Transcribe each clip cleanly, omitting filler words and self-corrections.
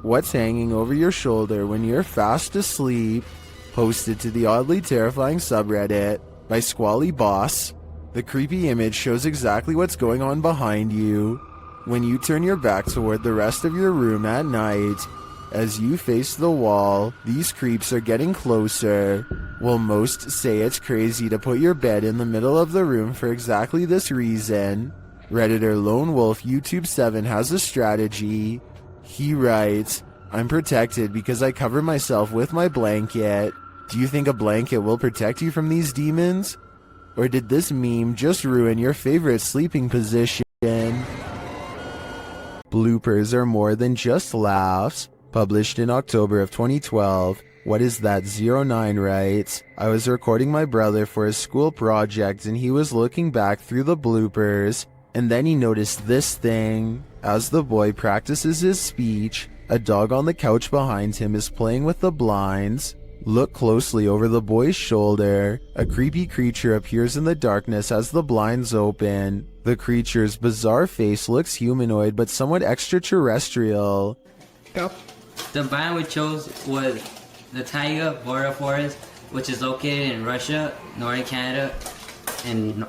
What's hanging over your shoulder when you're fast asleep? Posted to the oddly terrifying subreddit by Squally Boss. The creepy image shows exactly what's going on behind you. When you turn your back toward the rest of your room at night, as you face the wall, these creeps are getting closer. Well, most say it's crazy to put your bed in the middle of the room for exactly this reason. Redditor Lone Wolf YouTube 7 has a strategy. He writes, "I'm protected because I cover myself with my blanket." Do you think a blanket will protect you from these demons? Or did this meme just ruin your favorite sleeping position? Bloopers are more than just laughs. Published in October of 2012, What Is That 09 writes, "I was recording my brother for his school project and he was looking back through the bloopers, and then he noticed this thing. As the boy practices his speech, a dog on the couch behind him is playing with the blinds. Look closely over the boy's shoulder. A creepy creature appears in the darkness as the blinds open. The creature's bizarre face looks humanoid but somewhat extraterrestrial." Go. The biome we chose was the taiga boreal forest, which is located in Russia, northern Canada, and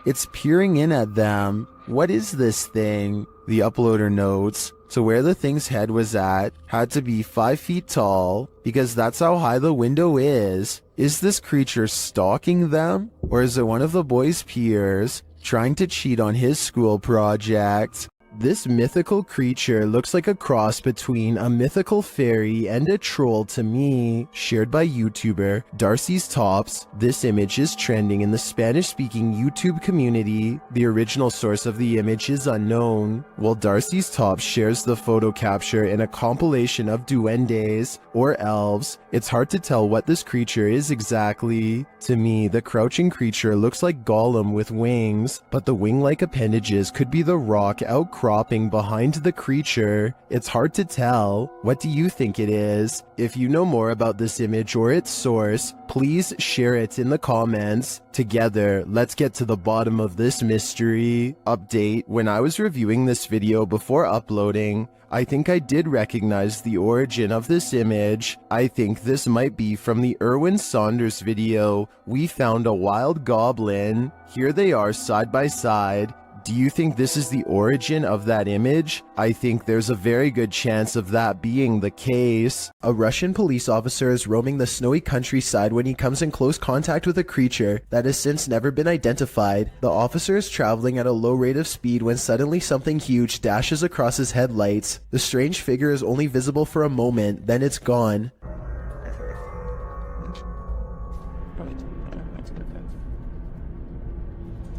It's peering in at them. What is this thing? The uploader notes, so where the thing's head was at had to be 5 feet tall, because that's how high the window is. Is this creature stalking them? Or is it one of the boy's peers trying to cheat on his school project? This mythical creature looks like a cross between a mythical fairy and a troll to me. Shared by YouTuber Darcy's Tops, this image is trending in the Spanish-speaking YouTube community. The original source of the image is unknown, while Darcy's Tops shares the photo capture in a compilation of duendes, or elves. It's hard to tell what this creature is exactly. To me, the crouching creature looks like Gollum with wings, but the wing-like appendages could be the rock outcropping behind the creature. It's hard to tell. What do you think it is? If you know more about this image or its source, please share it in the comments. Together, let's get to the bottom of this mystery. Update: when I was reviewing this video before uploading, I think I did recognize the origin of this image. I think this might be from the Erwin Saunders video, "We Found a Wild Goblin." Here they are side by side. Do you think this is the origin of that image? I think there's a very good chance of that being the case. A Russian police officer is roaming the snowy countryside when he comes in close contact with a creature that has since never been identified. The officer is traveling at a low rate of speed when suddenly something huge dashes across his headlights. The strange figure is only visible for a moment, then it's gone.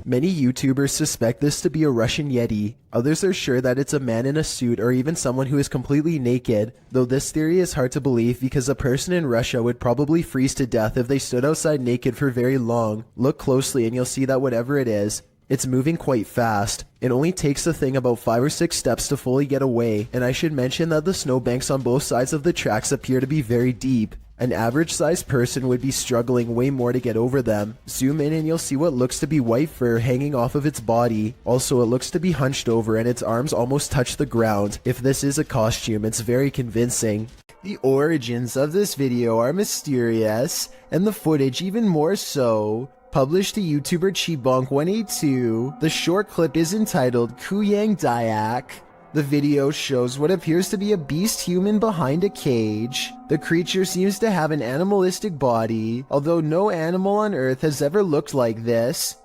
Many YouTubers suspect this to be a Russian Yeti. Others are sure that it's a man in a suit or even someone who is completely naked, though this theory is hard to believe because a person in Russia would probably freeze to death if they stood outside naked for very long. Look closely and you'll see that whatever it is, it's moving quite fast. It only takes the thing about 5 or 6 steps to fully get away, and I should mention that the snowbanks on both sides of the tracks appear to be very deep. An average-sized person would be struggling way more to get over them. Zoom in and you'll see what looks to be white fur hanging off of its body. Also, it looks to be hunched over and its arms almost touch the ground. If this is a costume, it's very convincing. The origins of this video are mysterious, and the footage even more so. Published to YouTuber Chibonk182, the short clip is entitled Kuyang Dayak. The video shows what appears to be a beast human behind a cage. The creature seems to have an animalistic body, although no animal on Earth has ever looked like this.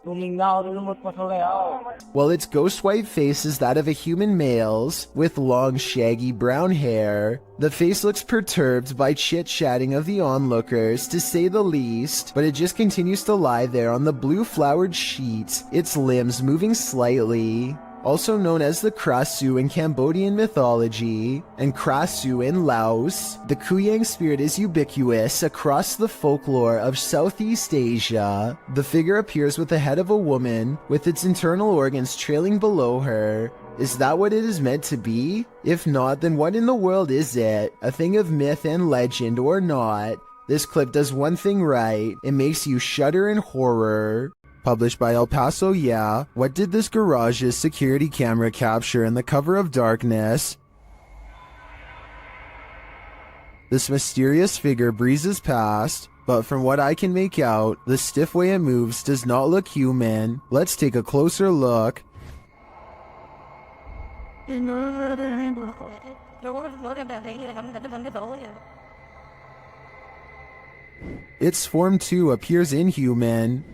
While its ghost white face is that of a human male's, with long shaggy brown hair. The face looks perturbed by chit-chatting of the onlookers, to say the least, but it just continues to lie there on the blue flowered sheet, its limbs moving slightly. Also known as the Krasu in Cambodian mythology, and Krasu in Laos, the Kuyang spirit is ubiquitous across the folklore of Southeast Asia. The figure appears with the head of a woman, with its internal organs trailing below her. Is that what it is meant to be? If not, then what in the world is it? A thing of myth and legend or not? This clip does one thing right, it makes you shudder in horror. Published by El Paso, yeah. What did this garage's security camera capture in the cover of darkness? This mysterious figure breezes past, but from what I can make out, the stiff way it moves does not look human. Let's take a closer look. Its form too appears inhuman.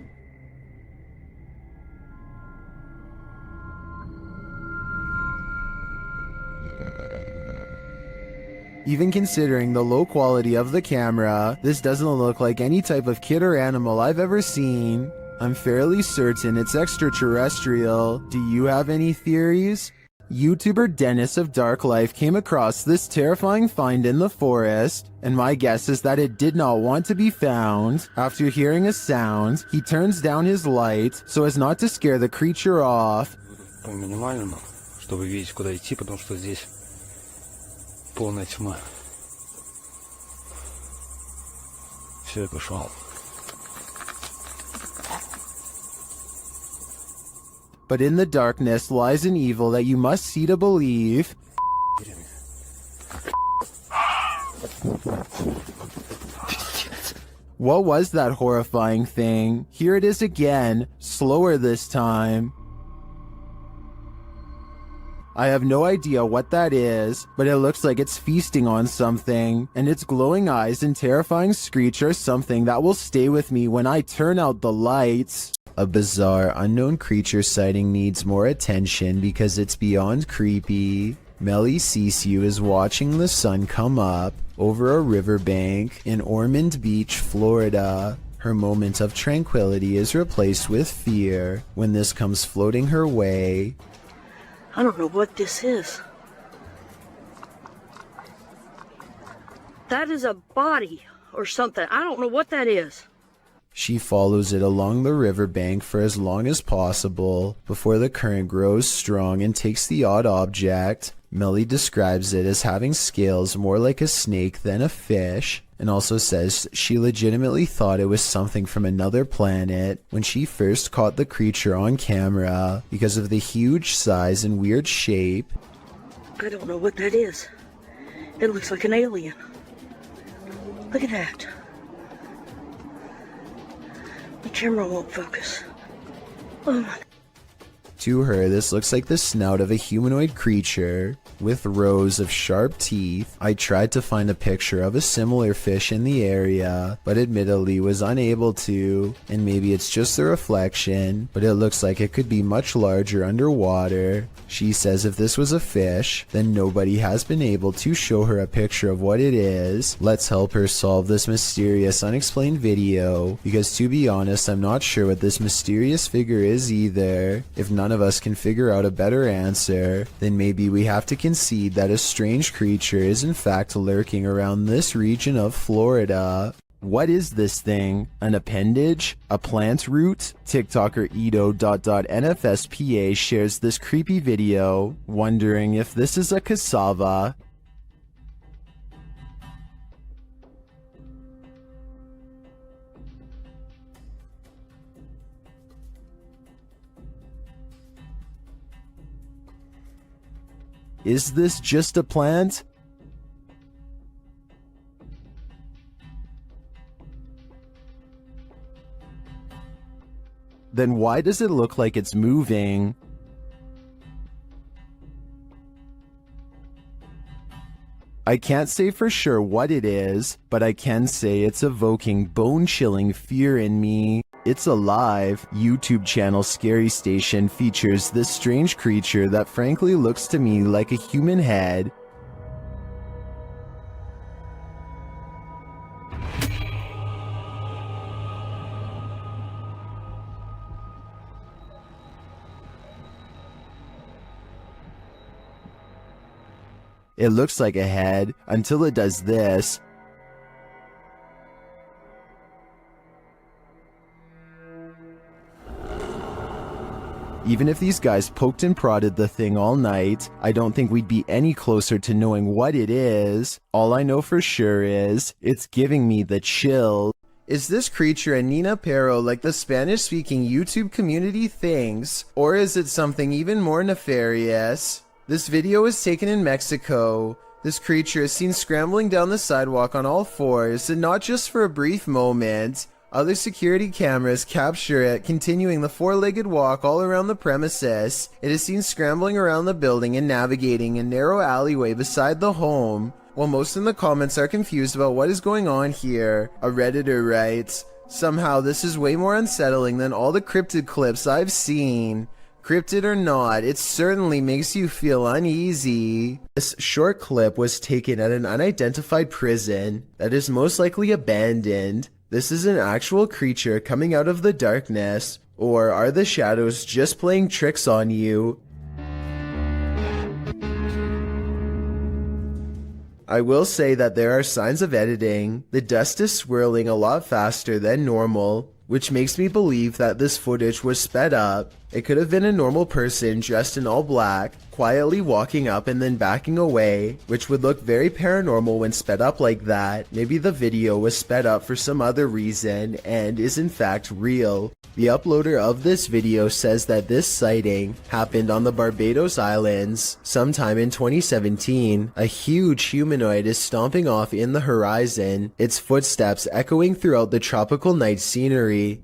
Even considering the low quality of the camera, this doesn't look like any type of kid or animal I've ever seen. I'm fairly certain it's extraterrestrial. Do you have any theories? YouTuber Dennis of Dark Life came across this terrifying find in the forest, and my guess is that it did not want to be found. After hearing a sound, he turns down his light so as not to scare the creature off. По минимальному, чтобы видеть, куда идти, потому что здесь полная тьма. Все, я пошел. But in the darkness lies an evil that you must see to believe. What was that horrifying thing? Here it is again, slower this time. I have no idea what that is, but it looks like it's feasting on something, and its glowing eyes and terrifying screech are something that will stay with me when I turn out the lights. A bizarre, unknown creature sighting needs more attention because it's beyond creepy. Melly Sisu is watching the sun come up over a riverbank in Ormond Beach, Florida. Her moment of tranquility is replaced with fear when this comes floating her way. I don't know what this is. That is a body or something. I don't know what that is. She follows it along the riverbank for as long as possible before the current grows strong and takes the odd object. Melly describes it as having scales more like a snake than a fish, and also says she legitimately thought it was something from another planet when she first caught the creature on camera because of the huge size and weird shape. I don't know what that is. It looks like an alien. Look at that. The camera won't focus. Oh my. To her, this looks like the snout of a humanoid creature with rows of sharp teeth. I tried to find a picture of a similar fish in the area, but admittedly was unable to, and maybe it's just the reflection, but it looks like it could be much larger underwater. She says if this was a fish, then nobody has been able to show her a picture of what it is. Let's help her solve this mysterious unexplained video, because to be honest, I'm not sure what this mysterious figure is either. If none of us can figure out a better answer, then maybe we have to concede that a strange creature is in fact lurking around this region of Florida. What is this thing? An appendage? A plant root? TikToker Edo.NFSPA shares this creepy video, wondering if this is a cassava. Is this just a plant? Then why does it look like it's moving? I can't say for sure what it is, but I can say it's evoking bone-chilling fear in me. It's alive. YouTube channel Scary Station features this strange creature that frankly looks to me like a human head. It looks like a head until it does this. Even if these guys poked and prodded the thing all night, I don't think we'd be any closer to knowing what it is. All I know for sure is, it's giving me the chill. Is this creature a Nina Pero like the Spanish-speaking YouTube community thinks, or is it something even more nefarious? This video was taken in Mexico. This creature is seen scrambling down the sidewalk on all fours, and not just for a brief moment. Other security cameras capture it continuing the four-legged walk all around the premises. It is seen scrambling around the building and navigating a narrow alleyway beside the home. While most in the comments are confused about what is going on here, a Redditor writes, "Somehow this is way more unsettling than all the cryptid clips I've seen. Cryptid or not, it certainly makes you feel uneasy." This short clip was taken at an unidentified prison that is most likely abandoned. This is an actual creature coming out of the darkness, or are the shadows just playing tricks on you? I will say that there are signs of editing. The dust is swirling a lot faster than normal, which makes me believe that this footage was sped up. It could have been a normal person dressed in all black, quietly walking up and then backing away, which would look very paranormal when sped up like that. Maybe the video was sped up for some other reason and is in fact real. The uploader of this video says that this sighting happened on the Barbados Islands sometime in 2017. A huge humanoid is stomping off in the horizon, its footsteps echoing throughout the tropical night scenery.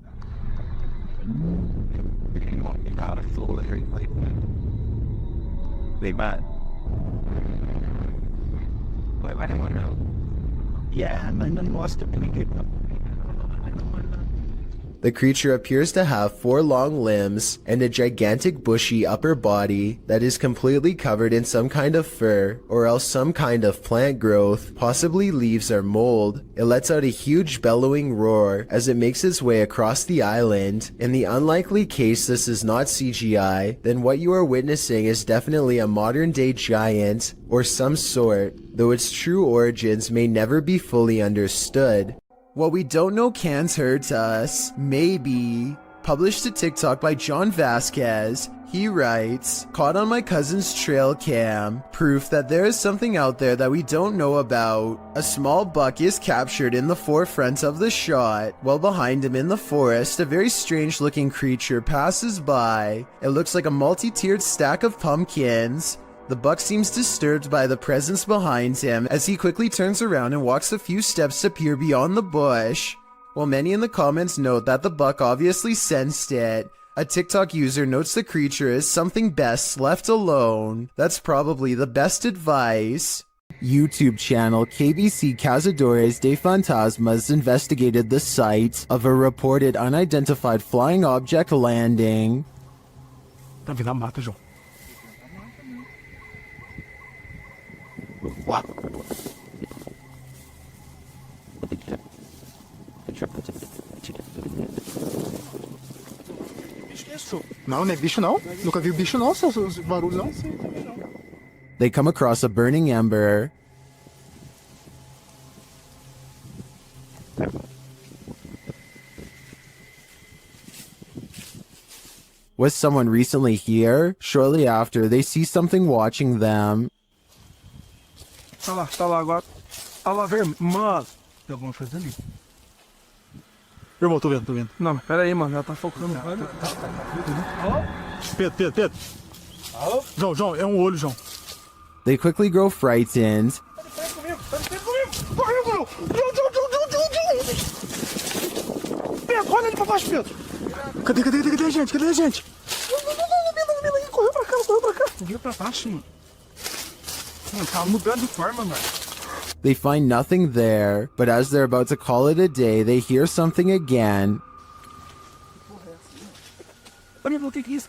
The creature appears to have 4 long limbs and a gigantic bushy upper body that is completely covered in some kind of fur or else some kind of plant growth, possibly leaves or mold. It lets out a huge bellowing roar as it makes its way across the island. In the unlikely case this is not CGI, then what you are witnessing is definitely a modern day giant or some sort, though its true origins may never be fully understood. What we don't know can't hurt us. Maybe. Published to TikTok by John Vasquez. He writes, "Caught on my cousin's trail cam. Proof that there is something out there that we don't know about. A small buck is captured in the forefront of the shot. While behind him in the forest, a very strange looking creature passes by. It looks like a multi-tiered stack of pumpkins. The buck seems disturbed by the presence behind him as he quickly turns around and walks a few steps to peer beyond the bush." While many in the comments note that the buck obviously sensed it, a TikTok user notes the creature is something best left alone. That's probably the best advice. YouTube channel KBC Cazadores de Fantasmas investigated the site of a reported unidentified flying object landing. Tá vindo a mata, João. Uau. Não, não é bicho não. Nunca vi bicho não, seus barulhos não. They come across a burning ember. Was someone recently here? Shortly after, they see something watching them. Tá lá agora. Tá lá, vermelho. Mano, tem alguma coisa ali. Irmão, tô vendo. Não, pera aí, mano, ela tá focando. Pedro. João, é um olho, João. They quickly grow frightened. Correu. Pedro, olha ali pra baixo, Pedro. Cadê a gente? Correu pra cá. Correu pra baixo, mano. Mano, tá mudando de forma, mano. They find nothing there, but as they're about to call it a day, they hear something again. Olha, o que é isso?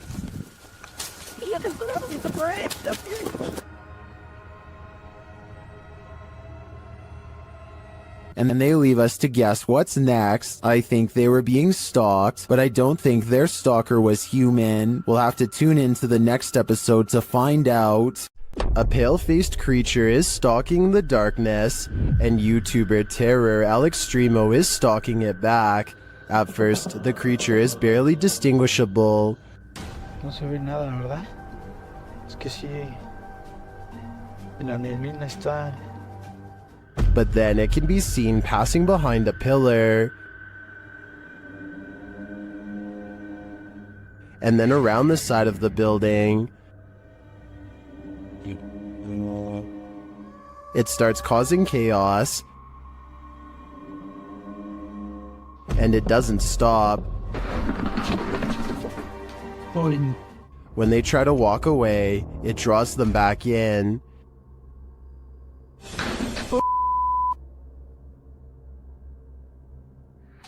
And then they leave us to guess what's next. I think they were being stalked, but I don't think their stalker was human. We'll have to tune into the next episode to find out. A pale-faced creature is stalking the darkness, and YouTuber Terror Alextremo is stalking it back. At first, the creature is barely distinguishable. No se ve nada, ¿verdad? Es que sí. La neblina está. But then it can be seen passing behind a pillar. And then around the side of the building. It starts causing chaos, and it doesn't stop. Oi. When they try to walk away, it draws them back in.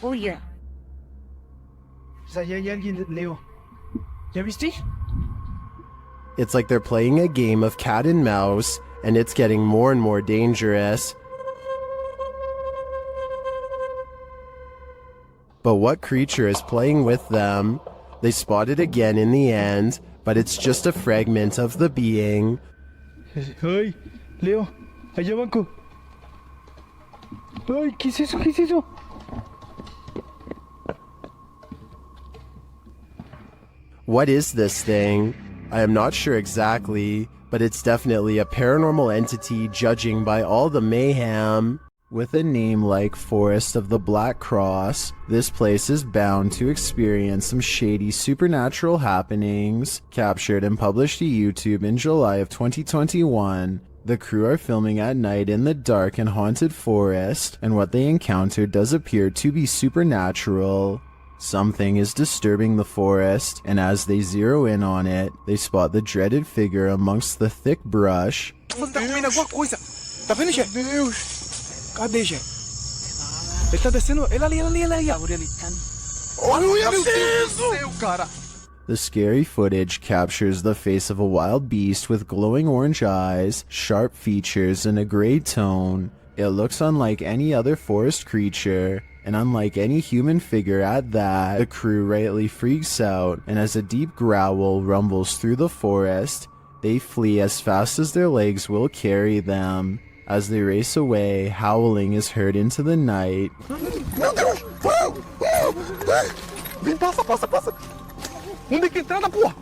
Oye, Allá hay alguien, Leo. ¿Ya viste? It's like they're playing a game of cat and mouse, and it's getting more and more dangerous. But what creature is playing with them? They spot it again in the end, but it's just a fragment of the being. Ay, Leo, allá banco. Ay, ¿qué es eso? ¿Qué es eso? What is this thing? I am not sure exactly, but it's definitely a paranormal entity judging by all the mayhem. With a name like Forest of the Black Cross, this place is bound to experience some shady supernatural happenings. Captured and published to YouTube in July of 2021, the crew are filming at night in the dark and haunted forest, and what they encounter does appear to be supernatural. Something is disturbing the forest, and as they zero in on it, they spot the dreaded figure amongst the thick brush. Tá comendo alguma coisa. Tá vendo, Gê? Deus. Cadê, Gê? Ele tá descendo. Ele ali. Olha, meu Deus do céu, cara. The scary footage captures the face of a wild beast with glowing orange eyes, sharp features, and a gray tone. It looks unlike any other forest creature, and unlike any human figure at that. The crew rightly freaks out, and as a deep growl rumbles through the forest, they flee as fast as their legs will carry them. As they race away, howling is heard into the night. Meu Deus! Passa! Onde é que entrada, porra?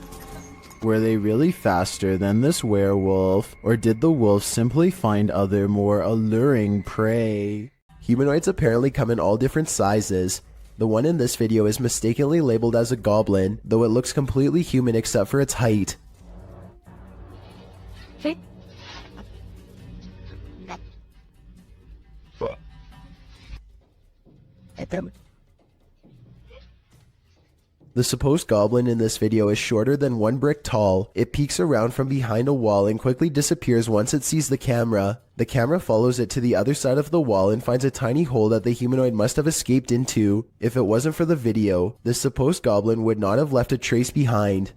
Were they really faster than this werewolf, or did the wolf simply find other more alluring prey? Humanoids apparently come in all different sizes. The one in this video is mistakenly labeled as a goblin, though it looks completely human except for its height. The supposed goblin in this video is shorter than 1 brick tall. It peeks around from behind a wall and quickly disappears once it sees the camera. The camera follows it to the other side of the wall and finds a tiny hole that the humanoid must have escaped into. If it wasn't for the video, this supposed goblin would not have left a trace behind.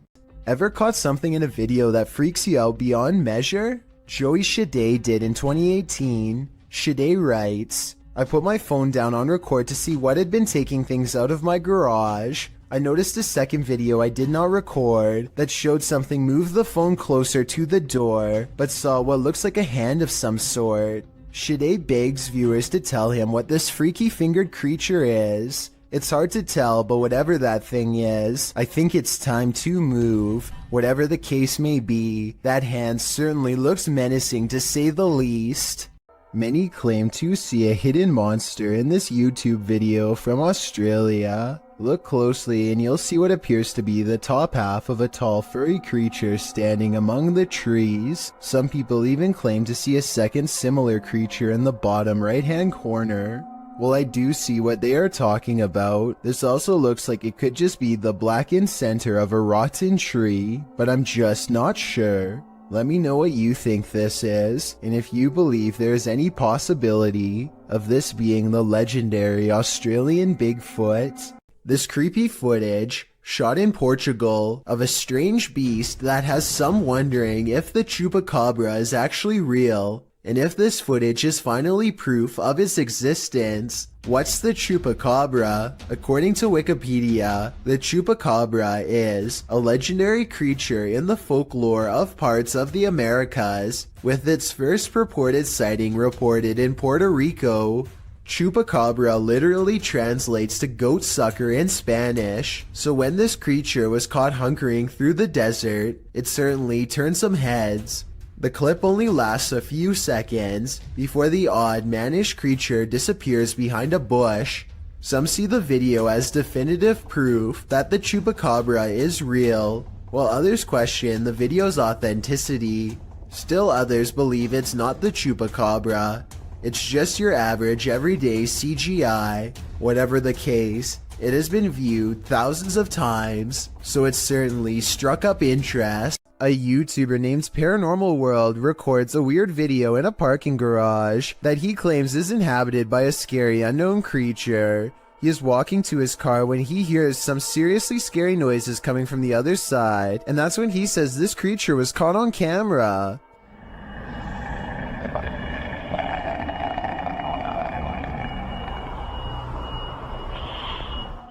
Ever caught something in a video that freaks you out beyond measure? Joey Shade did in 2018. Shade writes, I put my phone down on record to see what had been taking things out of my garage. I noticed a second video I did not record that showed something move the phone closer to the door, but saw what looks like a hand of some sort. Shade begs viewers to tell him what this freaky fingered creature is. It's hard to tell, but whatever that thing is, I think it's time to move. Whatever the case may be, that hand certainly looks menacing to say the least. Many claim to see a hidden monster in this YouTube video from Australia. Look closely and you'll see what appears to be the top half of a tall furry creature standing among the trees. Some people even claim to see a second similar creature in the bottom right hand corner. Well, I do see what they are talking about. This also looks like it could just be the blackened center of a rotten tree, but I'm just not sure. Let me know what you think this is, and if you believe there is any possibility of this being the legendary Australian Bigfoot. This creepy footage, shot in Portugal, of a strange beast that has some wondering if the Chupacabra is actually real, and if this footage is finally proof of its existence. What's the Chupacabra? According to Wikipedia, the Chupacabra is a legendary creature in the folklore of parts of the Americas, with its first purported sighting reported in Puerto Rico. Chupacabra literally translates to goat sucker in Spanish, so when this creature was caught hunkering through the desert, it certainly turned some heads. The clip only lasts a few seconds before the odd mannish creature disappears behind a bush. Some see the video as definitive proof that the Chupacabra is real, while others question the video's authenticity. Still others believe it's not the Chupacabra. It's just your average everyday CGI. Whatever the case, it has been viewed thousands of times, so it certainly struck up interest. A YouTuber named Paranormal World records a weird video in a parking garage that he claims is inhabited by a scary unknown creature. He is walking to his car when he hears some seriously scary noises coming from the other side, and that's when he says this creature was caught on camera.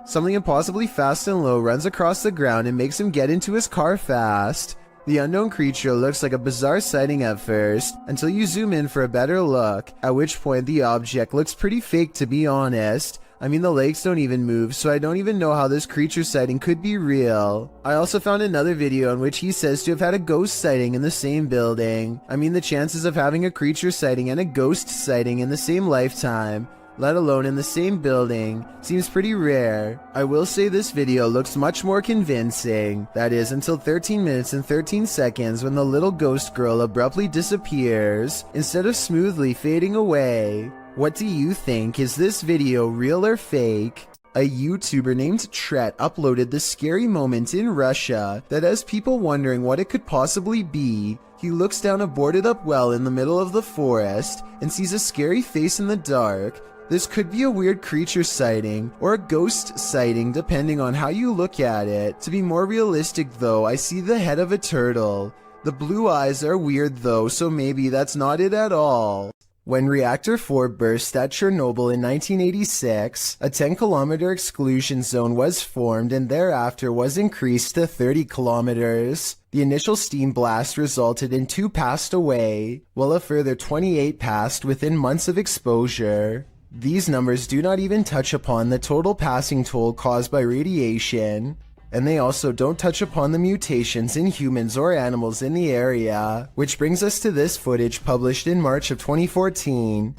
Something impossibly fast and low runs across the ground and makes him get into his car fast. The unknown creature looks like a bizarre sighting at first, until you zoom in for a better look, at which point the object looks pretty fake, to be honest. I mean, the legs don't even move, so I don't even know how this creature sighting could be real. I also found another video in which he says to have had a ghost sighting in the same building. I mean, the chances of having a creature sighting and a ghost sighting in the same lifetime, let alone in the same building, seems pretty rare. I will say this video looks much more convincing. That is, until 13 minutes and 13 seconds when the little ghost girl abruptly disappears, instead of smoothly fading away. What do you think? Is this video real or fake? A YouTuber named Tret uploaded this scary moment in Russia that has people wondering what it could possibly be. He looks down a boarded up well in the middle of the forest and sees a scary face in the dark. This could be a weird creature sighting or a ghost sighting depending on how you look at it. To be more realistic though, I see the head of a turtle. The blue eyes are weird though, so maybe that's not it at all. When Reactor 4 burst at Chernobyl in 1986, a 10-kilometer exclusion zone was formed and thereafter was increased to 30 kilometers. The initial steam blast resulted in 2 passed away, while a further 28 passed within months of exposure. These numbers do not even touch upon the total passing toll caused by radiation, and they also don't touch upon the mutations in humans or animals in the area, which brings us to this footage published in March of 2014.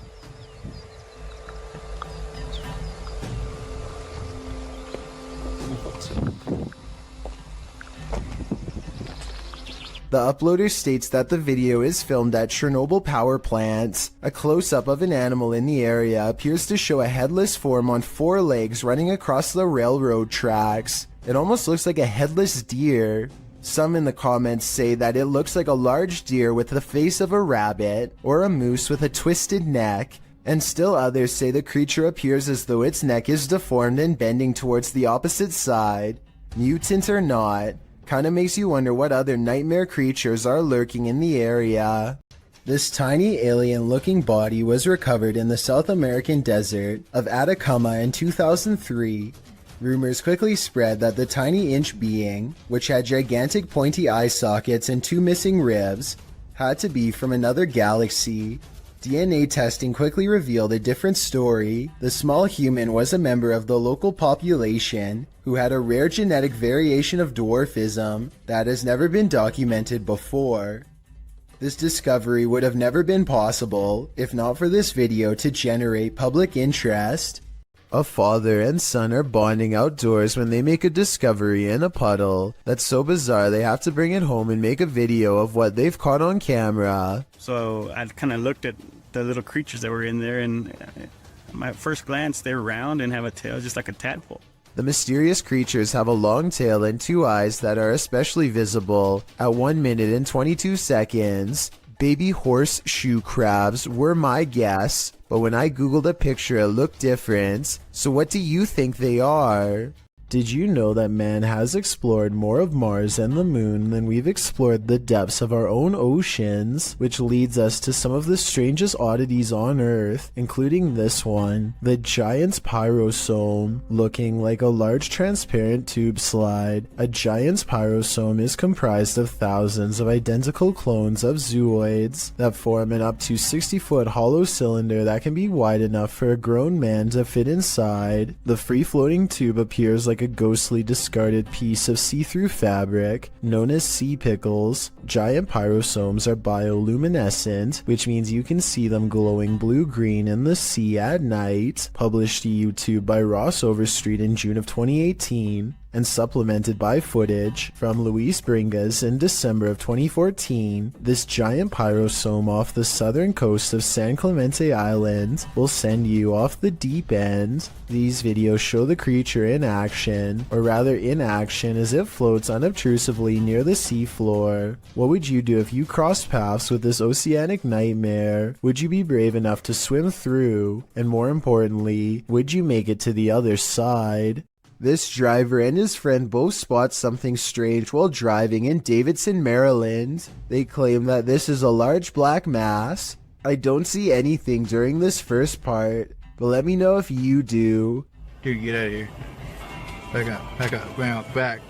The uploader states that the video is filmed at Chernobyl power plants. A close-up of an animal in the area appears to show a headless form on 4 legs running across the railroad tracks. It almost looks like a headless deer. Some in the comments say that it looks like a large deer with the face of a rabbit, or a moose with a twisted neck, and still others say the creature appears as though its neck is deformed and bending towards the opposite side. Mutant or not, kinda makes you wonder what other nightmare creatures are lurking in the area. This tiny alien-looking body was recovered in the South American desert of Atacama in 2003. Rumors quickly spread that the tiny inch being, which had gigantic pointy eye sockets and 2 missing ribs, had to be from another galaxy. DNA testing quickly revealed a different story. The small human was a member of the local population who had a rare genetic variation of dwarfism that has never been documented before. This discovery would have never been possible if not for this video to generate public interest. A father and son are bonding outdoors when they make a discovery in a puddle that's so bizarre they have to bring it home and make a video of what they've caught on camera. So I kind of looked at the little creatures that were in there, and at my first glance they're round and have a tail just like a tadpole. The mysterious creatures have a long tail and 2 eyes that are especially visible at 1 minute and 22 seconds. Baby horseshoe crabs were my guess, but when I googled a picture it looked different. So what do you think they are? Did you know that man has explored more of Mars and the moon than we've explored the depths of our own oceans, which leads us to some of the strangest oddities on Earth, including this one, the giant's pyrosome, looking like a large transparent tube slide. A giant's pyrosome is comprised of thousands of identical clones of zooids that form an up to 60-foot hollow cylinder that can be wide enough for a grown man to fit inside. The free-floating tube appears like a ghostly discarded piece of see-through fabric known as sea pickles. Giant pyrosomes are bioluminescent, which means you can see them glowing blue-green in the sea at night. Published to YouTube by Ross Overstreet in June of 2018. and supplemented by footage from Luis Bringas in December of 2014, this giant pyrosome off the southern coast of San Clemente Island will send you off the deep end. These videos show the creature in action, or rather inaction, as it floats unobtrusively near the seafloor. What would you do if you crossed paths with this oceanic nightmare? Would you be brave enough to swim through? And more importantly, would you make it to the other side? This driver and his friend both spot something strange while driving in Davidson, Maryland. They claim that this is a large black mass. I don't see anything during this first part, but let me know if you do. Here, get out of here. Back up, bounce back.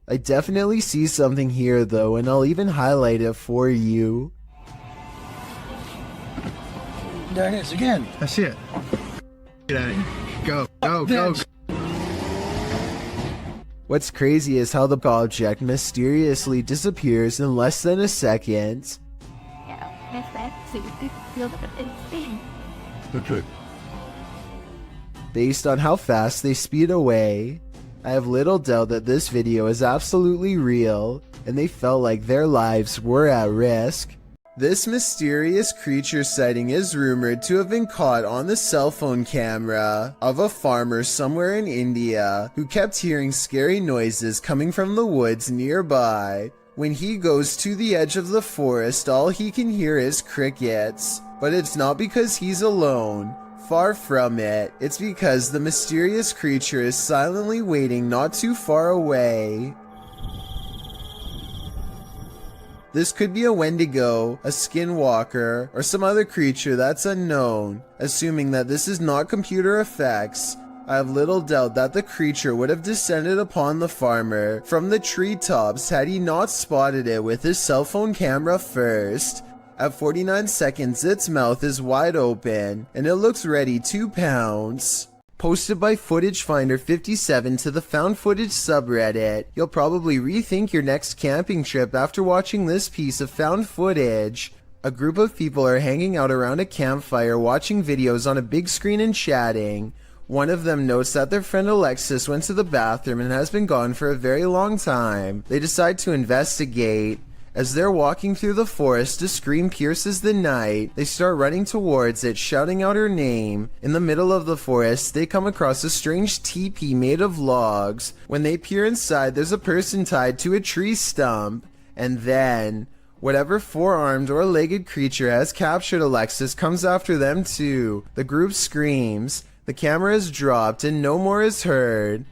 I definitely see something here though, and I'll even highlight it for you. There it is again. I see it. Get out of here. Go. What's crazy is how the object mysteriously disappears in less than a second. Based on how fast they speed away, I have little doubt that this video is absolutely real, and they felt like their lives were at risk. This mysterious creature sighting is rumored to have been caught on the cell phone camera of a farmer somewhere in India who kept hearing scary noises coming from the woods nearby. When he goes to the edge of the forest, all he can hear is crickets. But it's not because he's alone. Far from it. It's because the mysterious creature is silently waiting not too far away. This could be a Wendigo, a Skinwalker, or some other creature that's unknown. Assuming that this is not computer effects, I have little doubt that the creature would have descended upon the farmer from the treetops had he not spotted it with his cell phone camera first. At 49 seconds, its mouth is wide open, and it looks ready to pounce. Posted by Footage Finder 57 to the Found Footage subreddit, you'll probably rethink your next camping trip after watching this piece of found footage. A group of people are hanging out around a campfire watching videos on a big screen and chatting. One of them notes that their friend Alexis went to the bathroom and has been gone for a very long time. They decide to investigate. As they're walking through the forest, a scream pierces the night. They start running towards it, shouting out her name. In the middle of the forest, they come across a strange teepee made of logs. When they peer inside, there's a person tied to a tree stump. And then, whatever four-armed or legged creature has captured Alexis comes after them too. The group screams. The camera is dropped and no more is heard.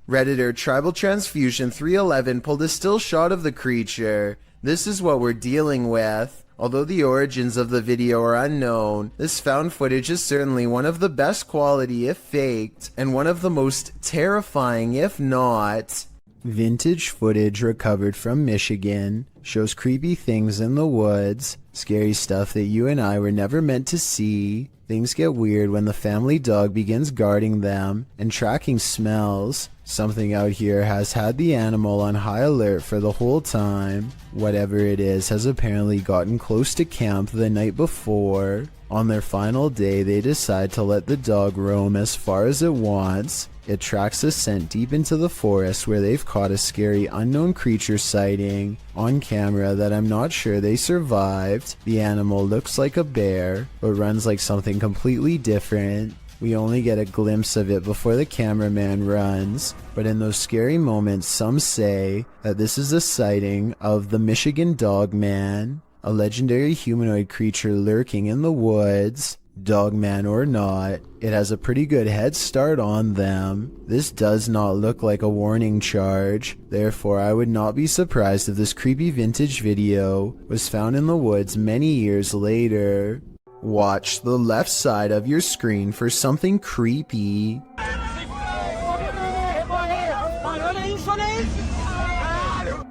Redditor Tribal Transfusion 311 pulled a still shot of the creature. This is what we're dealing with. Although the origins of the video are unknown, this found footage is certainly one of the best quality if faked, and one of the most terrifying if not. Vintage footage recovered from Michigan shows creepy things in the woods, scary stuff that you and I were never meant to see. Things get weird when the family dog begins guarding them and tracking smells. Something out here has had the animal on high alert for the whole time. Whatever it is has apparently gotten close to camp the night before. On their final day, they decide to let the dog roam as far as it wants. It tracks a scent deep into the forest where they've caught a scary unknown creature sighting on camera that I'm not sure they survived. The animal looks like a bear, but runs like something completely different. We only get a glimpse of it before the cameraman runs, but in those scary moments, some say that this is a sighting of the Michigan Dog Man, a legendary humanoid creature lurking in the woods. Dogman or not, it has a pretty good head start on them. This does not look like a warning charge, therefore I would not be surprised if this creepy vintage video was found in the woods many years later. Watch the left side of your screen for something creepy.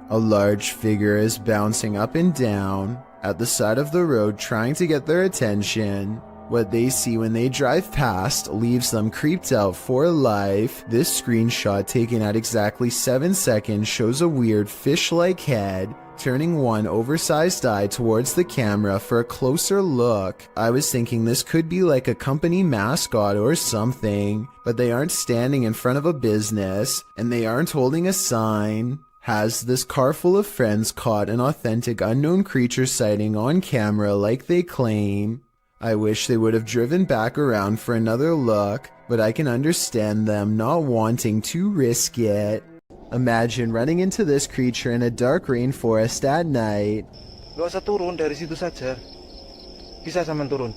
A large figure is bouncing up and down at the side of the road trying to get their attention. What they see when they drive past leaves them creeped out for life. This screenshot taken at exactly 7 seconds shows a weird fish-like head turning one oversized eye towards the camera for a closer look. I was thinking this could be like a company mascot or something, but they aren't standing in front of a business, and they aren't holding a sign. Has this car full of friends caught an authentic unknown creature sighting on camera like they claim? I wish they would have driven back around for another look, but I can understand them not wanting to risk it. Imagine running into this creature in a dark rainforest at night. Gak usah turun dari situ saja. Bisa sampean turun.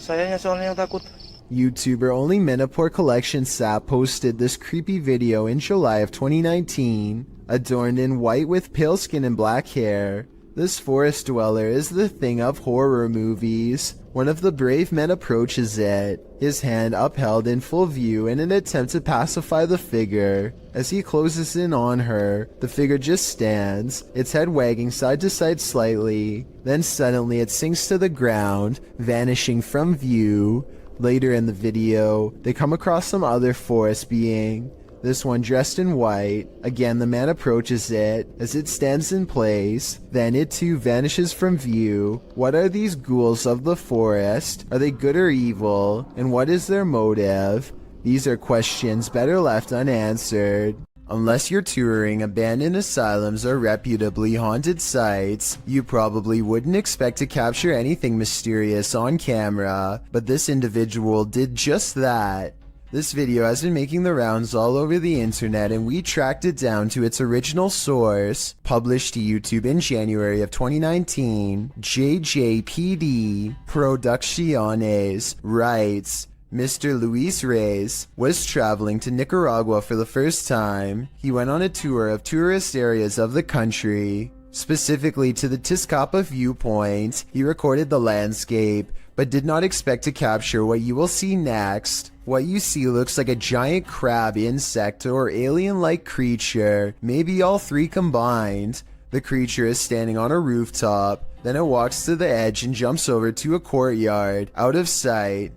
Sayanya soalnya takut. YouTuber Only Menopore Collection Sap posted this creepy video in July of 2019. Adorned in white with pale skin and black hair, this forest dweller is the thing of horror movies. One of the brave men approaches it, his hand upheld in full view in an attempt to pacify the figure. As he closes in on her, the figure just stands, its head wagging side to side slightly. Then suddenly it sinks to the ground, vanishing from view. Later in the video, they come across some other forest being, this one dressed in white. Again, the man approaches it as it stands in place. Then it too vanishes from view. What are these ghouls of the forest? Are they good or evil? And what is their motive? These are questions better left unanswered. Unless you're touring abandoned asylums or reputably haunted sites, you probably wouldn't expect to capture anything mysterious on camera, but this individual did just that. This video has been making the rounds all over the internet, and we tracked it down to its original source. Published to YouTube in January of 2019, JJPD Producciones writes, Mr. Luis Reyes was traveling to Nicaragua for the first time. He went on a tour of tourist areas of the country, specifically to the Tizcapa viewpoint. He recorded the landscape, but did not expect to capture what you will see next. What you see looks like a giant crab insect or alien-like creature, maybe all three combined. The creature is standing on a rooftop, then it walks to the edge and jumps over to a courtyard, out of sight.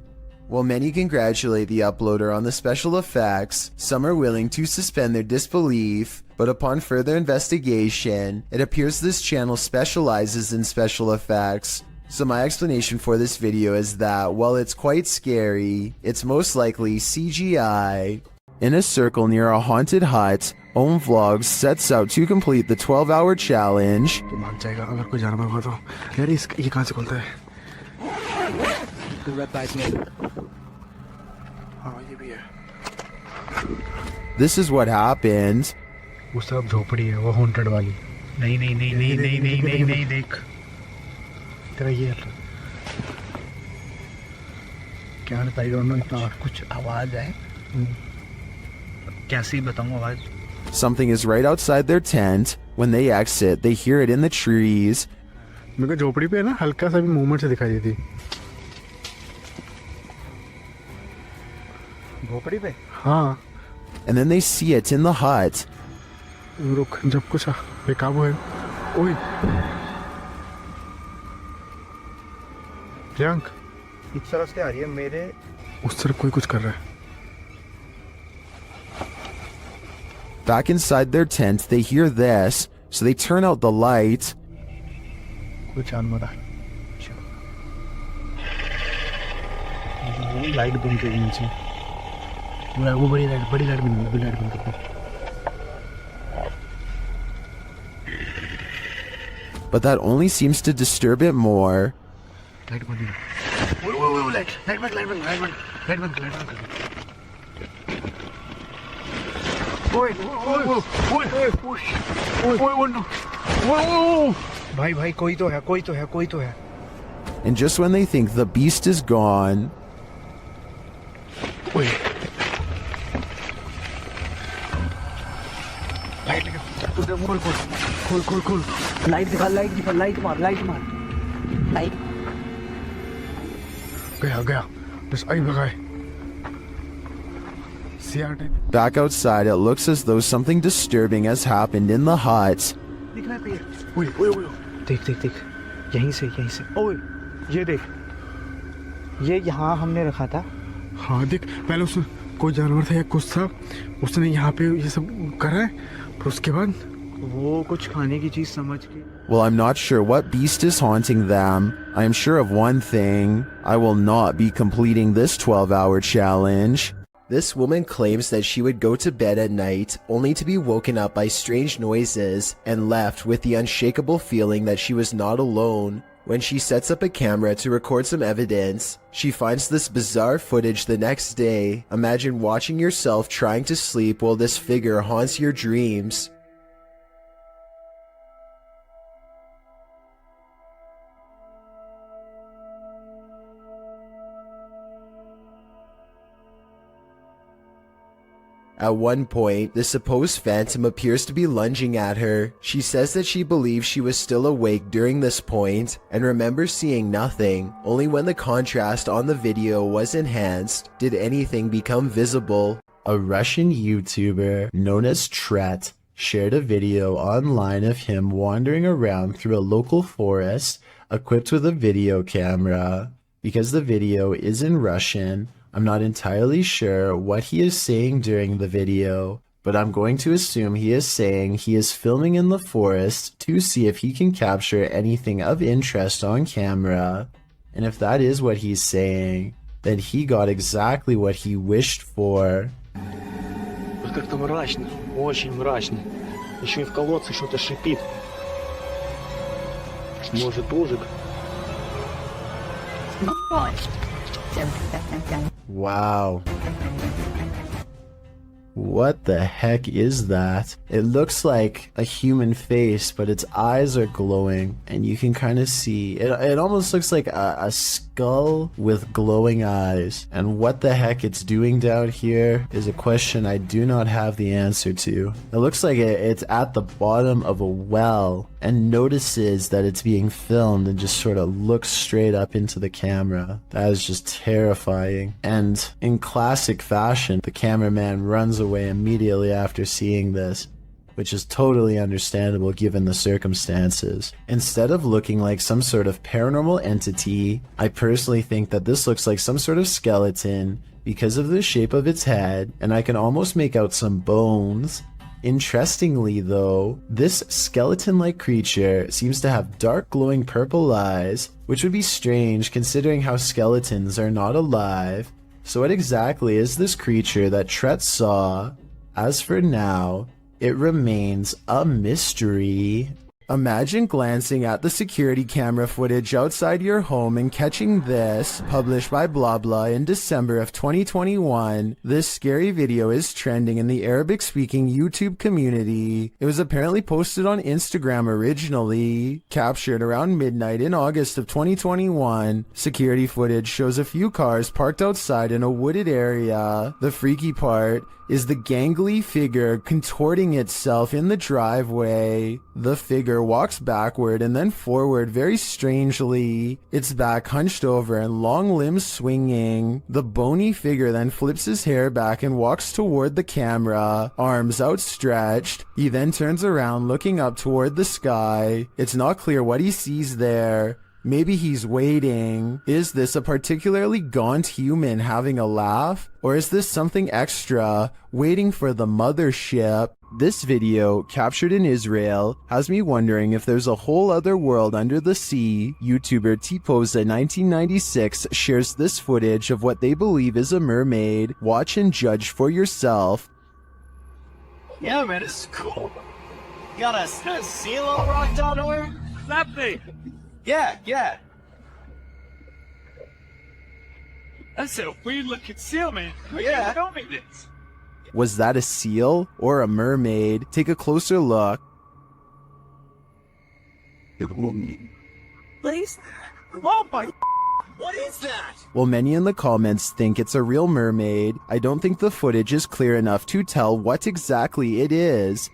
While many congratulate the uploader on the special effects, some are willing to suspend their disbelief, but upon further investigation, it appears this channel specializes in special effects. So my explanation for this video is that, while it's quite scary, it's most likely CGI. In a circle near a haunted hut, Om Vlogs sets out to complete the 12-hour challenge. This is what happened. वो सब झोपड़ी है, वो haunted वाली. नहीं नहीं नहीं नहीं नहीं नहीं नहीं नहीं देख. तेरा ये क्या है? I don't know. इतना कुछ आवाज है. कैसी बताऊँ आवाज? Something is right outside their tent. When they exit, they hear it in the trees. मेरे को झोपड़ी पे है ना हल्का सा भी मूवमेंट से दिखाई देती. झोपड़ी पे? हाँ. And then they see it in the hut. रुक जब कुछ बेकाबू है. ओए प्रियंक इस तरफ से आ रही है मेरे उस तरफ कोई कुछ कर रहा है. Back inside their tent, they hear this, so they turn out the light. कुछ जानवर है. वो लाइट बंद कर नीचे. वो बड़ी लाइट बंद कर. But that only seems to disturb it more. Light बंद. वो लाइट बंद. ओए भाई कोई तो है. And just when they think the beast is gone, ओए खोल लाइट दिखा लाइट मार गया बस आई लगाए. back outside, it looks as though something disturbing has happened in the hut. देख देख यहीं से ओए ये देख ये यहाँ हमने रखा था। हाँ देख, पहले उसमें कोई जानवर था या कुछ था, उसने यहाँ पे ये सब करा है, फिर उसके बाद वो कुछ खाने की चीज समझ के। Well, I'm not sure what beast is haunting them. I am sure of one thing. I will not be completing this 12-hour challenge. This woman claims that she would go to bed at night only to be woken up by strange noises and left with the unshakable feeling that she was not alone. When she sets up a camera to record some evidence, she finds this bizarre footage the next day. Imagine watching yourself trying to sleep while this figure haunts your dreams. At one point, the supposed phantom appears to be lunging at her. She says that she believes she was still awake during this point and remembers seeing nothing. Only when the contrast on the video was enhanced did anything become visible. A Russian YouTuber known as Tret shared a video online of him wandering around through a local forest equipped with a video camera. Because the video is in Russian, I'm not entirely sure what he is saying during the video, but I'm going to assume he is saying he is filming in the forest to see if he can capture anything of interest on camera. And if that is what he's saying, then he got exactly what he wished for. Вот как-то мрачно, очень мрачно. Еще и в колодце что-то шипит. Может, ужик? Wow. What the heck is that? It looks like a human face, but its eyes are glowing, and you can kind of see it almost looks like a skull with glowing eyes. And what the heck it's doing down here is a question I do not have the answer to. It looks like it's at the bottom of a well and notices that it's being filmed and just sort of looks straight up into the camera. That is just terrifying. And in classic fashion, the cameraman runs away immediately after seeing this, which is totally understandable given the circumstances. Instead of looking like some sort of paranormal entity, I personally think that this looks like some sort of skeleton because of the shape of its head, and I can almost make out some bones. Interestingly though, this skeleton-like creature seems to have dark glowing purple eyes, which would be strange considering how skeletons are not alive. So what exactly is this creature that Tret saw? As for now, it remains a mystery. Imagine glancing at the security camera footage outside your home and catching this, published by blah blah in December of 2021. This scary video is trending in the Arabic-speaking YouTube community. It was apparently posted on Instagram originally, captured around midnight in August of 2021. Security footage shows a few cars parked outside in a wooded area. The freaky part is the gangly figure contorting itself in the driveway. The figure walks backward and then forward very strangely, its back hunched over and long limbs swinging. The bony figure then flips his hair back and walks toward the camera, arms outstretched. He then turns around looking up toward the sky. It's not clear what he sees there. Maybe he's waiting. Is this a particularly gaunt human having a laugh? Or is this something extra, waiting for the mothership? This video, captured in Israel, has me wondering if there's a whole other world under the sea. YouTuber Tpoza1996 shares this footage of what they believe is a mermaid. Watch and judge for yourself. Yeah, man, it's cool. You got a seal on rock down nowhere? That thing. Yeah. That's a weird looking seal, man. Yeah. Filming this. Was that a seal or a mermaid? Take a closer look. Please? Oh my, what is that? Well, many in the comments think it's a real mermaid. I don't think the footage is clear enough to tell what exactly it is.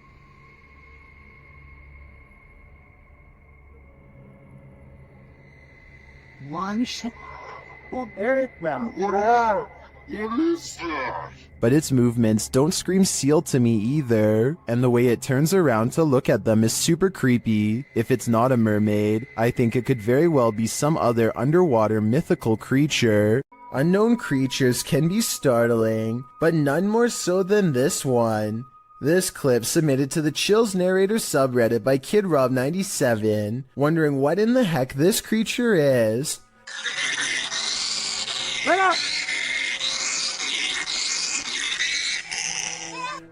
but its movements don't scream seal to me either, and the way it turns around to look at them is super creepy. If it's not a mermaid, I think it could very well be some other underwater mythical creature. Unknown creatures can be startling, but none more so than this one. This clip submitted to the Chills Narrator subreddit by KidRob97, wondering what in the heck this creature is.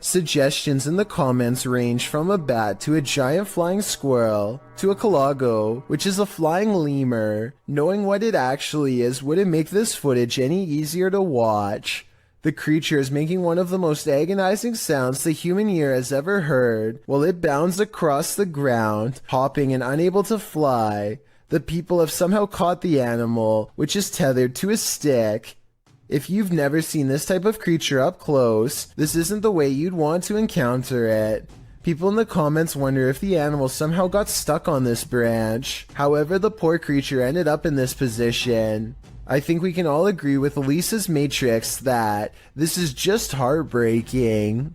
Suggestions in the comments range from a bat to a giant flying squirrel to a calago, which is a flying lemur. Knowing what it actually is wouldn't make this footage any easier to watch. The creature is making one of the most agonizing sounds the human ear has ever heard while it bounds across the ground, hopping and unable to fly. The people have somehow caught the animal, which is tethered to a stick. If you've never seen this type of creature up close, this isn't the way you'd want to encounter it. People in the comments wonder if the animal somehow got stuck on this branch. However, the poor creature ended up in this position. I think we can all agree with Lisa's Matrix that this is just heartbreaking.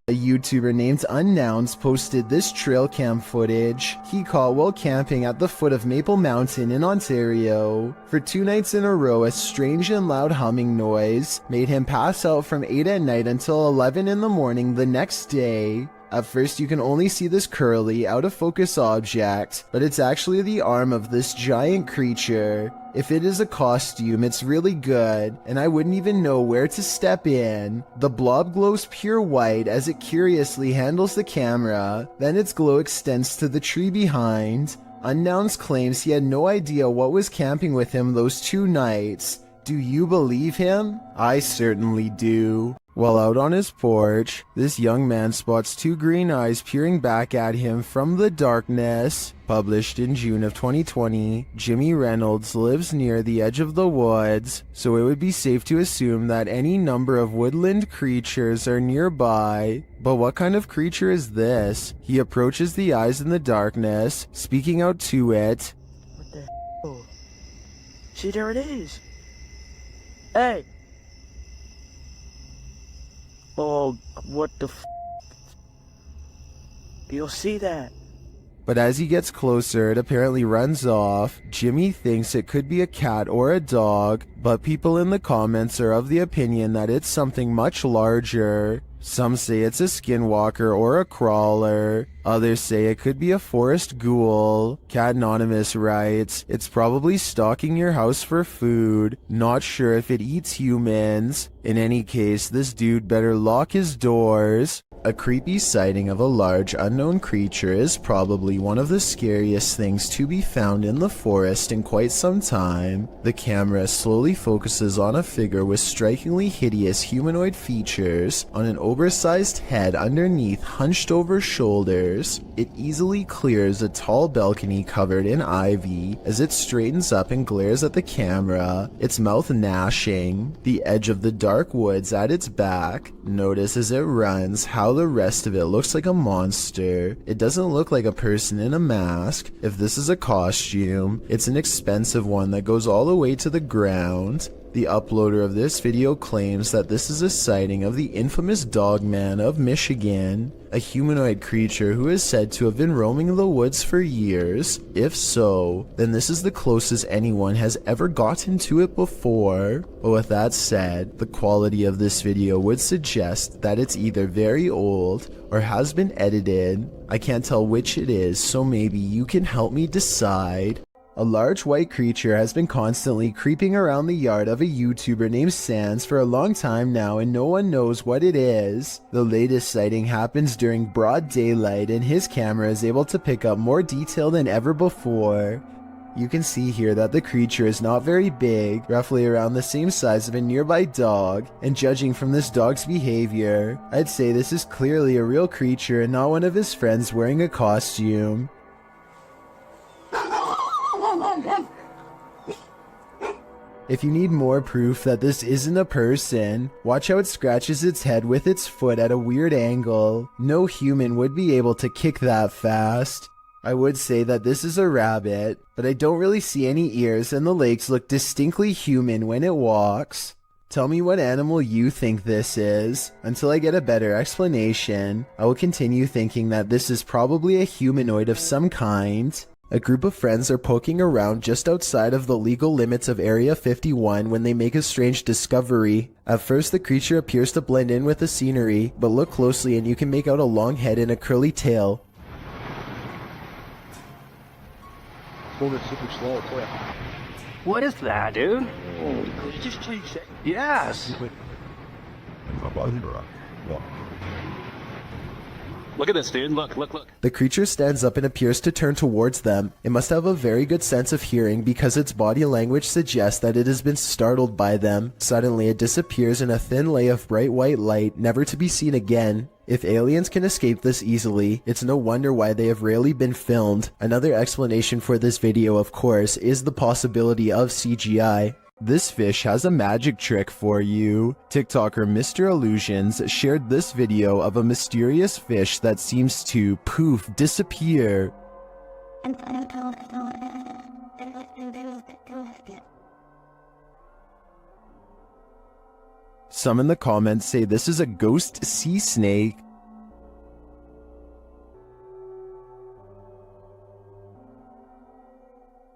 A YouTuber named Unknowns posted this trail cam footage he caught while camping at the foot of Maple Mountain in Ontario. For 2 nights in a row, a strange and loud humming noise made him pass out from 8 at night until 11 in the morning the next day. At first you can only see this curly, out of focus object, but it's actually the arm of this giant creature. If it is a costume, it's really good, and I wouldn't even know where to step in. The blob glows pure white as it curiously handles the camera, then its glow extends to the tree behind. Unknowns claims he had no idea what was camping with him those 2 nights. Do you believe him? I certainly do. While out on his porch, this young man spots 2 green eyes peering back at him from the darkness. Published in June of 2020, Jimmy Reynolds lives near the edge of the woods, so it would be safe to assume that any number of woodland creatures are nearby. But what kind of creature is this? He approaches the eyes in the darkness, speaking out to it. What the hell? See, there it is. Hey! Oh, what the f***? You'll see that. But as he gets closer, it apparently runs off. Jimmy thinks it could be a cat or a dog, but people in the comments are of the opinion that it's something much larger. Some say it's a skinwalker or a crawler. Others say it could be a forest ghoul. Cat Anonymous writes, it's probably stalking your house for food. Not sure if it eats humans. In any case, this dude better lock his doors. A creepy sighting of a large unknown creature is probably one of the scariest things to be found in the forest in quite some time. The camera slowly focuses on a figure with strikingly hideous humanoid features on an oversized head underneath hunched over shoulders. It easily clears a tall balcony covered in ivy as it straightens up and glares at the camera, its mouth gnashing. The edge of the dark woods at its back. Notice as it runs how the rest of it looks like a monster. It doesn't look like a person in a mask. If this is a costume, it's an expensive one that goes all the way to the ground. The uploader of this video claims that this is a sighting of the infamous Dogman of Michigan, a humanoid creature who is said to have been roaming the woods for years. If so, then this is the closest anyone has ever gotten to it before. But with that said, the quality of this video would suggest that it's either very old or has been edited. I can't tell which it is, so maybe you can help me decide. A large white creature has been constantly creeping around the yard of a YouTuber named Sans for a long time now, and no one knows what it is. The latest sighting happens during broad daylight, and his camera is able to pick up more detail than ever before. You can see here that the creature is not very big, roughly around the same size of a nearby dog, and judging from this dog's behavior, I'd say this is clearly a real creature and not one of his friends wearing a costume. If you need more proof that this isn't a person, watch how it scratches its head with its foot at a weird angle. No human would be able to kick that fast. I would say that this is a rabbit, but I don't really see any ears and the legs look distinctly human when it walks. Tell me what animal you think this is. Until I get a better explanation, I will continue thinking that this is probably a humanoid of some kind. A group of friends are poking around just outside of the legal limits of Area 51 when they make a strange discovery. At first, the creature appears to blend in with the scenery, but look closely and you can make out a long head and a curly tail. Hold it super slow for you. What is that, dude? Just change it. Yes. Look at this, dude. Look. The creature stands up and appears to turn towards them. It must have a very good sense of hearing because its body language suggests that it has been startled by them. Suddenly, it disappears in a thin lay of bright white light, never to be seen again. If aliens can escape this easily, it's no wonder why they have rarely been filmed. Another explanation for this video, of course, is the possibility of CGI. This fish has a magic trick for you. TikToker Mr. Illusions shared this video of a mysterious fish that seems to, poof, disappear. Some in the comments say this is a ghost sea snake.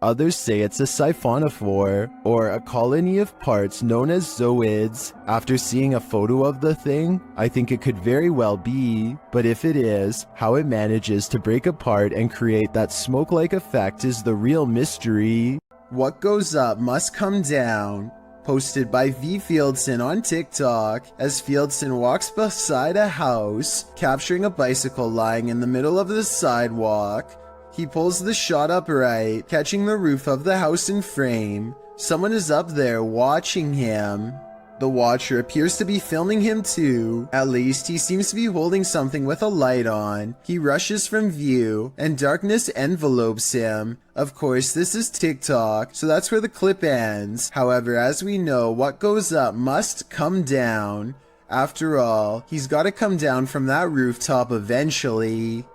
Others say it's a siphonophore, or a colony of parts known as zooids. After seeing a photo of the thing, I think it could very well be, but if it is, how it manages to break apart and create that smoke-like effect is the real mystery. What goes up must come down. Posted by V. Fieldson on TikTok, as Fieldson walks beside a house, capturing a bicycle lying in the middle of the sidewalk. He pulls the shot upright, catching the roof of the house in frame. Someone is up there watching him. The watcher appears to be filming him too. At least he seems to be holding something with a light on. He rushes from view, and darkness envelopes him. Of course, this is TikTok, so that's where the clip ends. However, as we know, what goes up must come down. After all, he's gotta come down from that rooftop eventually.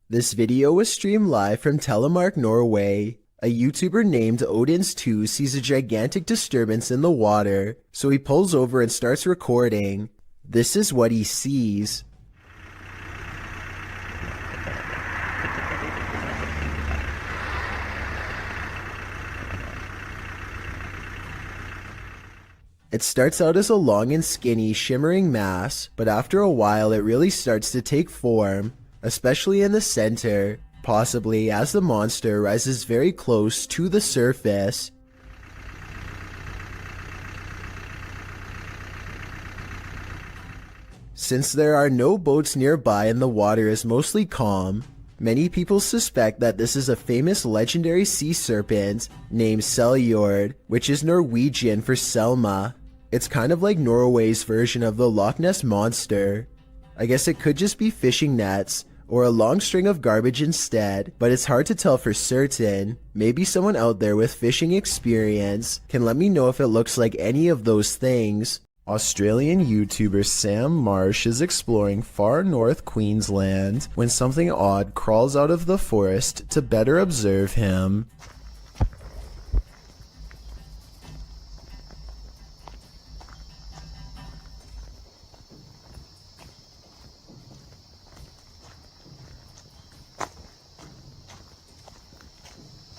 This video was streamed live from Telemark, Norway. A YouTuber named Odins2 sees a gigantic disturbance in the water, so he pulls over and starts recording. This is what he sees. It starts out as a long and skinny, shimmering mass, but after a while it really starts to take form, especially in the center, possibly as the monster rises very close to the surface. Since there are no boats nearby and the water is mostly calm, many people suspect that this is a famous legendary sea serpent named Seljord, which is Norwegian for Selma. It's kind of like Norway's version of the Loch Ness monster. I guess it could just be fishing nets, or a long string of garbage instead, but it's hard to tell for certain. Maybe someone out there with fishing experience can let me know if it looks like any of those things. Australian YouTuber Sam Marsh is exploring far north Queensland when something odd crawls out of the forest to better observe him.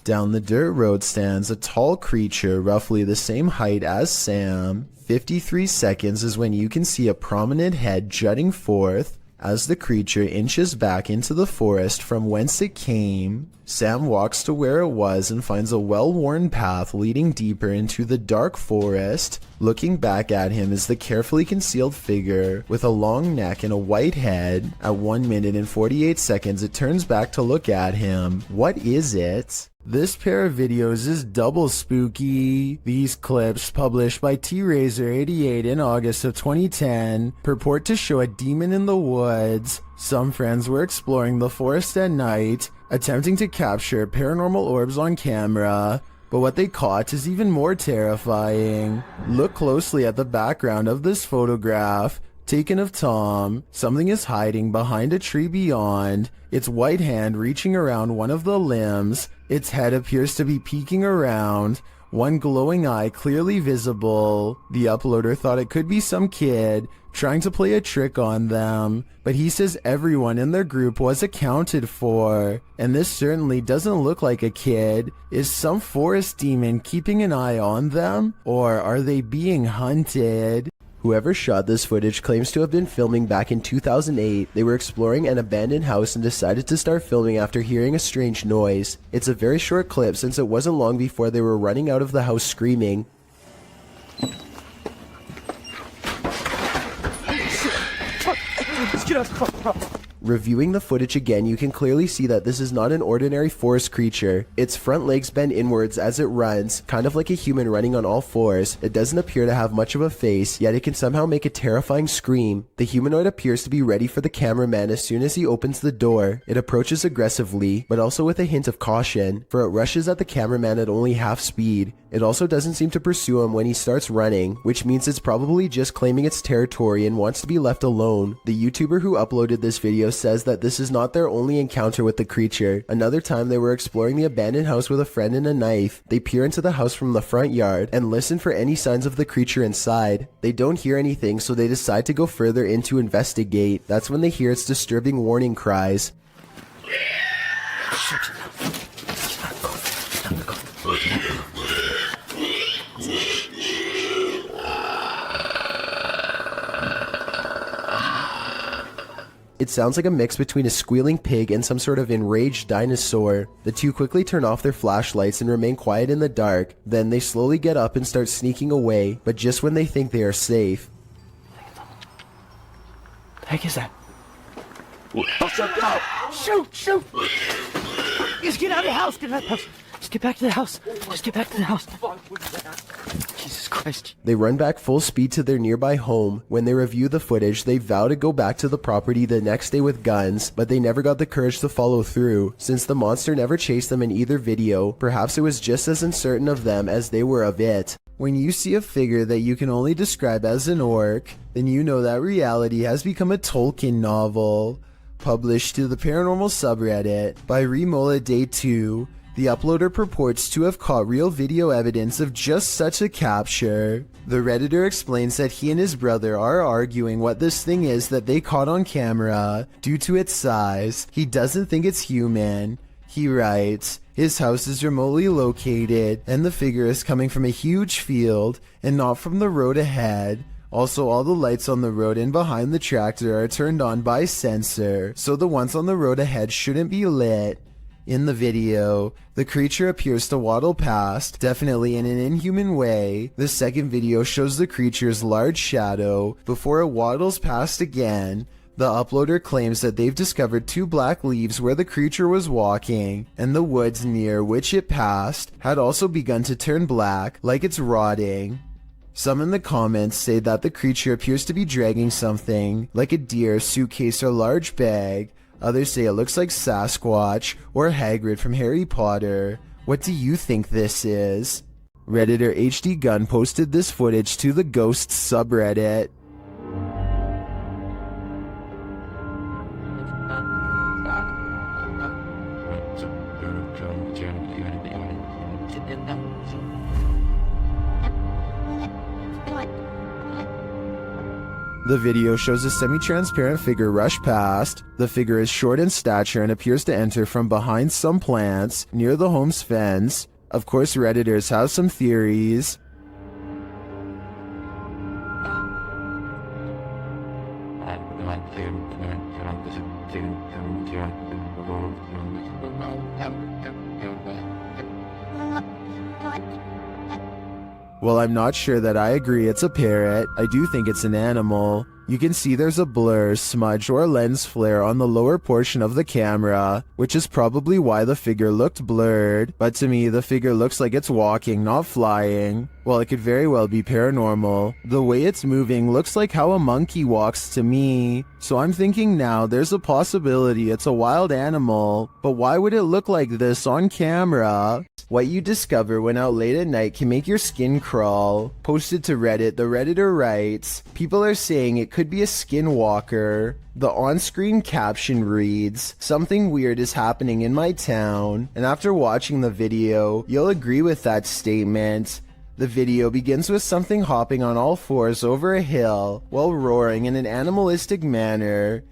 Down the dirt road stands a tall creature roughly the same height as Sam. 53 seconds is when you can see a prominent head jutting forth as the creature inches back into the forest from whence it came. Sam walks to where it was and finds a well-worn path leading deeper into the dark forest. Looking back at him is the carefully concealed figure with a long neck and a white head. At 1 minute and 48 seconds it turns back to look at him. What is it? This pair of videos is double spooky. These clips, published by T-Razor88 in August of 2010, purport to show a demon in the woods. Some friends were exploring the forest at night, attempting to capture paranormal orbs on camera, but what they caught is even more terrifying. Look closely at the background of this photograph, taken of Tom. Something is hiding behind a tree beyond, its white hand reaching around one of the limbs. Its head appears to be peeking around, one glowing eye clearly visible. The uploader thought it could be some kid trying to play a trick on them, but he says everyone in their group was accounted for, and this certainly doesn't look like a kid. Is some forest demon keeping an eye on them, or are they being hunted? Whoever shot this footage claims to have been filming back in 2008. They were exploring an abandoned house and decided to start filming after hearing a strange noise. It's a very short clip since it wasn't long before they were running out of the house screaming. Let's get out. Reviewing the footage again, you can clearly see that this is not an ordinary forest creature. Its front legs bend inwards as it runs, kind of like a human running on all fours. It doesn't appear to have much of a face, yet it can somehow make a terrifying scream. The humanoid appears to be ready for the cameraman as soon as he opens the door. It approaches aggressively, but also with a hint of caution, for it rushes at the cameraman at only half speed. It also doesn't seem to pursue him when he starts running, which means it's probably just claiming its territory and wants to be left alone. The YouTuber who uploaded this video says that this is not their only encounter with the creature. Another time they were exploring the abandoned house with a friend and a knife. They peer into the house from the front yard and listen for any signs of the creature inside. They don't hear anything, so they decide to go further in to investigate. That's when they hear its disturbing warning cries. It sounds like a mix between a squealing pig and some sort of enraged dinosaur. The two quickly turn off their flashlights and remain quiet in the dark. Then they slowly get up and start sneaking away, but just when they think they are safe. The heck is that? Shoot! Just get out of the house! Get out of the house! Just get back to the house! Just get back to the house! Jesus Christ. They run back full speed to their nearby home. When they review the footage, they vow to go back to the property the next day with guns, but they never got the courage to follow through. Since the monster never chased them in either video, perhaps it was just as uncertain of them as they were of it. When you see a figure that you can only describe as an orc, then you know that reality has become a Tolkien novel. Published to the Paranormal subreddit by Remola Day 2, the uploader purports to have caught real video evidence of just such a capture. The Redditor explains that he and his brother are arguing what this thing is that they caught on camera. Due to its size, he doesn't think it's human. He writes, his house is remotely located, and the figure is coming from a huge field and not from the road ahead. Also, all the lights on the road and behind the tractor are turned on by sensor, so the ones on the road ahead shouldn't be lit. In the video, the creature appears to waddle past, definitely in an inhuman way. The second video shows the creature's large shadow before it waddles past again. The uploader claims that they've discovered 2 black leaves where the creature was walking, and the woods near which it passed had also begun to turn black, like it's rotting. Some in the comments say that the creature appears to be dragging something, like a deer, suitcase, or large bag. Others say it looks like Sasquatch or Hagrid from Harry Potter. What do you think this is? Redditor HD Gun posted this footage to the Ghosts subreddit. The video shows a semi-transparent figure rush past. The figure is short in stature and appears to enter from behind some plants near the home's fence. Of course, Redditors have some theories. While I'm not sure that I agree it's a parrot, I do think it's an animal. You can see there's a blur, smudge, or lens flare on the lower portion of the camera, which is probably why the figure looked blurred, but to me the figure looks like it's walking, not flying. While it could very well be paranormal, the way it's moving looks like how a monkey walks to me. So I'm thinking now there's a possibility it's a wild animal, but why would it look like this on camera? What you discover when out late at night can make your skin crawl. Posted to Reddit, the Redditor writes, people are saying it could could be a skinwalker. The on-screen caption reads, "Something weird is happening in my town," and after watching the video, you'll agree with that statement. The video begins with something hopping on all fours over a hill while roaring in an animalistic manner.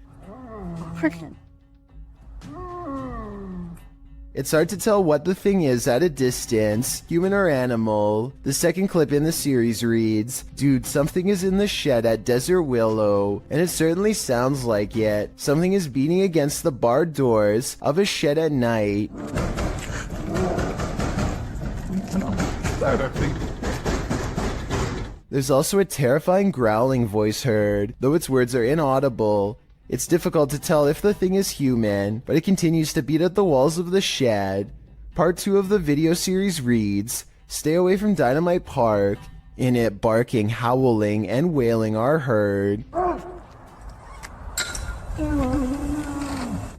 It's hard to tell what the thing is at a distance, human or animal. The second clip in the series reads, "Dude, something is in the shed at Desert Willow," and it certainly sounds like it. Something is beating against the barred doors of a shed at night. There's also a terrifying growling voice heard, though its words are inaudible. It's difficult to tell if the thing is human, but it continues to beat at the walls of the shed. Part 2 of the video series reads, "Stay away from Dynamite Park." In it, barking, howling, and wailing are heard.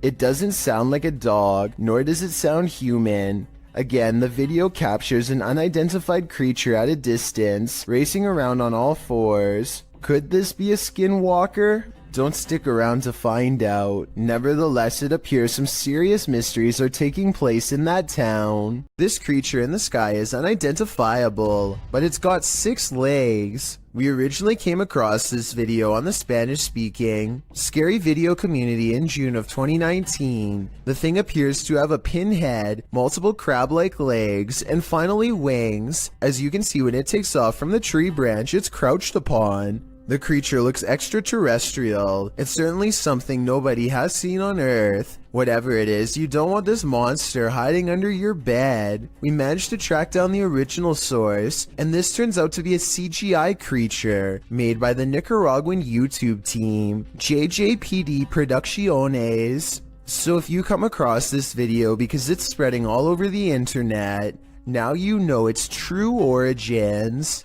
It doesn't sound like a dog, nor does it sound human. Again, the video captures an unidentified creature at a distance, racing around on all fours. Could this be a skinwalker? Don't stick around to find out. Nevertheless, it appears some serious mysteries are taking place in that town. This creature in the sky is unidentifiable, but it's got 6 legs. We originally came across this video on the Spanish-speaking Scary Video community in June of 2019. The thing appears to have a pinhead, multiple crab-like legs, and finally wings. As you can see when it takes off from the tree branch it's crouched upon. The creature looks extraterrestrial. It's certainly something nobody has seen on Earth. Whatever it is, you don't want this monster hiding under your bed. We managed to track down the original source, and this turns out to be a CGI creature made by the Nicaraguan YouTube team, JJPD Producciones. So if you come across this video because it's spreading all over the internet, now you know its true origins.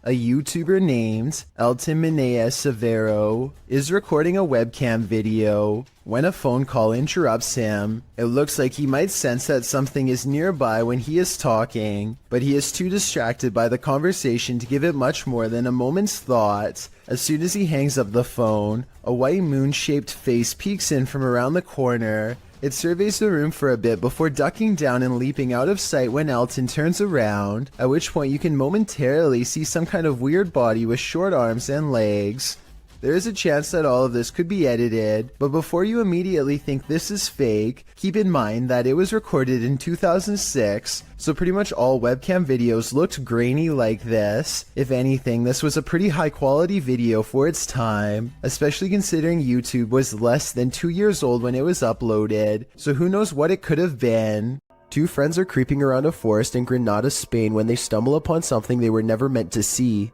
A YouTuber named Elton Minea Severo is recording a webcam video. When a phone call interrupts him, it looks like he might sense that something is nearby when he is talking, but he is too distracted by the conversation to give it much more than a moment's thought. As soon as he hangs up the phone, a white moon-shaped face peeks in from around the corner. It surveys the room for a bit before ducking down and leaping out of sight when Elton turns around, at which point you can momentarily see some kind of weird body with short arms and legs. There is a chance that all of this could be edited, but before you immediately think this is fake, keep in mind that it was recorded in 2006, so pretty much all webcam videos looked grainy like this. If anything, this was a pretty high quality video for its time, especially considering YouTube was less than 2 years old when it was uploaded, so who knows what it could have been. 2 friends are creeping around a forest in Granada, Spain when they stumble upon something they were never meant to see.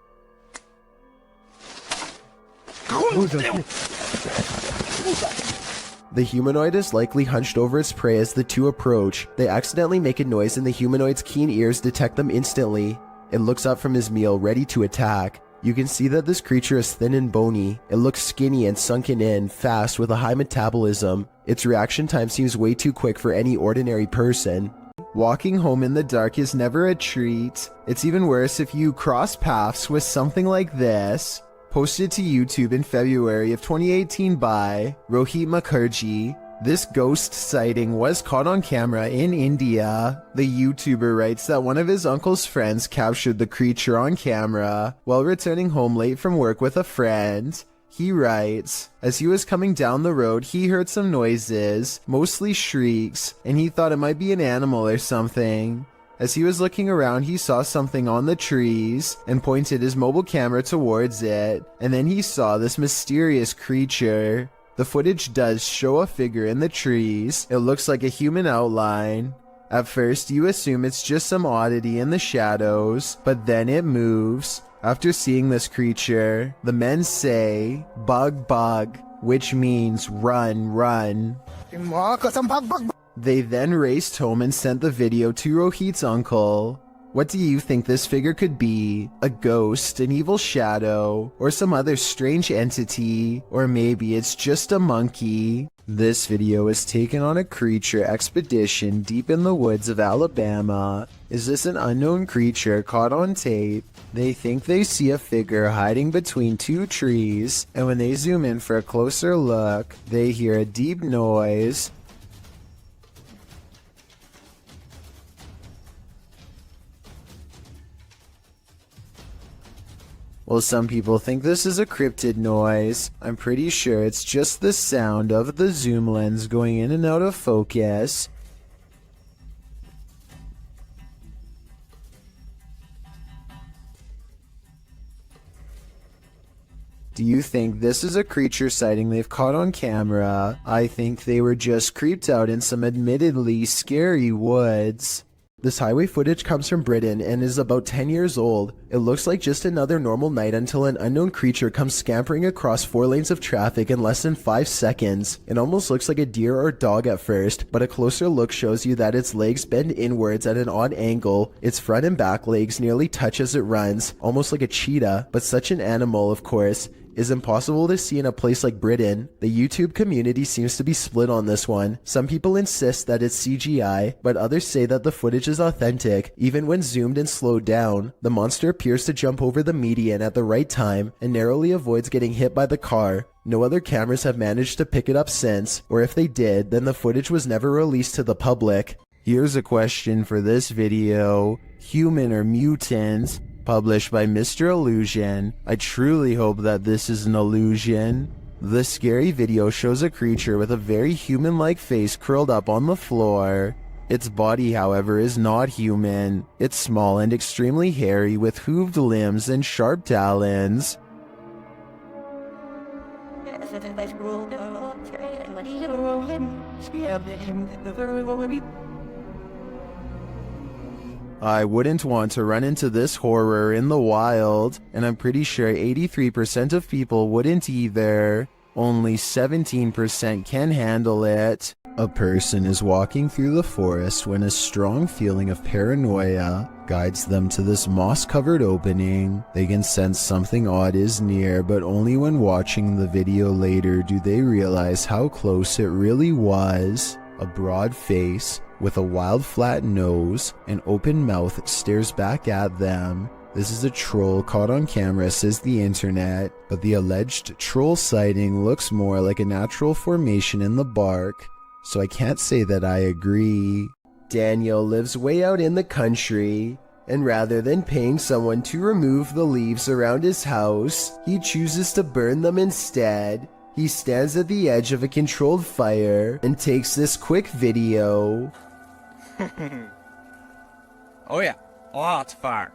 The humanoid is likely hunched over its prey as the two approach. They accidentally make a noise and the humanoid's keen ears detect them instantly. It looks up from his meal, ready to attack. You can see that this creature is thin and bony. It looks skinny and sunken in, fast with a high metabolism. Its reaction time seems way too quick for any ordinary person. Walking home in the dark is never a treat. It's even worse if you cross paths with something like this. Posted to YouTube in February of 2018 by Rohit Mukherjee. This ghost sighting was caught on camera in India. The YouTuber writes that one of his uncle's friends captured the creature on camera while returning home late from work with a friend. He writes, as he was coming down the road, he heard some noises, mostly shrieks, and he thought it might be an animal or something. As he was looking around, he saw something on the trees and pointed his mobile camera towards it, and then he saw this mysterious creature. The footage does show a figure in the trees. It looks like a human outline. At first, you assume it's just some oddity in the shadows, but then it moves. After seeing this creature, the men say, "Bug, bug," which means run, run. They then raced home and sent the video to Rohit's uncle. What do you think this figure could be? A ghost, an evil shadow, or some other strange entity? Or maybe it's just a monkey? This video is taken on a creature expedition deep in the woods of Alabama. Is this an unknown creature caught on tape? They think they see a figure hiding between two trees, and when they zoom in for a closer look, they hear a deep noise. Well, some people think this is a cryptid noise. I'm pretty sure it's just the sound of the zoom lens going in and out of focus. Do you think this is a creature sighting they've caught on camera? I think they were just creeped out in some admittedly scary woods. This highway footage comes from Britain and is about 10 years old. It looks like just another normal night until an unknown creature comes scampering across 4 lanes of traffic in less than 5 seconds. It almost looks like a deer or dog at first, but a closer look shows you that its legs bend inwards at an odd angle. Its front and back legs nearly touch as it runs, almost like a cheetah, but such an animal, of course, is impossible to see in a place like Britain. The YouTube community seems to be split on this one. Some people insist that it's CGI, but others say that the footage is authentic. Even when zoomed and slowed down, the monster appears to jump over the median at the right time and narrowly avoids getting hit by the car. No other cameras have managed to pick it up since, or if they did, then the footage was never released to the public. Here's a question for this video. Human or mutants? Published by Mr. Illusion. I truly hope that this is an illusion. The scary video shows a creature with a very human-like face curled up on the floor. Its body, however, is not human. It's small and extremely hairy with hooved limbs and sharp talons. I wouldn't want to run into this horror in the wild, and I'm pretty sure 83% of people wouldn't either. Only 17% can handle it. A person is walking through the forest when a strong feeling of paranoia guides them to this moss-covered opening. They can sense something odd is near, but only when watching the video later do they realize how close it really was. A broad face with a wild flat nose and open mouth stares back at them. This is a troll caught on camera, says the internet, but the alleged troll sighting looks more like a natural formation in the bark, so I can't say that I agree. Daniel lives way out in the country, and rather than paying someone to remove the leaves around his house, he chooses to burn them instead. He stands at the edge of a controlled fire and takes this quick video. Oh yeah, lots of fire.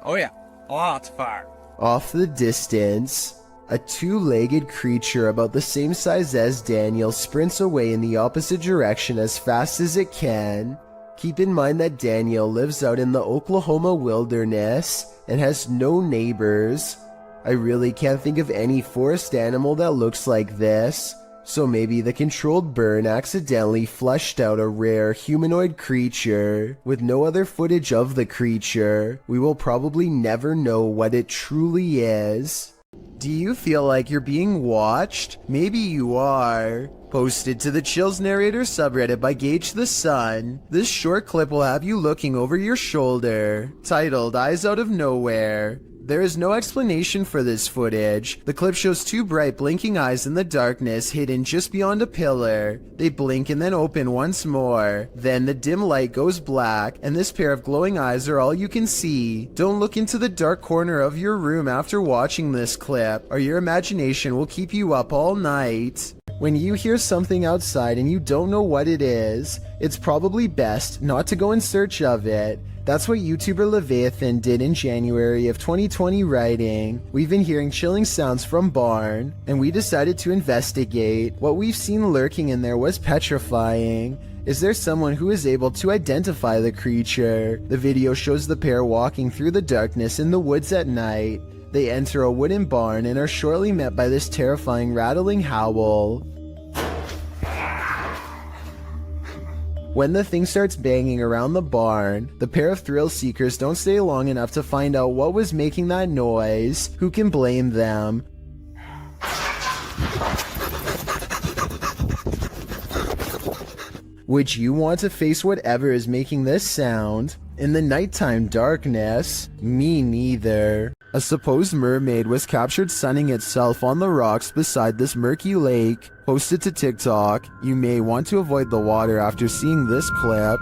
Oh yeah, lots of fire. Off the distance, a two-legged creature about the same size as Daniel sprints away in the opposite direction as fast as it can. Keep in mind that Daniel lives out in the Oklahoma wilderness and has no neighbors. I really can't think of any forest animal that looks like this. So maybe the controlled burn accidentally flushed out a rare humanoid creature. With no other footage of the creature, we will probably never know what it truly is. Do you feel like you're being watched? Maybe you are. Posted to the Chills Narrator subreddit by Gage the Sun, this short clip will have you looking over your shoulder. Titled Eyes Out of Nowhere. There is no explanation for this footage. The clip shows two bright blinking eyes in the darkness hidden just beyond a pillar. They blink and then open once more. Then the dim light goes black, and this pair of glowing eyes are all you can see. Don't look into the dark corner of your room after watching this clip, or your imagination will keep you up all night. When you hear something outside and you don't know what it is, it's probably best not to go in search of it. That's what YouTuber Leviathan did in January of 2020, writing, "We've been hearing chilling sounds from barn, and we decided to investigate. What we've seen lurking in there was petrifying. Is there someone who is able to identify the creature?" The video shows the pair walking through the darkness in the woods at night. They enter a wooden barn and are shortly met by this terrifying rattling howl. When the thing starts banging around the barn, the pair of thrill seekers don't stay long enough to find out what was making that noise. Who can blame them? Would you want to face whatever is making this sound? In the nighttime darkness? Me neither. A supposed mermaid was captured sunning itself on the rocks beside this murky lake. Posted to TikTok. You may want to avoid the water after seeing this clip.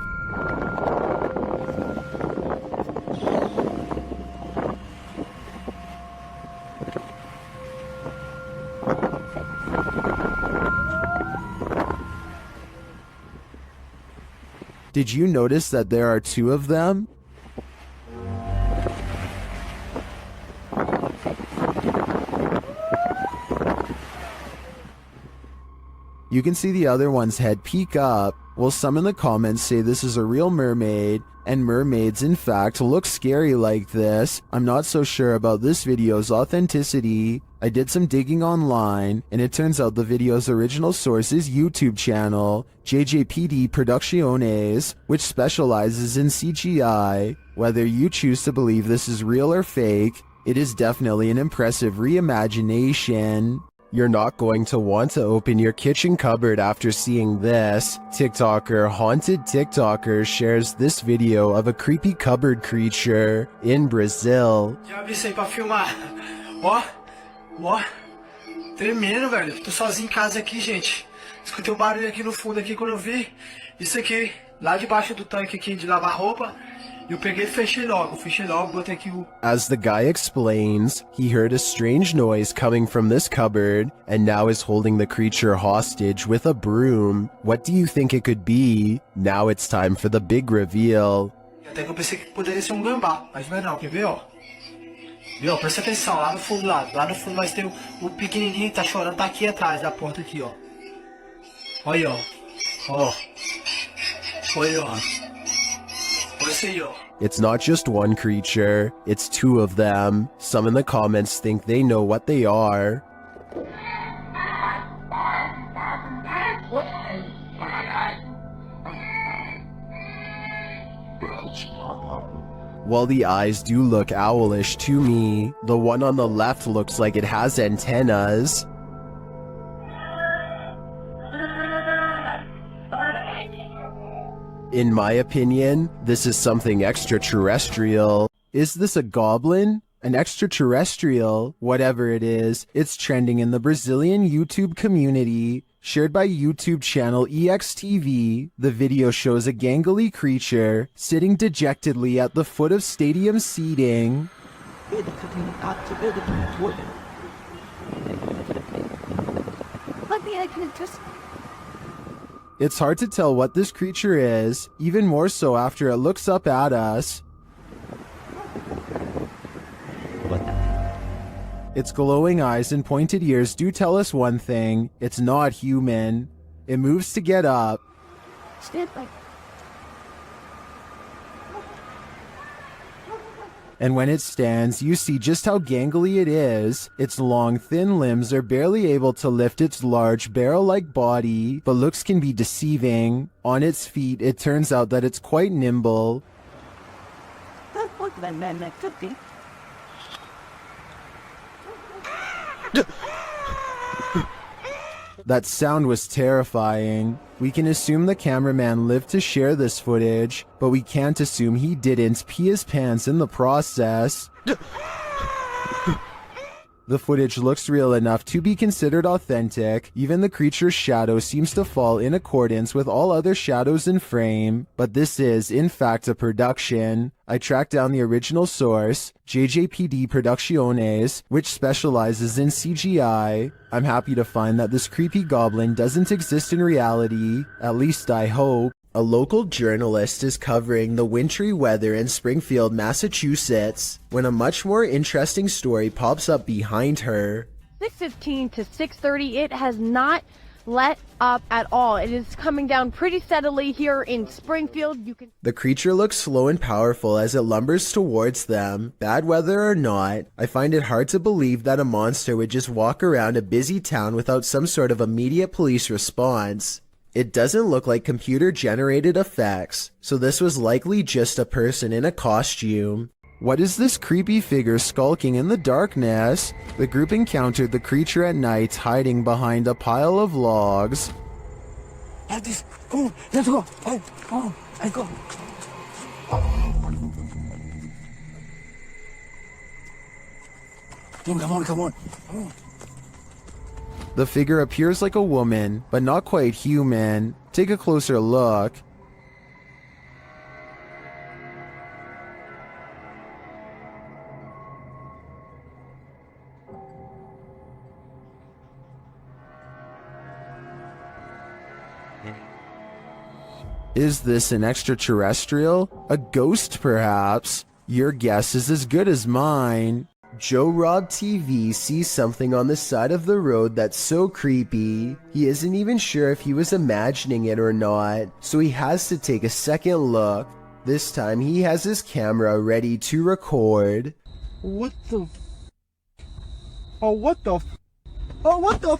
Did you notice that there are two of them? You can see the other one's head peek up. Well, some in the comments say this is a real mermaid, and mermaids in fact look scary like this. I'm not so sure about this video's authenticity. I did some digging online, and it turns out the video's original source is YouTube channel, JJPD Producciones, which specializes in CGI. Whether you choose to believe this is real or fake, it is definitely an impressive reimagination. You're not going to want to open your kitchen cupboard after seeing this. TikToker Haunted TikToker shares this video of a creepy cupboard creature in Brazil. Já avisei pra filmar. Ó, ó. Tremendo, velho. Tô sozinho em casa aqui, gente. Escutei um barulho aqui no fundo aqui quando eu vi. Isso aqui, lá debaixo do tanque aqui de lavar roupa. Eu peguei e fechei logo, botei aqui o... As the guy explains, he heard a strange noise coming from this cupboard and now is holding the creature hostage with a broom. What do you think it could be? Now it's time for the big reveal. Até que eu pensei que poderia ser um gambá, mas não é não, quer ver, ó? Viu, presta atenção, lá no fundo, lá no fundo nós temos o pequenininho que tá chorando, tá aqui atrás da porta aqui, ó. Olha aí, ó. Ó. Olha aí, ó. It's not just one creature, it's two of them. Some in the comments think they know what they are. While the eyes do look owlish to me, the one on the left looks like it has antennas. In my opinion, this is something extraterrestrial. Is this a goblin? An extraterrestrial? Whatever it is, it's trending in the Brazilian YouTube community. Shared by YouTube channel EXTV, the video shows a gangly creature sitting dejectedly at the foot of stadium seating. It's hard to tell what this creature is, even more so after it looks up at us. Its glowing eyes and pointed ears do tell us one thing: it's not human. It moves to get up. And when it stands, you see just how gangly it is. Its long, thin limbs are barely able to lift its large, barrel-like body, but looks can be deceiving. On its feet, it turns out that it's quite nimble. That sound was terrifying. We can assume the cameraman lived to share this footage, but we can't assume he didn't pee his pants in the process. The footage looks real enough to be considered authentic. Even the creature's shadow seems to fall in accordance with all other shadows in frame, but this is, in fact, a production. I tracked down the original source, JJPD Producciones, which specializes in CGI. I'm happy to find that this creepy goblin doesn't exist in reality, at least I hope. A local journalist is covering the wintry weather in Springfield, Massachusetts, when a much more interesting story pops up behind her. 6:15 to 6:30, it has not let up at all. It is coming down pretty steadily here in Springfield. The creature looks slow and powerful as it lumbers towards them. Bad weather or not, I find it hard to believe that a monster would just walk around a busy town without some sort of immediate police response. It doesn't look like computer-generated effects, so this was likely just a person in a costume. What is this creepy figure skulking in the darkness? The group encountered the creature at night hiding behind a pile of logs. Come on, let's go. Oh, let's go. Come on. The figure appears like a woman, but not quite human. Take a closer look. Is this an extraterrestrial? A ghost, perhaps? Your guess is as good as mine. Joe Rob TV sees something on the side of the road that's so creepy, he isn't even sure if he was imagining it or not, so he has to take a second look. This time he has his camera ready to record. What the? Oh, what the? Oh, what the?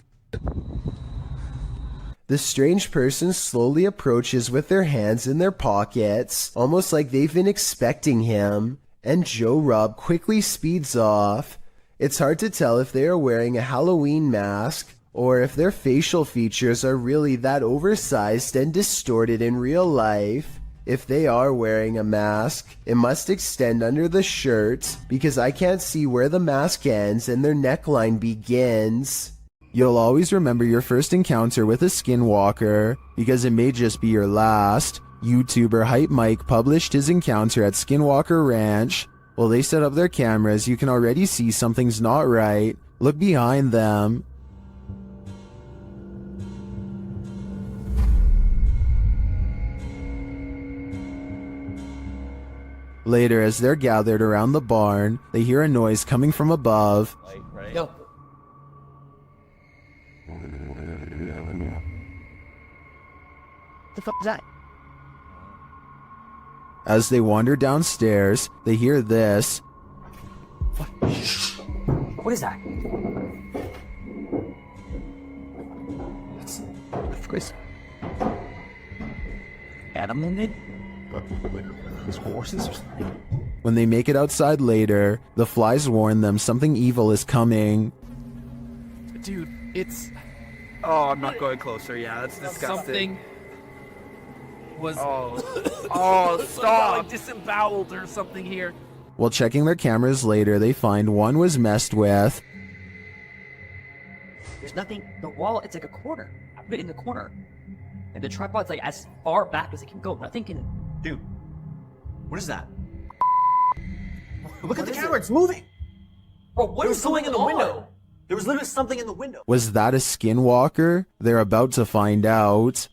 The strange person slowly approaches with their hands in their pockets, almost like they've been expecting him, and Joe Rob quickly speeds off. It's hard to tell if they are wearing a Halloween mask, or if their facial features are really that oversized and distorted in real life. If they are wearing a mask, it must extend under the shirt, because I can't see where the mask ends and their neckline begins. You'll always remember your first encounter with a skinwalker, because it may just be your last. YouTuber Hype Mike published his encounter at Skinwalker Ranch. While they set up their cameras, you can already see something's not right. Look behind them. Later, as they're gathered around the barn, they hear a noise coming from above. Yo. The fuck is that? As they wander downstairs, they hear this. What is that? Of course. Adam in it? His horses or something? When they make it outside later, the flies warn them something evil is coming. Dude, it's... Oh, I'm not going closer. Yeah, that's disgusting. Something was... Oh, stop! Like disemboweled or something here. While checking their cameras later, they find one was messed with. There's nothing. The wall, it's like a corner. I put it in the corner. And the tripod's like as far back as it can go. Nothing can... Dude, what is that? Look at the camera, it's moving! Bro, what is going in the window? There was literally something in the window. Was that a skinwalker? They're about to find out.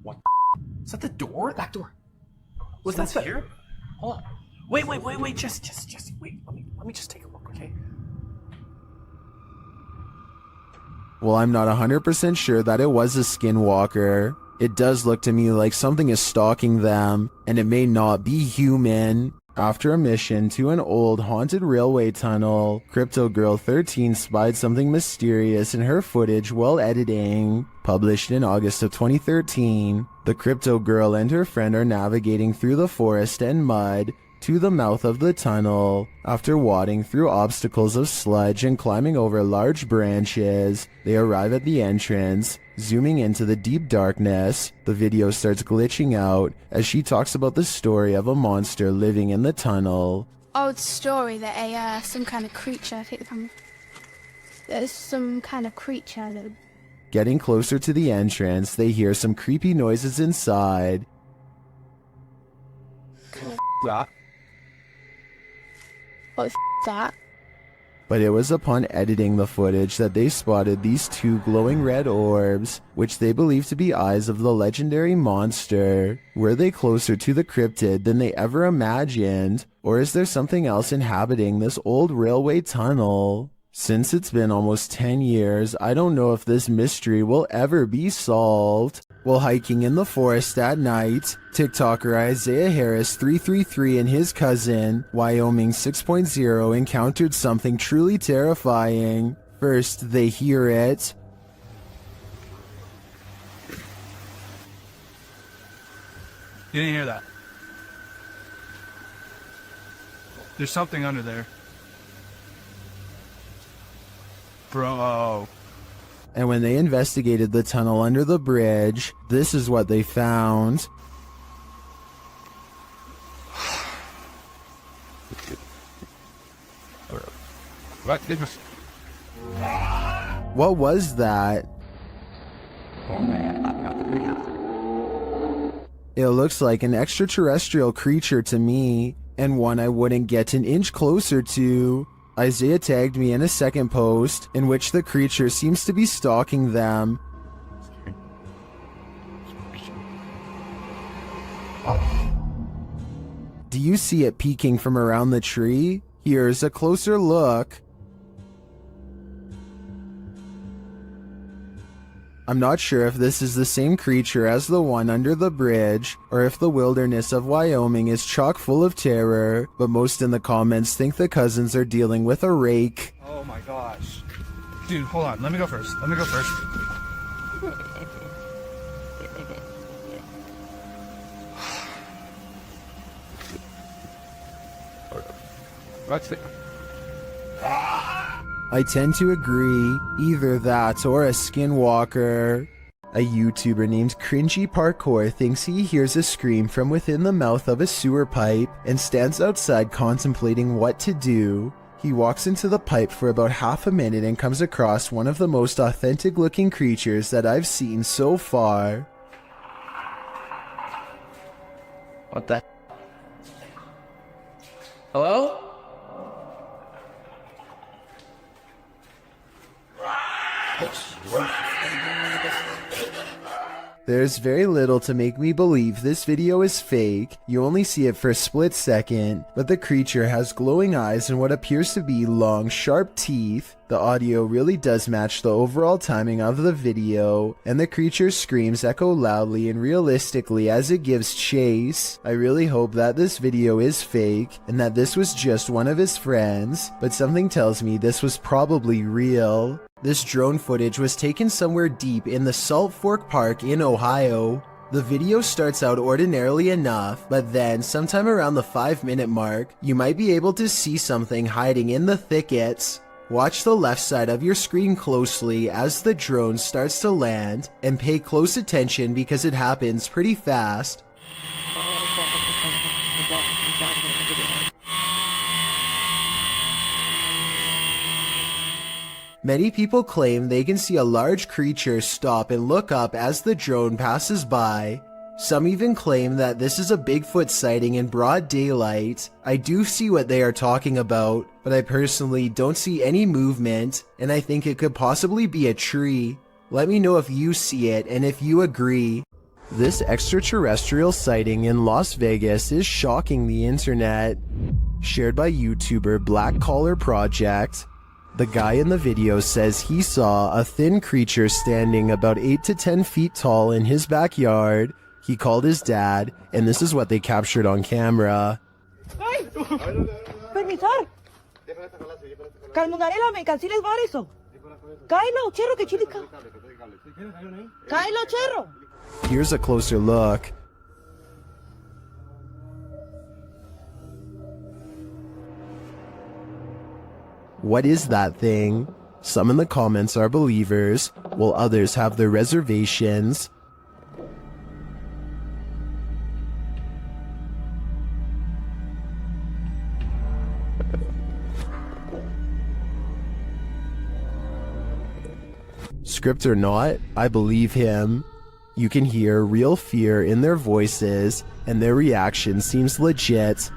What? Is that the door? Back door. Was that here? Hold on. Wait. Just wait. Let me just take a look, okay? Well, I'm not 100% sure that it was a skinwalker. It does look to me like something is stalking them, and it may not be human. After a mission to an old haunted railway tunnel, Crypto Girl 13 spied something mysterious in her footage while editing. Published in August of 2013, the Crypto Girl and her friend are navigating through the forest and mud to the mouth of the tunnel. After wading through obstacles of sludge and climbing over large branches, they arrive at the entrance. Zooming into the deep darkness, the video starts glitching out as she talks about the story of a monster living in the tunnel. Old story that some kind of creature, there's some kind of creature that... Getting closer to the entrance, they hear some creepy noises inside. That. What the that? But it was upon editing the footage that they spotted these two glowing red orbs, which they believe to be eyes of the legendary monster. Were they closer to the cryptid than they ever imagined? Or is there something else inhabiting this old railway tunnel? Since it's been almost 10 years, I don't know if this mystery will ever be solved. While hiking in the forest at night, TikToker Isaiah Harris 333 and his cousin, Wyoming 6.0, encountered something truly terrifying. First, they hear it. You didn't hear that. There's something under there. Bro. And when they investigated the tunnel under the bridge, this is what they found. What was that? It looks like an extraterrestrial creature to me, and one I wouldn't get an inch closer to. Isaiah tagged me in a second post, in which the creature seems to be stalking them. Do you see it peeking from around the tree? Here's a closer look. I'm not sure if this is the same creature as the one under the bridge, or if the wilderness of Wyoming is chock full of terror, but most in the comments think the cousins are dealing with a rake. Oh my gosh. Dude, hold on. Let me go first. I tend to agree, either that or a skinwalker. A YouTuber named Cringy Parkour thinks he hears a scream from within the mouth of a sewer pipe and stands outside contemplating what to do. He walks into the pipe for about half a minute and comes across one of the most authentic looking creatures that I've seen so far. What the? Hello? There's very little to make me believe this video is fake. You only see it for a split second, but the creature has glowing eyes and what appears to be long, sharp teeth. The audio really does match the overall timing of the video, and the creature's screams echo loudly and realistically as it gives chase. I really hope that this video is fake, and that this was just one of his friends, but something tells me this was probably real. This drone footage was taken somewhere deep in the Salt Fork Park in Ohio. The video starts out ordinarily enough, but then sometime around the 5-minute mark, you might be able to see something hiding in the thickets. Watch the left side of your screen closely as the drone starts to land, and pay close attention because it happens pretty fast. Many people claim they can see a large creature stop and look up as the drone passes by. Some even claim that this is a Bigfoot sighting in broad daylight. I do see what they are talking about, but I personally don't see any movement, and I think it could possibly be a tree. Let me know if you see it and if you agree. This extraterrestrial sighting in Las Vegas is shocking the internet. Shared by YouTuber Black Collar Project. The guy in the video says he saw a thin creature standing about 8 to 10 feet tall in his backyard. He called his dad, and this is what they captured on camera. ¡Ay! ¡Permisar! Calmongarela, me canceles variso. Kylo, cherro, que chilica. Kylo, cherro. Here's a closer look. What is that thing? Some in the comments are believers, while others have their reservations. Script or not, I believe him. You can hear real fear in their voices, and their reaction seems legit.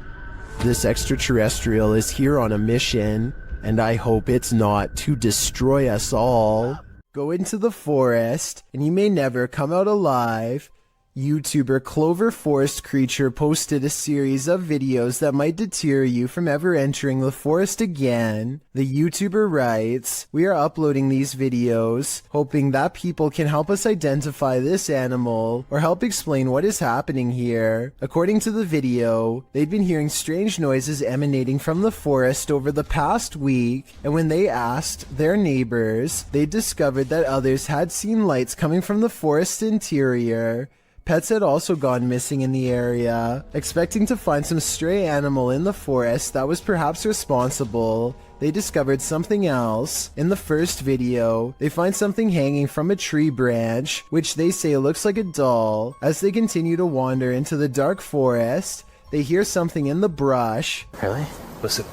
This extraterrestrial is here on a mission, and I hope it's not to destroy us all. Go into the forest, and you may never come out alive. YouTuber Clover Forest Creature posted a series of videos that might deter you from ever entering the forest again. The YouTuber writes, "We are uploading these videos, hoping that people can help us identify this animal, or help explain what is happening here." According to the video, they'd been hearing strange noises emanating from the forest over the past week, and when they asked their neighbors, they discovered that others had seen lights coming from the forest interior. Pets had also gone missing in the area. Expecting to find some stray animal in the forest that was perhaps responsible, they discovered something else. In the first video, they find something hanging from a tree branch, which they say looks like a doll. As they continue to wander into the dark forest, they hear something in the brush. Really? Listen.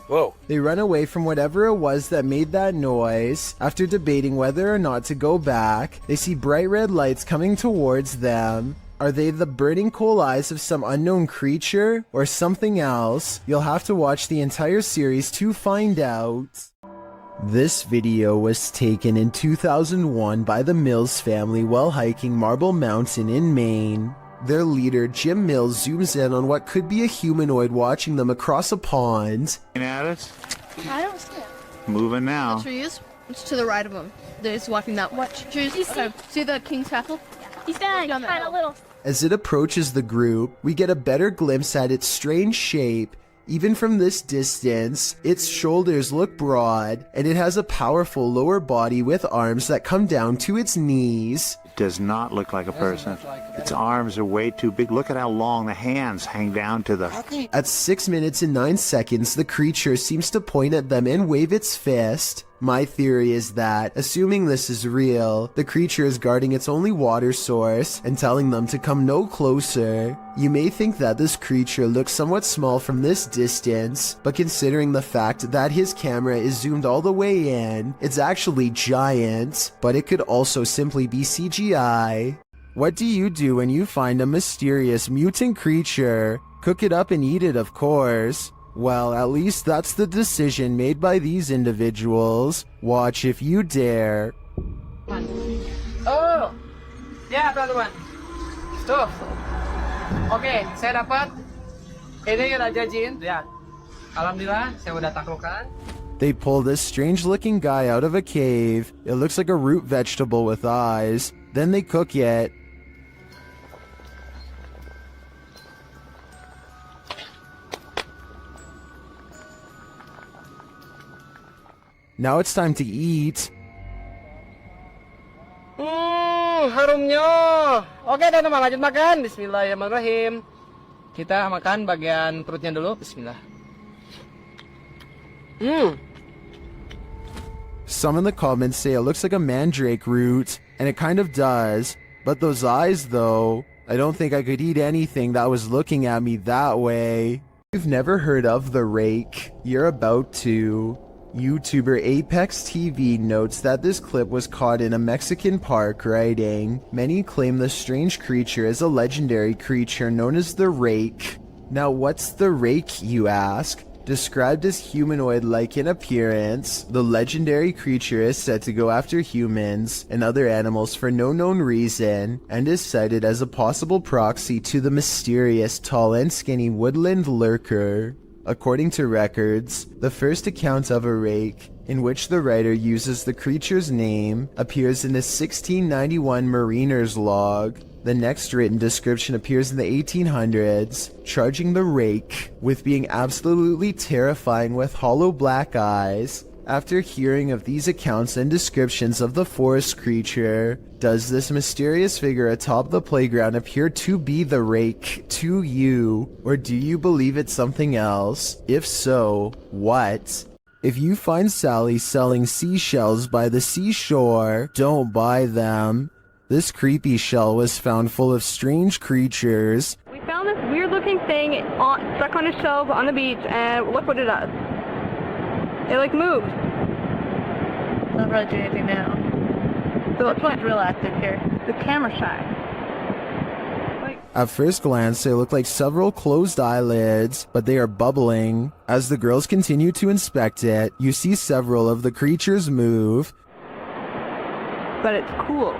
Whoa. They run away from whatever it was that made that noise. After debating whether or not to go back, they see bright red lights coming towards them. Are they the burning coal eyes of some unknown creature or something else? You'll have to watch the entire series to find out. This video was taken in 2001 by the Mills family while hiking Marble Mountain in Maine. Their leader, Jim Mills, zooms in on what could be a humanoid watching them across a pond. At us? I don't see it. Moving now. Trees? It's to the right of them. They're just walking that way. Trees? Okay. See the King's Castle? He's kind of little. As it approaches the group, we get a better glimpse at its strange shape. Even from this distance, its shoulders look broad, and it has a powerful lower body with arms that come down to its knees. It does not look like a person. Its arms are way too big. Look at how long the hands hang down to the... At 6 minutes and 9 seconds, the creature seems to point at them and wave its fist. My theory is that, assuming this is real, the creature is guarding its only water source and telling them to come no closer. You may think that this creature looks somewhat small from this distance, but considering the fact that his camera is zoomed all the way in, it's actually giant, but it could also simply be CGI. What do you do when you find a mysterious mutant creature? Cook it up and eat it, of course. Well, at least that's the decision made by these individuals. Watch if you dare. Oh, ya teman-teman. Tuh. Oke, saya dapat. Ini Raja Jin. Lihat. Alhamdulillah, saya udah taklukkan. They pull this strange-looking guy out of a cave. It looks like a root vegetable with eyes. Then they cook it. Now it's time to eat. Harumnya. Oke, teman-teman, lanjut makan. Bismillahirrahmanirrahim. Kita makan bagian perutnya dulu. Bismillah. Some in the comments say it looks like a mandrake root, and it kind of does. But those eyes, though, I don't think I could eat anything that was looking at me that way. If you've never heard of the rake, you're about to. YouTuber Apex TV notes that this clip was caught in a Mexican park, writing, "Many claim the strange creature is a legendary creature known as the rake." Now what's the rake, you ask? Described as humanoid-like in appearance, the legendary creature is said to go after humans and other animals for no known reason, and is cited as a possible proxy to the mysterious tall and skinny woodland lurker. According to records, the first account of a rake, in which the writer uses the creature's name, appears in the 1691 mariner's log. The next written description appears in the 1800s, charging the rake with being absolutely terrifying with hollow black eyes. After hearing of these accounts and descriptions of the forest creature, does this mysterious figure atop the playground appear to be the rake to you, or do you believe it's something else? If so, what? If you find Sally selling seashells by the seashore, don't buy them. This creepy shell was found full of strange creatures. We found this weird looking thing stuck on a shelf on the beach, and look what it does. It like moved. Not really doing anything now. So it's like real active here. The camera shy. At first glance, they look like several closed eyelids, but they are bubbling. As the girls continue to inspect it, you see several of the creatures move. But it's cool.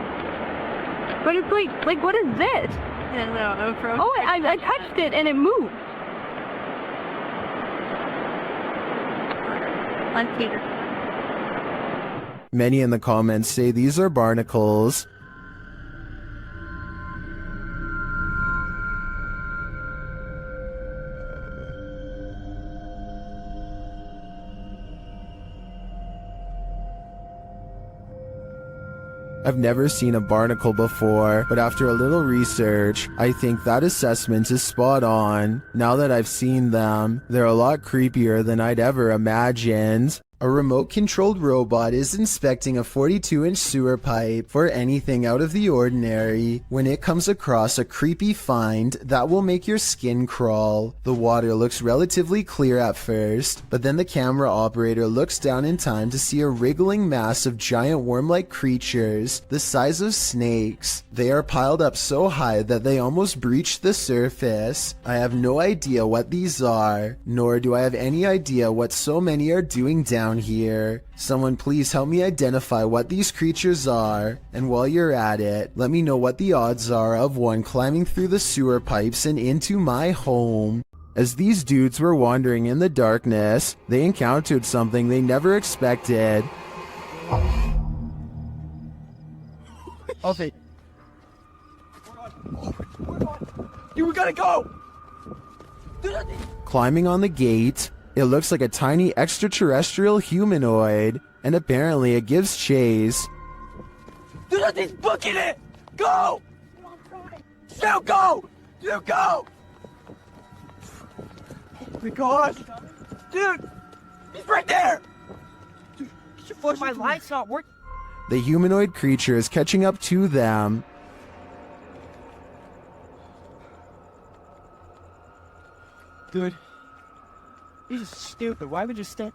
But it's like what is this? I don't know. Oh, I touched it and it moved. Many in the comments say these are barnacles. I've never seen a barnacle before, but after a little research, I think that assessment is spot on. Now that I've seen them, they're a lot creepier than I'd ever imagined. A remote-controlled robot is inspecting a 42-inch sewer pipe for anything out of the ordinary when it comes across a creepy find that will make your skin crawl. The water looks relatively clear at first, but then the camera operator looks down in time to see a wriggling mass of giant worm-like creatures the size of snakes. They are piled up so high that they almost breach the surface. I have no idea what these are, nor do I have any idea what so many are doing down here. Someone please help me identify what these creatures are, and while you're at it, let me know what the odds are of one climbing through the sewer pipes and into my home. As these dudes were wandering in the darkness, they encountered something they never expected. Okay. Dude, we gotta go! Climbing on the gate, it looks like a tiny extraterrestrial humanoid, and apparently it gives chase. Dude, that thing's booking it! Go! Dude, go! Dude, go! Oh my god! Dude! He's right there! Dude, get your foot. My light's not working. The humanoid creature is catching up to them. Dude. This is stupid. Why would you stand?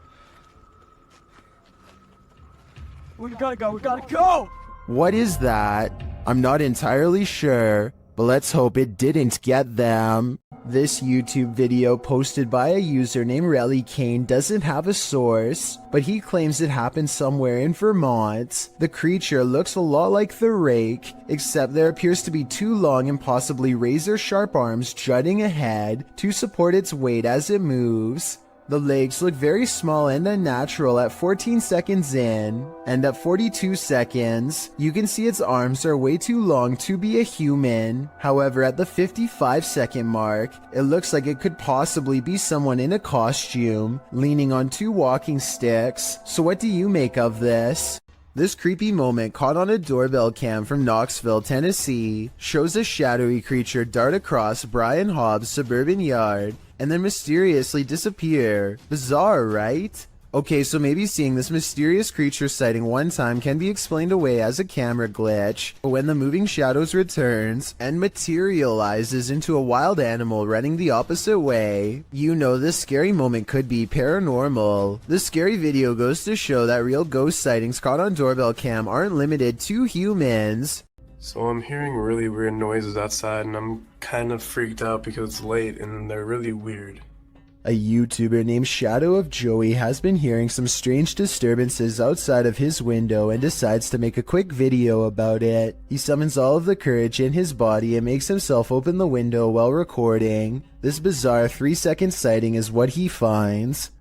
We gotta go. We gotta go! What is that? I'm not entirely sure, but let's hope it didn't get them. This YouTube video posted by a user named Relly Kane doesn't have a source, but he claims it happened somewhere in Vermont. The creature looks a lot like the rake, except there appears to be two long and possibly razor-sharp arms jutting ahead to support its weight as it moves. The legs look very small and unnatural at 14 seconds in, and at 42 seconds, you can see its arms are way too long to be a human. However, at the 55-second mark, it looks like it could possibly be someone in a costume, leaning on two walking sticks. So what do you make of this? This creepy moment caught on a doorbell cam from Knoxville, Tennessee, shows a shadowy creature dart across Brian Hobbs' suburban yard and then mysteriously disappear. Bizarre, right? Okay, so maybe seeing this mysterious creature sighting one time can be explained away as a camera glitch, but when the moving shadows returns and materializes into a wild animal running the opposite way, you know this scary moment could be paranormal. This scary video goes to show that real ghost sightings caught on doorbell cam aren't limited to humans. So I'm hearing really weird noises outside and I'm kind of freaked out because it's late and they're really weird. A YouTuber named Shadow of Joey has been hearing some strange disturbances outside of his window and decides to make a quick video about it. He summons all of the courage in his body and makes himself open the window while recording. This bizarre 3-second sighting is what he finds.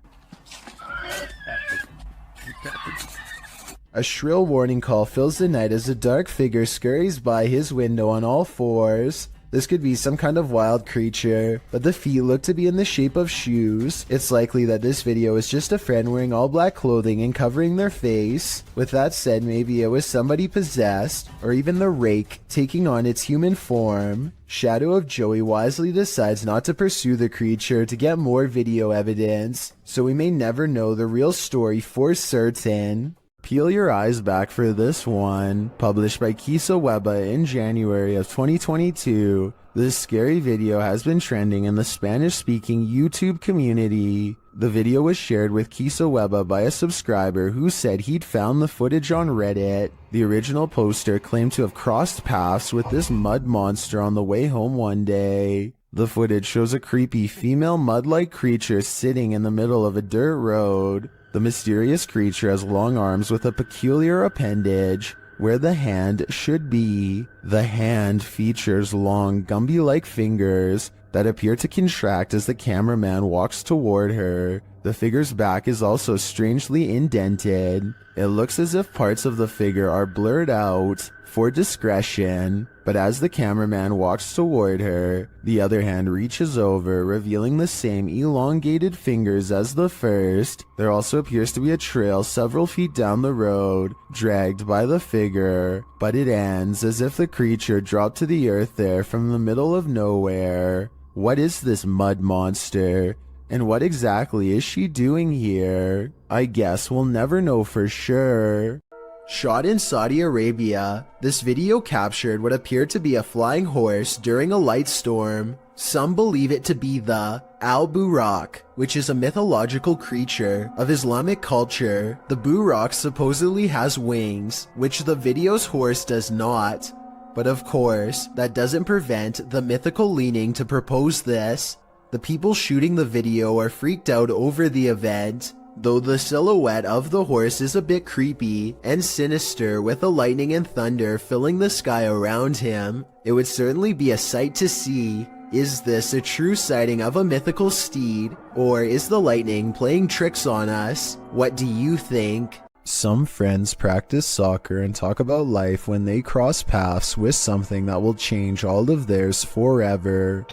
A shrill warning call fills the night as a dark figure scurries by his window on all fours. This could be some kind of wild creature, but the feet look to be in the shape of shoes. It's likely that this video is just a friend wearing all black clothing and covering their face. With that said, maybe it was somebody possessed, or even the rake taking on its human form. Shadow of Joey wisely decides not to pursue the creature to get more video evidence, so we may never know the real story for certain. Peel your eyes back for this one. Published by Kisa Weba in January of 2022, this scary video has been trending in the Spanish-speaking YouTube community. The video was shared with Kisa Weba by a subscriber who said he'd found the footage on Reddit. The original poster claimed to have crossed paths with this mud monster on the way home one day. The footage shows a creepy female mud-like creature sitting in the middle of a dirt road. The mysterious creature has long arms with a peculiar appendage where the hand should be. The hand features long Gumby-like fingers that appear to contract as the cameraman walks toward her. The figure's back is also strangely indented. It looks as if parts of the figure are blurred out for discretion, but as the cameraman walks toward her, the other hand reaches over, revealing the same elongated fingers as the first. There also appears to be a trail several feet down the road, dragged by the figure, but it ends as if the creature dropped to the earth there from the middle of nowhere. What is this mud monster? And what exactly is she doing here? I guess we'll never know for sure. Shot in Saudi Arabia, this video captured what appeared to be a flying horse during a light storm. Some believe it to be the Al-Buraq, which is a mythological creature of Islamic culture. The Buraq supposedly has wings, which the video's horse does not. But of course, that doesn't prevent the mythical leaning to propose this. The people shooting the video are freaked out over the event, though the silhouette of the horse is a bit creepy and sinister with the lightning and thunder filling the sky around him. It would certainly be a sight to see. Is this a true sighting of a mythical steed, or is the lightning playing tricks on us? What do you think? Some friends practice soccer and talk about life when they cross paths with something that will change all of theirs forever.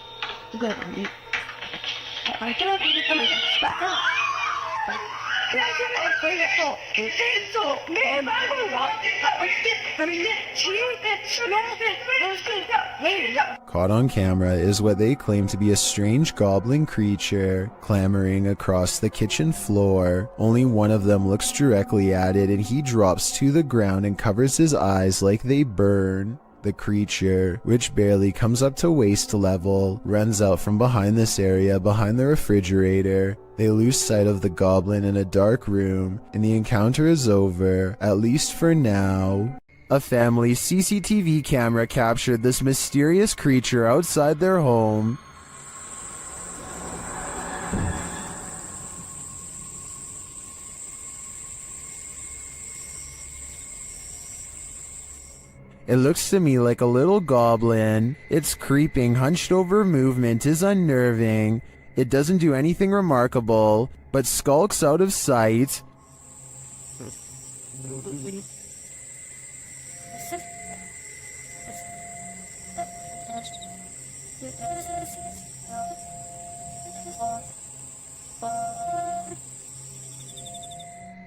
Caught on camera is what they claim to be a strange goblin creature clambering across the kitchen floor. Only one of them looks directly at it and he drops to the ground and covers his eyes like they burn. The creature, which barely comes up to waist level, runs out from behind this area behind the refrigerator. They lose sight of the goblin in a dark room, and the encounter is over, at least for now. A family's CCTV camera captured this mysterious creature outside their home. It looks to me like a little goblin. Its creeping, hunched over movement is unnerving. It doesn't do anything remarkable, but skulks out of sight.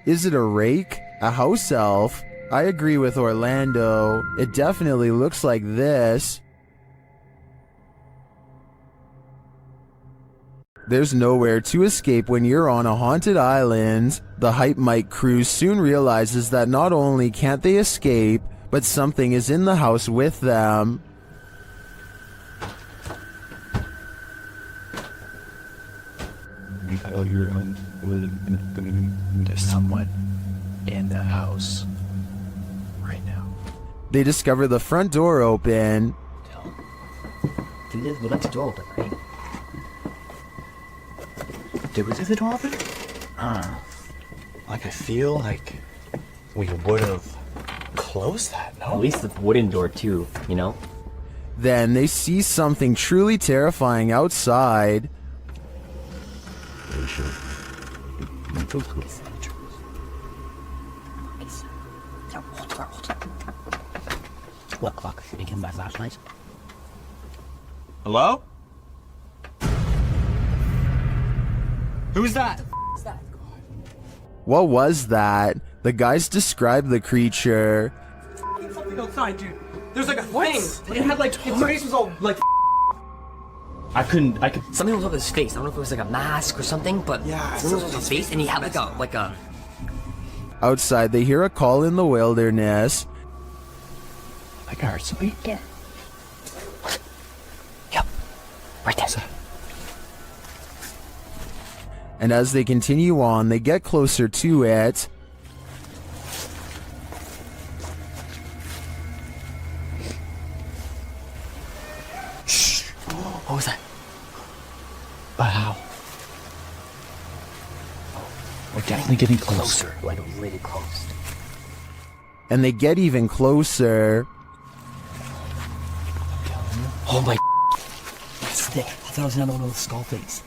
Is it a rake? A house elf? I agree with Orlando. It definitely looks like this. There's nowhere to escape when you're on a haunted island. The Hype Mike crew soon realizes that not only can't they escape, but something is in the house with them. There's someone in the house right now. They discover the front door open. We left the door open, right? Did we leave the door open? Like I feel like we would have closed that, no? At least the wooden door too, you know? Then they see something truly terrifying outside. Look, you can buy flashlights. Hello? Who's that? What was that? The guys described the creature. Something outside, dude. There's like a thing. It had like, its face was all like. I could. Something was on his face. I don't know if it was like a mask or something, but yeah, something was on his face, and he had like a. Outside, they hear a call in the wilderness. I heard something. Yeah. Yep. Right there. And as they continue on, they get closer to it. Shh! What was that? Wow. We're definitely getting closer. Like really close. And they get even closer. Oh my! That's thick. I thought it was another one of those skull things.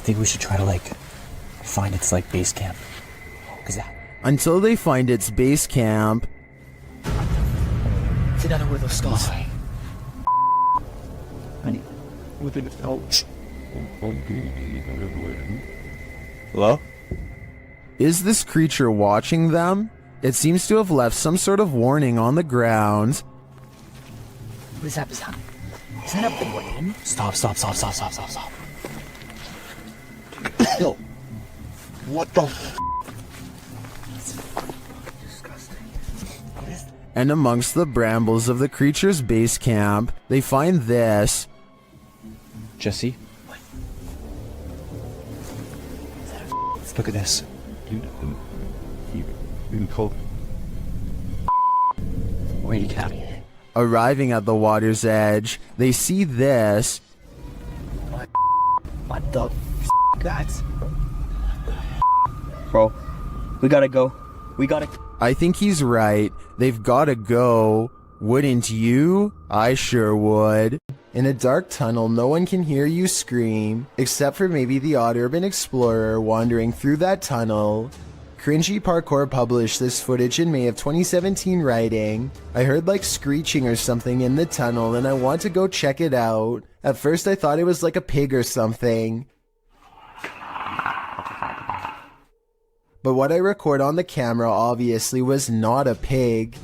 think we should try to, like, find its, like, base camp. Cause that... Until they find its base camp. It's another one of those skulls. Honey. Hello? Is this creature watching them? It seems to have left some sort of warning on the ground. What is that? Is that a brain? Stop. Yo. What the And amongst the brambles of the creature's base camp, they find this. Jesse? Let's look at this. Wait, cat. Arriving at the water's edge, they see this. What the that's... Bro, we gotta go. I think he's right. They've gotta go. Wouldn't you? I sure would. In a dark tunnel, no one can hear you scream, except for maybe the odd urban explorer wandering through that tunnel. Cringy Parkour published this footage in May of 2017 writing, "I heard like screeching or something in the tunnel and I want to go check it out. At first I thought it was like a pig or something. But what I record on the camera obviously was not a pig."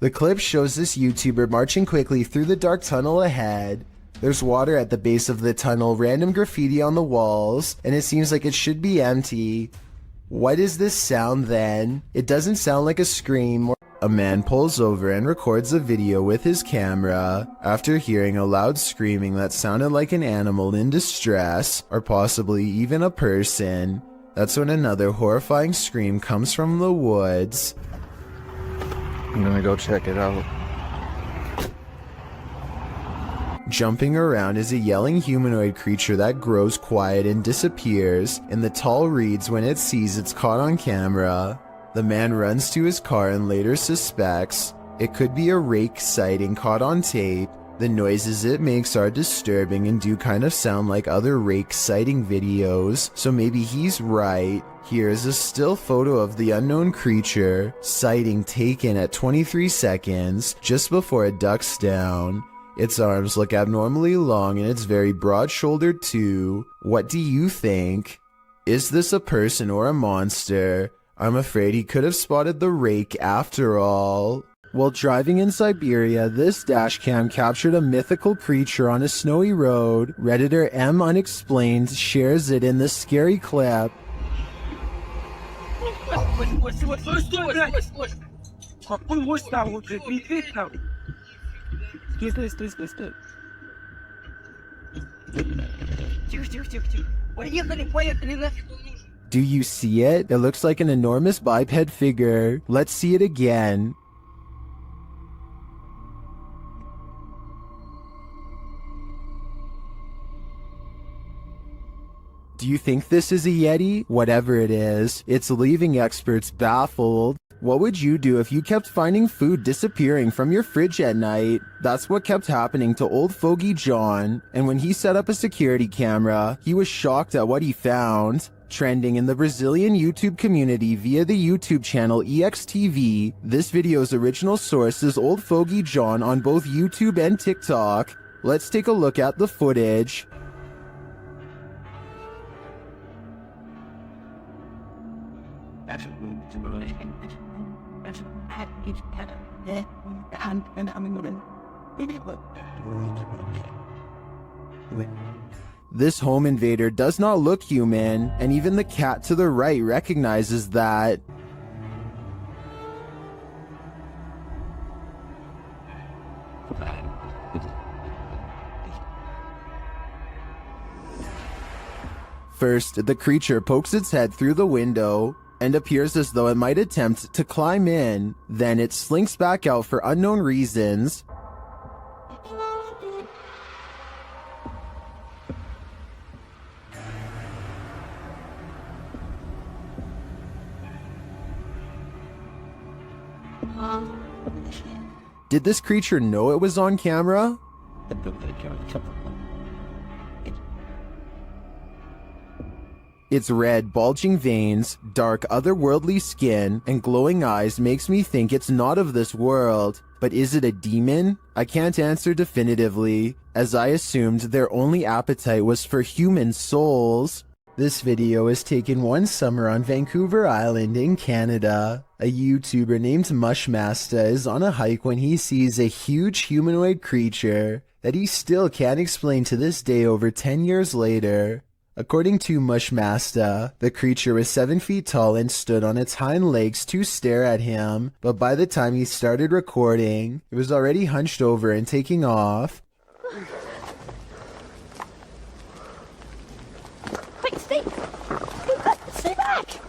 The clip shows this YouTuber marching quickly through the dark tunnel ahead. There's water at the base of the tunnel, random graffiti on the walls, and it seems like it should be empty. What is this sound then? It doesn't sound like a scream. A man pulls over and records a video with his camera after hearing a loud screaming that sounded like an animal in distress, or possibly even a person. That's when another horrifying scream comes from the woods. I'm gonna go check it out. Jumping around is a yelling humanoid creature that grows quiet and disappears in the tall reeds when it sees it's caught on camera. The man runs to his car and later suspects it could be a rake sighting caught on tape. The noises it makes are disturbing and do kind of sound like other rake sighting videos, so maybe he's right. Here is a still photo of the unknown creature, sighting taken at 23 seconds, just before it ducks down. Its arms look abnormally long and it's very broad-shouldered too. What do you think? Is this a person or a monster? I'm afraid he could have spotted the rake after all. While driving in Siberia, this dashcam captured a mythical creature on a snowy road. Redditor M Unexplained shares it in this scary clip. Do you see it? It looks like an enormous biped figure. Let's see it again. Do you think this is a Yeti? Whatever it is, it's leaving experts baffled. What would you do if you kept finding food disappearing from your fridge at night? That's what kept happening to old fogey John, and when he set up a security camera, he was shocked at what he found. Trending in the Brazilian YouTube community via the YouTube channel EXTV, this video's original source is old fogey John on both YouTube and TikTok. Let's take a look at the footage. This home invader does not look human, and even the cat to the right recognizes that. First, the creature pokes its head through the window and appears as though it might attempt to climb in. Then it slinks back out for unknown reasons. Did this creature know it was on camera? Its red, bulging veins, dark, otherworldly skin, and glowing eyes makes me think it's not of this world. But is it a demon? I can't answer definitively, as I assumed their only appetite was for human souls. This video is taken one summer on Vancouver Island in Canada. A YouTuber named Mushmaster is on a hike when he sees a huge humanoid creature that he still can't explain to this day over 10 years later. According to Mushmaster, the creature was 7 feet tall and stood on its hind legs to stare at him, but by the time he started recording, it was already hunched over and taking off. Wait, stay back!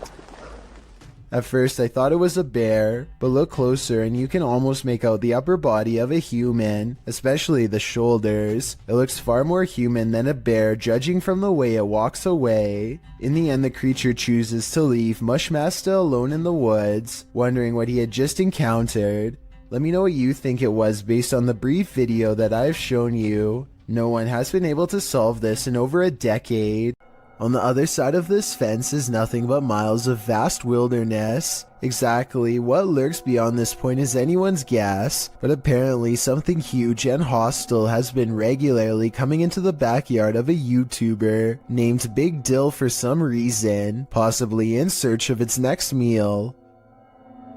At first I thought it was a bear, but look closer and you can almost make out the upper body of a human, especially the shoulders. It looks far more human than a bear judging from the way it walks away. In the end the creature chooses to leave Mushmaster alone in the woods, wondering what he had just encountered. Let me know what you think it was based on the brief video that I've shown you. No one has been able to solve this in over a decade. On the other side of this fence is nothing but miles of vast wilderness. Exactly what lurks beyond this point is anyone's guess, but apparently something huge and hostile has been regularly coming into the backyard of a YouTuber named Big Dill for some reason, possibly in search of its next meal.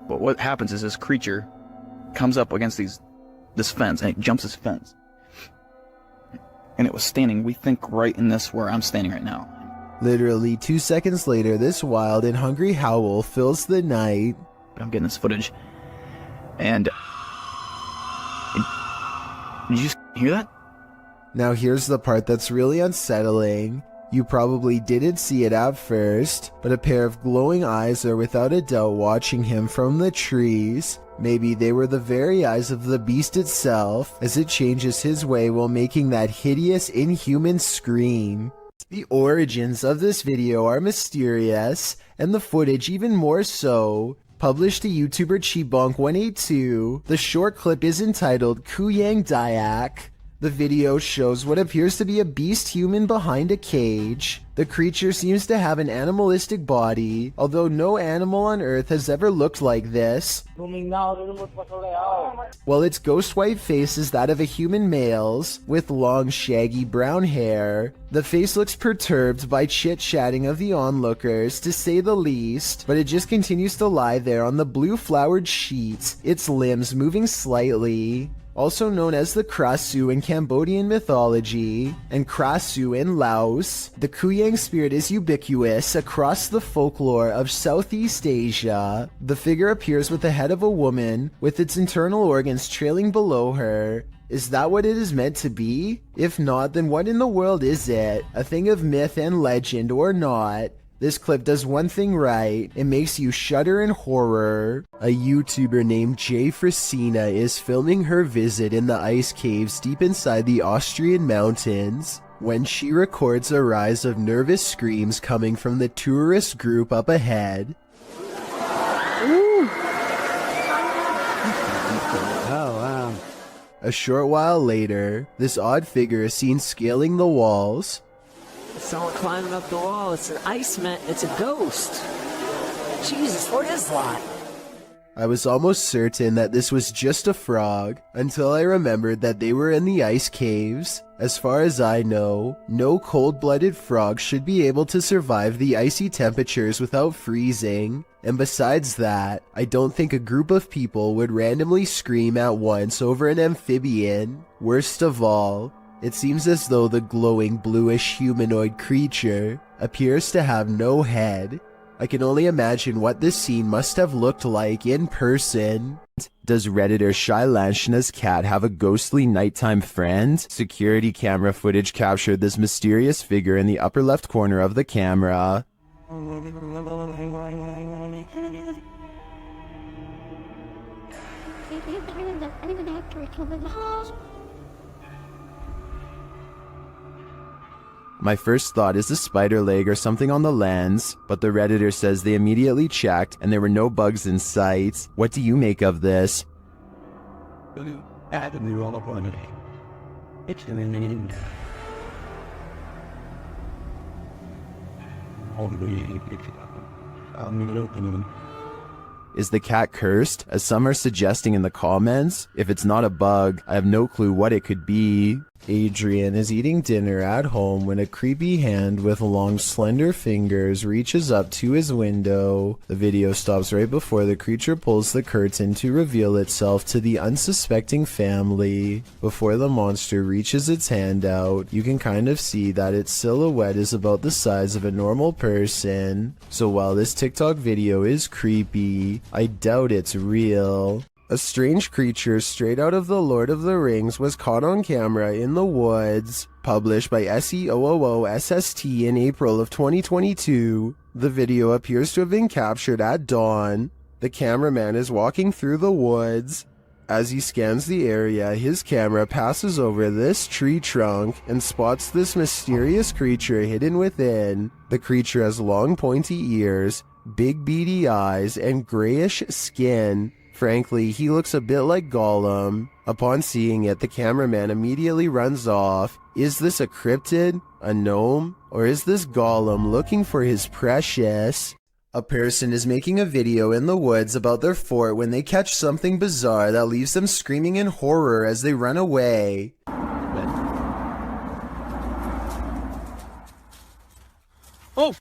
But what happens is this creature comes up against this fence and it jumps this fence. And it was standing, we think, right in this where I'm standing right now. Literally 2 seconds later, this wild and hungry howl fills the night. I'm getting this footage. And... Did you hear that? Now here's the part that's really unsettling. You probably didn't see it at first, but a pair of glowing eyes are without a doubt watching him from the trees. Maybe they were the very eyes of the beast itself, as it changes his way while making that hideous, inhuman scream. The origins of this video are mysterious, and the footage even more so. Published to YouTuber Chibonk182, the short clip is entitled Kuyang Dayak. The video shows what appears to be a beast human behind a cage. The creature seems to have an animalistic body, although no animal on Earth has ever looked like this. While its ghost white face is that of a human male's, with long shaggy brown hair. The face looks perturbed by chit-chatting of the onlookers, to say the least, but it just continues to lie there on the blue flowered sheet, its limbs moving slightly. Also known as the Krasu in Cambodian mythology, and Krasu in Laos, the Kuyang spirit is ubiquitous across the folklore of Southeast Asia. The figure appears with the head of a woman, with its internal organs trailing below her. Is that what it is meant to be? If not, then what in the world is it? A thing of myth and legend or not? This clip does one thing right, it makes you shudder in horror. A YouTuber named Jay Frisina is filming her visit in the ice caves deep inside the Austrian mountains, when she records a rise of nervous screams coming from the tourist group up ahead. Ooh. Oh, wow. A short while later, this odd figure is seen scaling the walls. Someone climbing up the wall. It's an iceman. It's a ghost. Jesus, what is that? I was almost certain that this was just a frog, until I remembered that they were in the ice caves. As far as I know, no cold-blooded frog should be able to survive the icy temperatures without freezing. And besides that, I don't think a group of people would randomly scream at once over an amphibian. Worst of all, it seems as though the glowing bluish humanoid creature appears to have no head. I can only imagine what this scene must have looked like in person. Does Redditor Shy Lanchna's cat have a ghostly nighttime friend? Security camera footage captured this mysterious figure in the upper left corner of the camera. My first thought is a spider leg or something on the lens, but the Redditor says they immediately checked and there were no bugs in sight. What do you make of this? Is the cat cursed, as some are suggesting in the comments? If it's not a bug, I have no clue what it could be. Adrian is eating dinner at home when a creepy hand with long slender fingers reaches up to his window. The video stops right before the creature pulls the curtain to reveal itself to the unsuspecting family. Before the monster reaches its hand out, you can kind of see that its silhouette is about the size of a normal person. So while this TikTok video is creepy, I doubt it's real. A strange creature straight out of The Lord of the Rings was caught on camera in the woods. Published by SEOOOSST in April of 2022. The video appears to have been captured at dawn. The cameraman is walking through the woods. As he scans the area, his camera passes over this tree trunk and spots this mysterious creature hidden within. The creature has long pointy ears, big beady eyes, and grayish skin. Frankly, he looks a bit like Gollum. Upon seeing it, the cameraman immediately runs off. Is this a cryptid, a gnome, or is this Gollum looking for his precious? A person is making a video in the woods about their fort when they catch something bizarre that leaves them screaming in horror as they run away. Oh!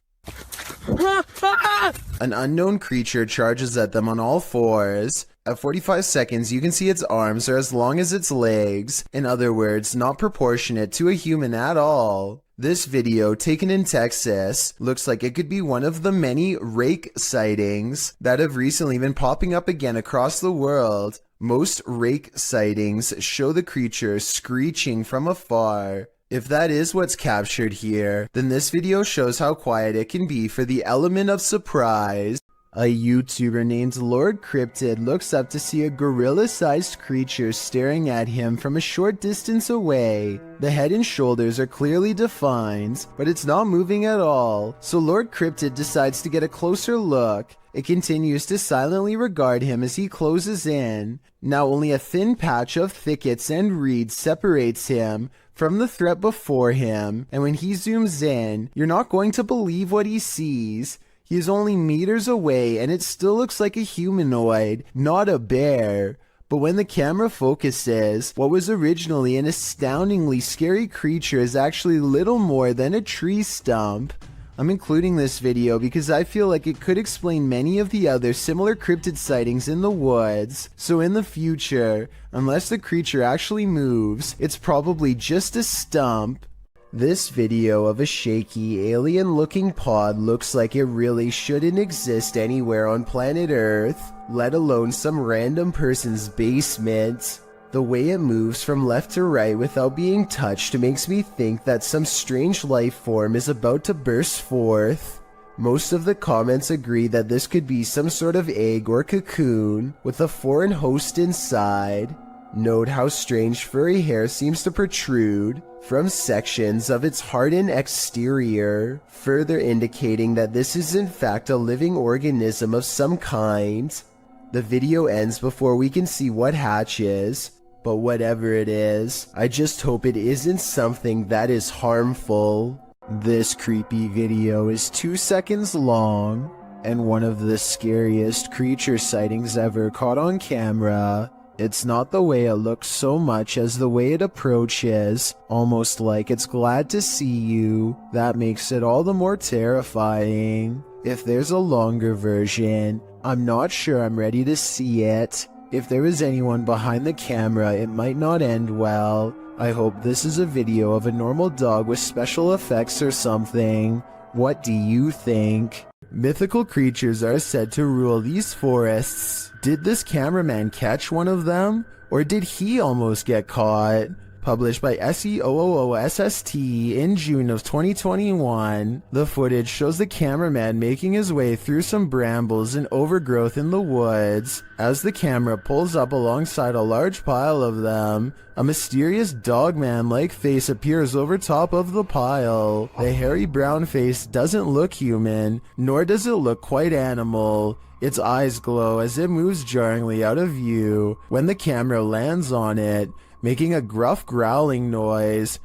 An unknown creature charges at them on all fours. At 45 seconds, you can see its arms are as long as its legs. In other words, not proportionate to a human at all. This video, taken in Texas, looks like it could be one of the many rake sightings that have recently been popping up again across the world. Most rake sightings show the creature screeching from afar. If that is what's captured here, then this video shows how quiet it can be for the element of surprise. A YouTuber named Lord Cryptid looks up to see a gorilla-sized creature staring at him from a short distance away. The head and shoulders are clearly defined, but it's not moving at all, so Lord Cryptid decides to get a closer look. It continues to silently regard him as he closes in. Now only a thin patch of thickets and reeds separates him from the threat before him, and when he zooms in, you're not going to believe what he sees. He is only meters away and it still looks like a humanoid, not a bear. But when the camera focuses, what was originally an astoundingly scary creature is actually little more than a tree stump. I'm including this video because I feel like it could explain many of the other similar cryptid sightings in the woods. So in the future, unless the creature actually moves, it's probably just a stump. This video of a shaky, alien-looking pod looks like it really shouldn't exist anywhere on planet Earth, let alone some random person's basement. The way it moves from left to right without being touched makes me think that some strange life form is about to burst forth. Most of the comments agree that this could be some sort of egg or cocoon, with a foreign host inside. Note how strange furry hair seems to protrude from sections of its hardened exterior, further indicating that this is in fact a living organism of some kind. The video ends before we can see what hatches, but whatever it is, I just hope it isn't something that is harmful. This creepy video is 2 seconds long, and one of the scariest creature sightings ever caught on camera. It's not the way it looks so much as the way it approaches, almost like it's glad to see you. That makes it all the more terrifying. If there's a longer version, I'm not sure I'm ready to see it. If there is anyone behind the camera, it might not end well. I hope this is a video of a normal dog with special effects or something. What do you think? Mythical creatures are said to rule these forests. Did this cameraman catch one of them? Or did he almost get caught? Published by SEOOOSST in June of 2021, the footage shows the cameraman making his way through some brambles and overgrowth in the woods. As the camera pulls up alongside a large pile of them, a mysterious dogman-like face appears over top of the pile. The hairy brown face doesn't look human, nor does it look quite animal. Its eyes glow as it moves jarringly out of view when the camera lands on it, making a gruff growling noise.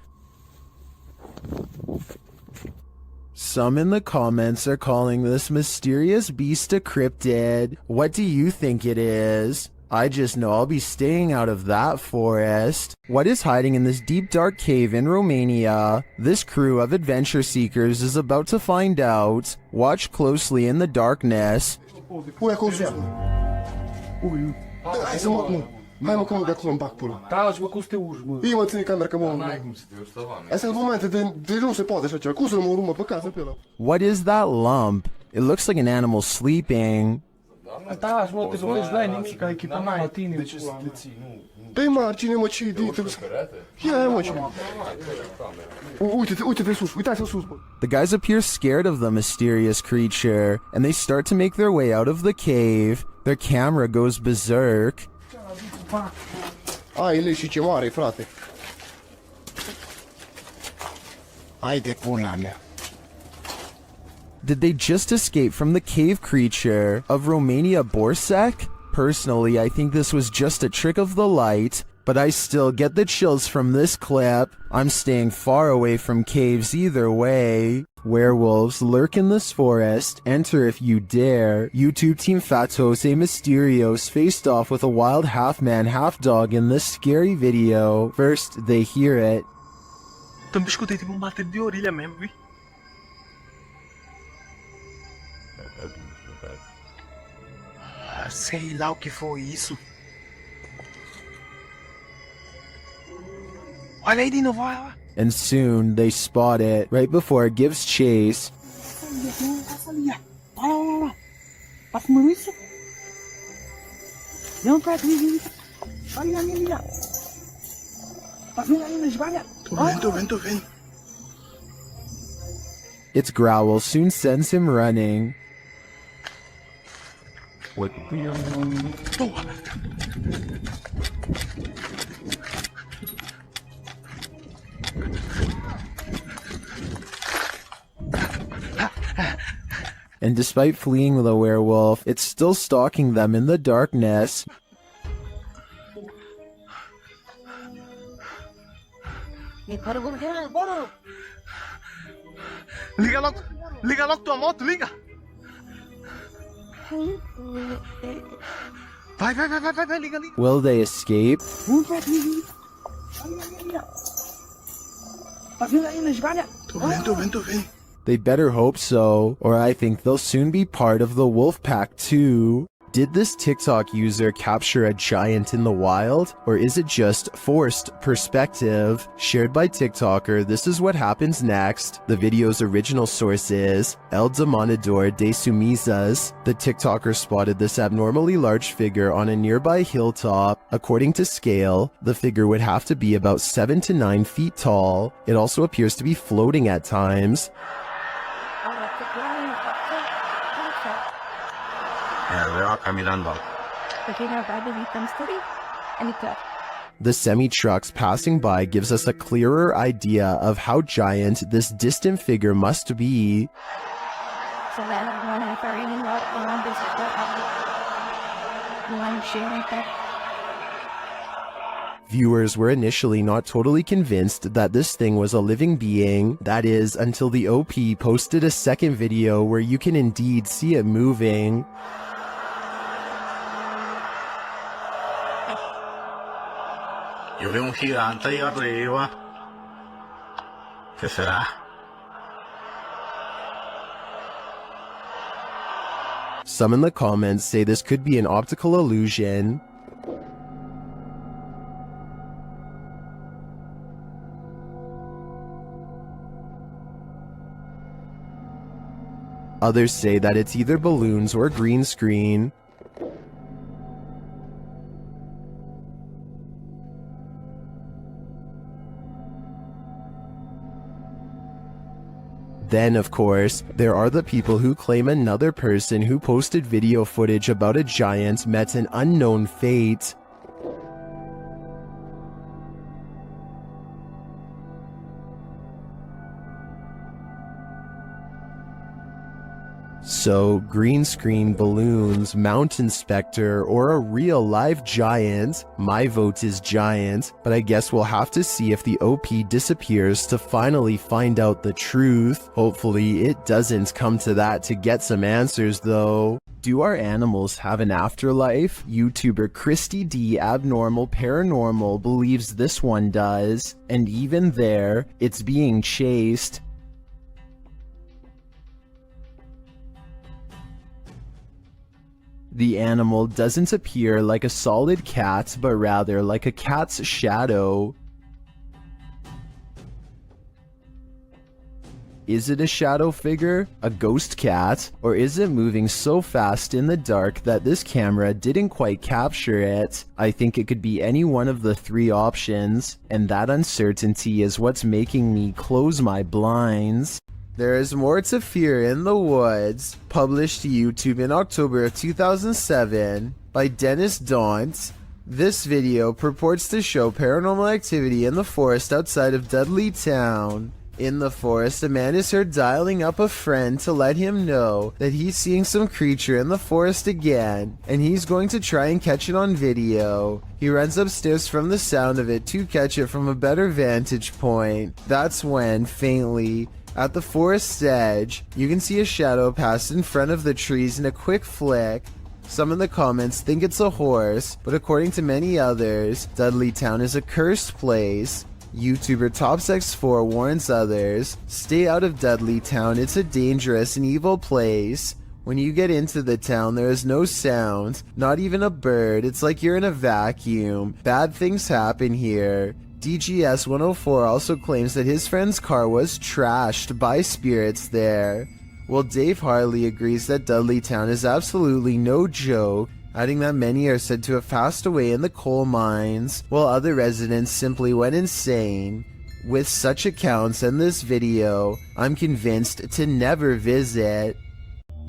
Some in the comments are calling this mysterious beast a cryptid. What do you think it is? I just know I'll be staying out of that forest. What is hiding in this deep dark cave in Romania? This crew of adventure seekers is about to find out. Watch closely in the darkness. Ui, acolo sus, mă. Ui, hai să mă, hai mă, că mă, de acolo îmi bag pula. Da, și mă, cum să te urci, mă? Ei, mă, ține camera, că mă, N-ai cum să te urci, da, astea sunt momente de nu se poate așa ceva. Cum să mă urmă pe casă pe ăla? What is that lump? It looks like an animal sleeping. Da, și mă, te vorbești, n-ai nimic, ai echipament la tine, pula. Dă-i margine, mă, ce idei trebuie să... Ia, mă, ce... Uite-te sus, uitați-o sus, bă. The guys appear scared of the mysterious creature, and they start to make their way out of the cave. Their camera goes berserk. Ai, le și ce mare, frate. Hai de pula mea. Did they just escape from the cave creature of Romania Borsec? Personally, I think this was just a trick of the light, but I still get the chills from this clip. I'm staying far away from caves either way. Werewolves lurk in this forest. Enter if you dare. YouTube team Fatose Mysterios faced off with a wild half-man, half-dog in this scary video. First, they hear it. Tam biscottei tipo un batter di origlia, membri. Sei lá o que foi isso? Olha aí de novo, olha lá. And soon, they spot it right before it gives chase. Passa ali, ó. Olha lá. Tá fumando isso? Não, pra aqui. Olha ali, ó. Tá vendo ali na esbalha? Tô vendo. Its growl soon sends him running. What? And despite fleeing the werewolf, it's still stalking them in the darkness. Liga logo tua moto, liga! Vai, liga. Will they escape? Tô vendo. They better hope so, or I think they'll soon be part of the wolf pack too. Did this TikTok user capture a giant in the wild, or is it just forced perspective? Shared by TikToker, this is what happens next. The video's original source is El Demonador de Sumizas. The TikToker spotted this abnormally large figure on a nearby hilltop. According to scale, the figure would have to be about 7 to 9 feet tall. It also appears to be floating at times. The semi-trucks passing by gives us a clearer idea of how giant this distant figure must be. Viewers were initially not totally convinced that this thing was a living being, that is, until the OP posted a second video where you can indeed see it moving. Io vedo un gigante lì arriva. Che sarà? Some in the comments say this could be an optical illusion. Others say that it's either balloons or green screen. Then, of course, there are the people who claim another person who posted video footage about a giant met an unknown fate. So, green screen, balloons, mountain specter, or a real live giant? My vote is giant, but I guess we'll have to see if the OP disappears to finally find out the truth. Hopefully it doesn't come to that to get some answers though. Do our animals have an afterlife? YouTuber Christy D Abnormal Paranormal believes this one does, and even there, it's being chased. The animal doesn't appear like a solid cat, but rather like a cat's shadow. Is it a shadow figure, a ghost cat, or is it moving so fast in the dark that this camera didn't quite capture it? I think it could be any one of the three options, and that uncertainty is what's making me close my blinds. There is More to Fear in the Woods, published to YouTube in October of 2007 by Dennis Daunt. This video purports to show paranormal activity in the forest outside of Dudley Town. In the forest, a man is heard dialing up a friend to let him know that he's seeing some creature in the forest again, and he's going to try and catch it on video. He runs upstairs from the sound of it to catch it from a better vantage point. That's when, faintly, at the forest's edge, you can see a shadow pass in front of the trees in a quick flick. Some in the comments think it's a horse, but according to many others, Dudley Town is a cursed place. YouTuber TopsX4 warns others, stay out of Dudley Town, it's a dangerous and evil place. When you get into the town, there is no sound, not even a bird, it's like you're in a vacuum. Bad things happen here. DGS 104 also claims that his friend's car was trashed by spirits there. Well, Dave Harley agrees that Dudley Town is absolutely no joke, adding that many are said to have passed away in the coal mines, while other residents simply went insane. With such accounts and this video, I'm convinced to never visit.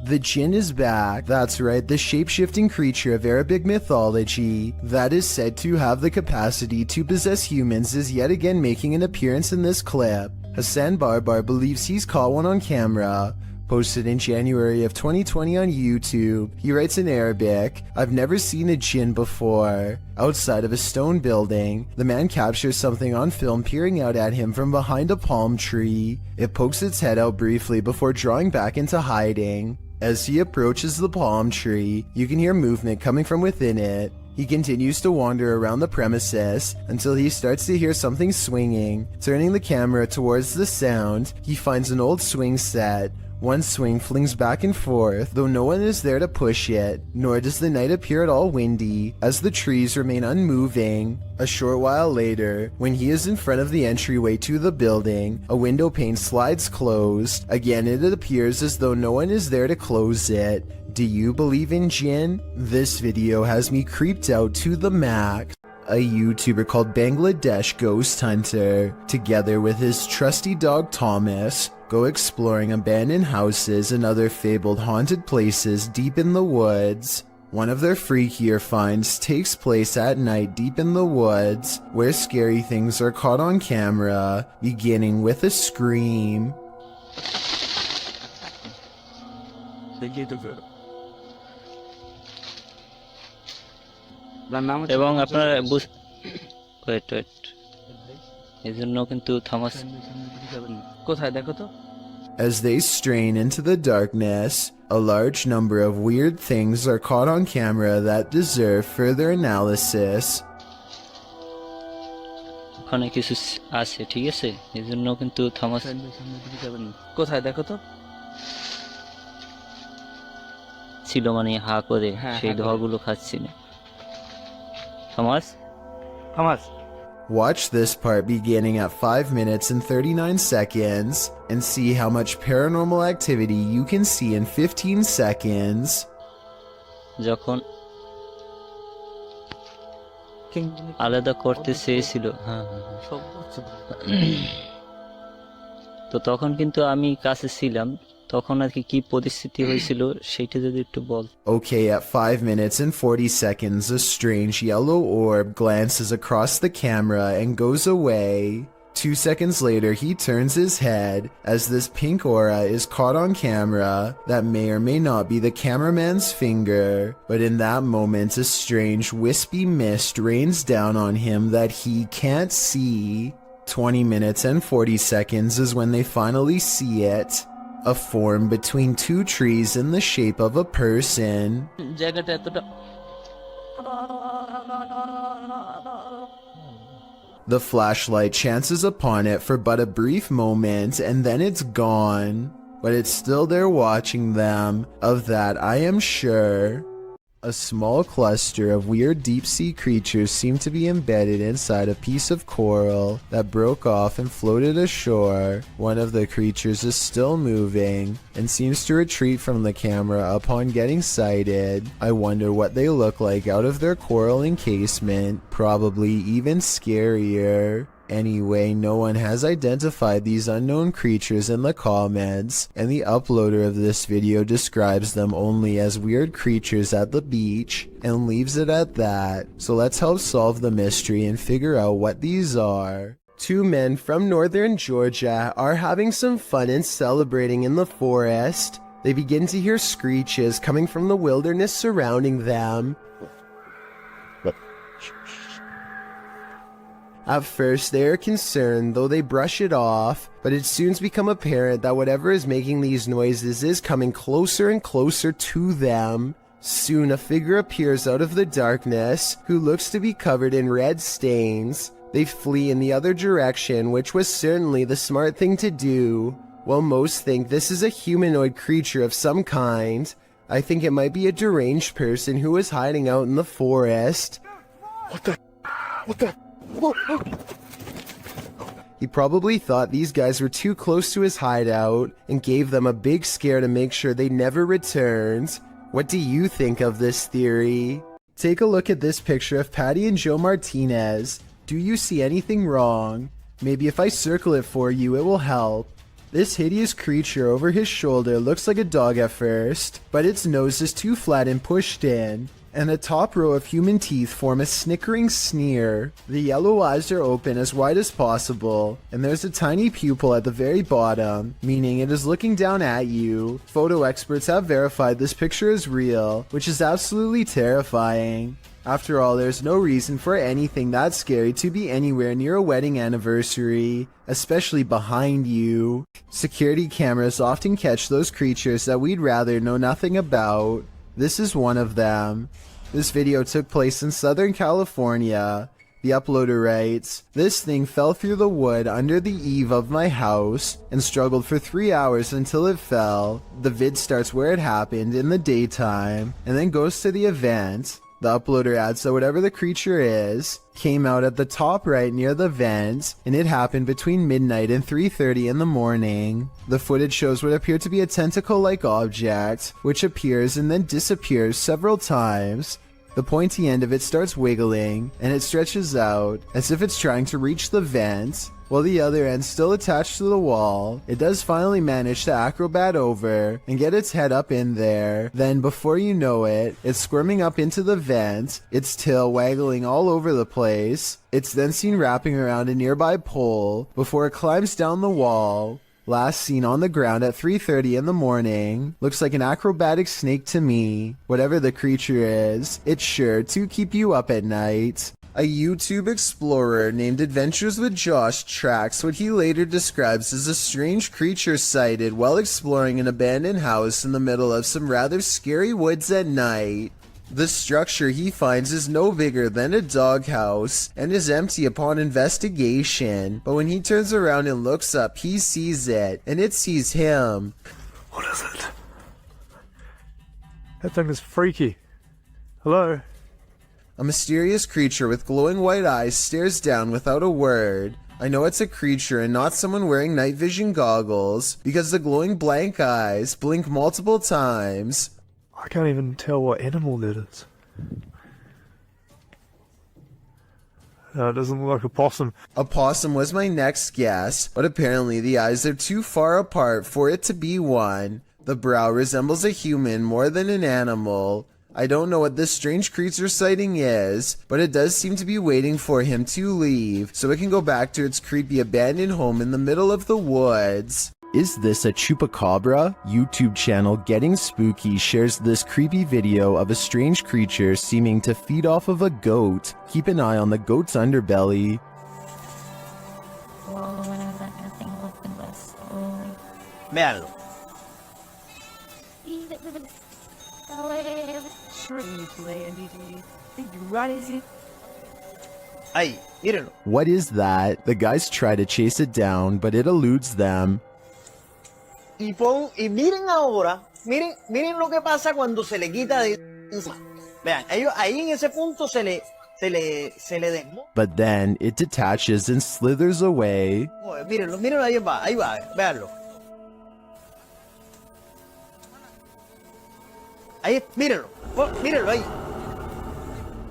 The Jinn is back. That's right, the shape-shifting creature of Arabic mythology that is said to have the capacity to possess humans is yet again making an appearance in this clip. Hassan Barbar believes he's caught one on camera. Posted in January of 2020 on YouTube, he writes in Arabic, "I've never seen a jinn before." Outside of a stone building, the man captures something on film peering out at him from behind a palm tree. It pokes its head out briefly before drawing back into hiding. As he approaches the palm tree, you can hear movement coming from within it. He continues to wander around the premises until he starts to hear something swinging. Turning the camera towards the sound, he finds an old swing set. One swing flings back and forth, though no one is there to push it, nor does the night appear at all windy, as the trees remain unmoving. A short while later, when he is in front of the entryway to the building, a window pane slides closed. Again, it appears as though no one is there to close it. Do you believe in jinn? This video has me creeped out to the max. A YouTuber called Bangladesh Ghost Hunter, together with his trusty dog Thomas, go exploring abandoned houses and other fabled haunted places deep in the woods. One of their freakier finds takes place at night deep in the woods, where scary things are caught on camera, beginning with a scream. এবং আপনারা wait এই জন্য কিন্তু Thomas কোথায় দেখো তো। As they strain into the darkness, a large number of weird things are caught on camera that deserve further analysis. ওখানে কিছু আছে, ঠিক আছে, এই জন্য কিন্তু থমাস কোথায় দেখো তো ছিল, মানে হা করে সেই ধোয়াগুলো খাচ্ছিল। Thomas. Watch this part beginning at 5 minutes and 39 seconds and see how much paranormal activity you can see in 15 seconds. যখন আলাদা করতে চেয়েছিল, তো তখন কিন্তু আমি কাছে ছিলাম, তখন আর কি পরিস্থিতি হয়েছিল সেইটা যদি একটু বল। Okay, at 5 minutes and 40 seconds, a strange yellow orb glances across the camera and goes away. 2 seconds later, he turns his head as this pink aura is caught on camera that may or may not be the cameraman's finger, but in that moment a strange wispy mist rains down on him that he can't see. 20 minutes and 40 seconds is when they finally see it. A form between two trees in the shape of a person. The flashlight chances upon it for but a brief moment and then it's gone. But it's still there watching them, of that I am sure. A small cluster of weird deep-sea creatures seem to be embedded inside a piece of coral that broke off and floated ashore. One of the creatures is still moving and seems to retreat from the camera upon getting sighted. I wonder what they look like out of their coral encasement, probably even scarier. Anyway, no one has identified these unknown creatures in the comments, and the uploader of this video describes them only as weird creatures at the beach, and leaves it at that. So let's help solve the mystery and figure out what these are. Two men from northern Georgia are having some fun and celebrating in the forest. They begin to hear screeches coming from the wilderness surrounding them. At first, they are concerned, though they brush it off, but it soon becomes apparent that whatever is making these noises is coming closer and closer to them. Soon, a figure appears out of the darkness, who looks to be covered in red stains. They flee in the other direction, which was certainly the smart thing to do. While most think this is a humanoid creature of some kind, I think it might be a deranged person who is hiding out in the forest. What the? He probably thought these guys were too close to his hideout and gave them a big scare to make sure they never returned. What do you think of this theory? Take a look at this picture of Patty and Joe Martinez. Do you see anything wrong? Maybe if I circle it for you, it will help. This hideous creature over his shoulder looks like a dog at first, but its nose is too flat and pushed in, and the top row of human teeth form a snickering sneer. The yellow eyes are open as wide as possible, and there's a tiny pupil at the very bottom, meaning it is looking down at you. Photo experts have verified this picture is real, which is absolutely terrifying. After all, there's no reason for anything that scary to be anywhere near a wedding anniversary, especially behind you. Security cameras often catch those creatures that we'd rather know nothing about. This is one of them. This video took place in Southern California. The uploader writes, "This thing fell through the wood under the eave of my house and struggled for 3 hours until it fell." The vid starts where it happened in the daytime and then goes to the event. The uploader adds that whatever the creature is, came out at the top right near the vent, and it happened between midnight and 3:30 in the morning. The footage shows what appeared to be a tentacle-like object, which appears and then disappears several times. The pointy end of it starts wiggling, and it stretches out, as if it's trying to reach the vent. While the other end still attached to the wall, it does finally manage to acrobat over and get its head up in there. Then, before you know it, it's squirming up into the vent, its tail waggling all over the place. It's then seen wrapping around a nearby pole before it climbs down the wall. Last seen on the ground at 3:30 in the morning. Looks like an acrobatic snake to me. Whatever the creature is, it's sure to keep you up at night. A YouTube explorer named Adventures with Josh tracks what he later describes as a strange creature sighted while exploring an abandoned house in the middle of some rather scary woods at night. The structure he finds is no bigger than a doghouse and is empty upon investigation, but when he turns around and looks up, he sees it, and it sees him. What is it? That thing is freaky. Hello? A mysterious creature with glowing white eyes stares down without a word. I know it's a creature and not someone wearing night vision goggles, because the glowing blank eyes blink multiple times. I can't even tell what animal that is. No, it doesn't look like a possum. A possum was my next guess, but apparently the eyes are too far apart for it to be one. The brow resembles a human more than an animal. I don't know what this strange creature sighting is, but it does seem to be waiting for him to leave so it can go back to its creepy abandoned home in the middle of the woods. Is this a Chupacabra? YouTube channel Getting Spooky shares this creepy video of a strange creature seeming to feed off of a goat. Keep an eye on the goat's underbelly. Véanlo. Ahí, mírenlo. What is that? The guys try to chase it down, but it eludes them. Y miren ahora, miren lo que pasa cuando se le quita de encima. Vean, ellos ahí en ese punto se le desmonta. But then it detaches and slithers away. Mírenlo, ahí va, véanlo. Ahí, mírenlo ahí.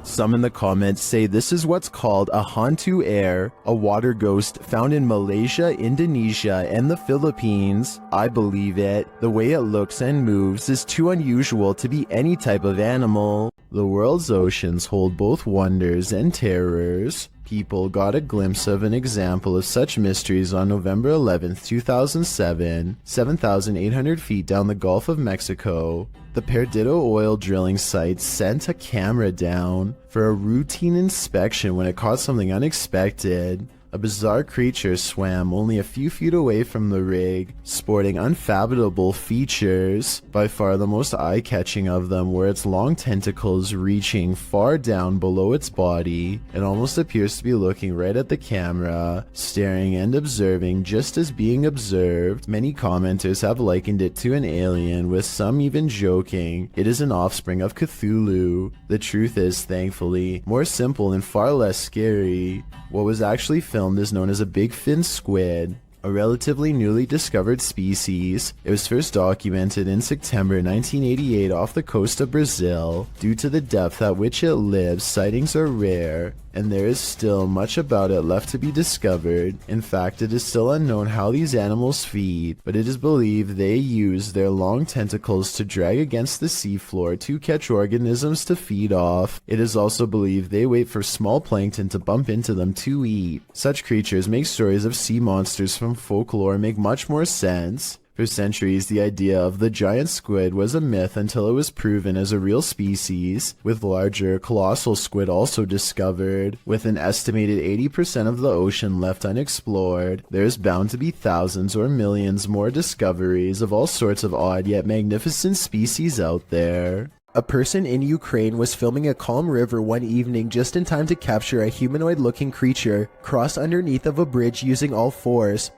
Some in the comments say this is what's called a hantu air, a water ghost found in Malaysia, Indonesia, and the Philippines. I believe it. The way it looks and moves is too unusual to be any type of animal. The world's oceans hold both wonders and terrors. People got a glimpse of an example of such mysteries on November 11, 2007, 7,800 feet down the Gulf of Mexico. The Perdido oil drilling site sent a camera down for a routine inspection when it caught something unexpected. A bizarre creature swam only a few feet away from the rig, sporting unfathomable features. By far the most eye-catching of them were its long tentacles reaching far down below its body. It almost appears to be looking right at the camera, staring and observing just as being observed. Many commenters have likened it to an alien, with some even joking it is an offspring of Cthulhu. The truth is, thankfully, more simple and far less scary. What was actually filmed is known as a big fin squid, a relatively newly discovered species. It was first documented in September 1988 off the coast of Brazil. Due to the depth at which it lives, sightings are rare, and there is still much about it left to be discovered. In fact, it is still unknown how these animals feed, but it is believed they use their long tentacles to drag against the seafloor to catch organisms to feed off. It is also believed they wait for small plankton to bump into them to eat. Such creatures make stories of sea monsters from folklore make much more sense. For centuries, the idea of the giant squid was a myth until it was proven as a real species, with larger, colossal squid also discovered. With an estimated 80% of the ocean left unexplored, there's bound to be thousands or millions more discoveries of all sorts of odd yet magnificent species out there. A person in Ukraine was filming a calm river one evening just in time to capture a humanoid-looking creature cross underneath of a bridge using all fours.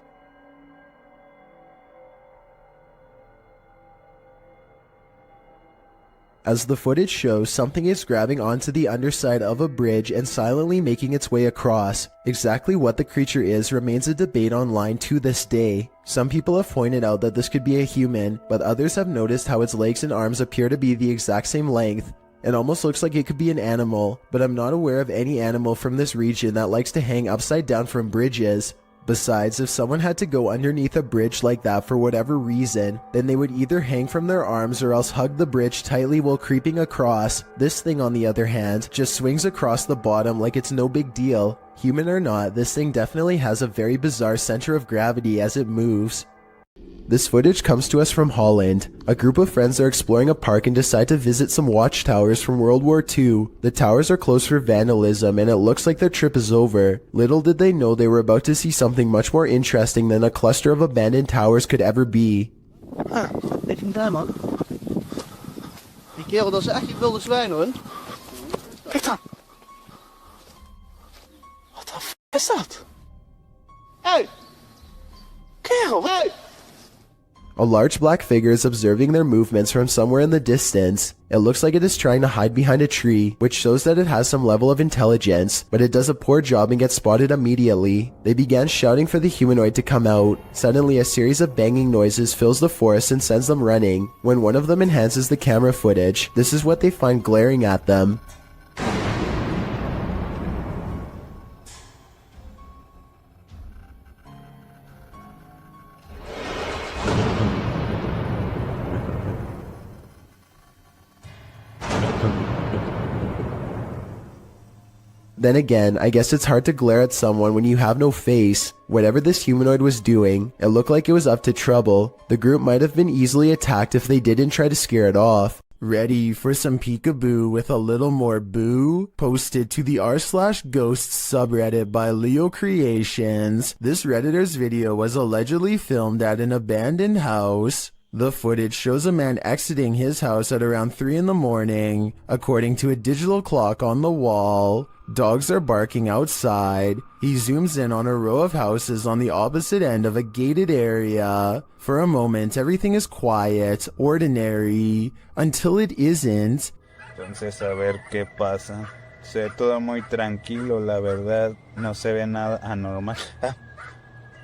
As the footage shows, something is grabbing onto the underside of a bridge and silently making its way across. Exactly what the creature is remains a debate online to this day. Some people have pointed out that this could be a human, but others have noticed how its legs and arms appear to be the exact same length. It almost looks like it could be an animal, but I'm not aware of any animal from this region that likes to hang upside down from bridges. Besides, if someone had to go underneath a bridge like that for whatever reason, then they would either hang from their arms or else hug the bridge tightly while creeping across. This thing, on the other hand, just swings across the bottom like it's no big deal. Human or not, this thing definitely has a very bizarre center of gravity as it moves. This footage comes to us from Holland. A group of friends are exploring a park and decide to visit some watchtowers from World War II. The towers are closed for vandalism and it looks like their trip is over. Little did they know they were about to see something much more interesting than a cluster of abandoned towers could ever be. Ah, weet je hem daar, man? Die kerel, dat is echt een wilde zwijn, hoor. Kijk dan. Wat de f*** is dat? Hey! Kerel, hey! A large black figure is observing their movements from somewhere in the distance. It looks like it is trying to hide behind a tree, which shows that it has some level of intelligence, but it does a poor job and gets spotted immediately. They began shouting for the humanoid to come out. Suddenly, a series of banging noises fills the forest and sends them running. When one of them enhances the camera footage, this is what they find glaring at them. Then again, I guess it's hard to glare at someone when you have no face. Whatever this humanoid was doing, it looked like it was up to trouble. The group might have been easily attacked if they didn't try to scare it off. Ready for some peekaboo with a little more boo? Posted to the r/ghosts subreddit by Leo Creations. This Redditor's video was allegedly filmed at an abandoned house. The footage shows a man exiting his house at around 3 in the morning. According to a digital clock on the wall, dogs are barking outside. He zooms in on a row of houses on the opposite end of a gated area. For a moment, everything is quiet, ordinary, until it isn't. Entonces, a ver qué pasa. Se ve todo muy tranquilo, la verdad. No se ve nada anormal.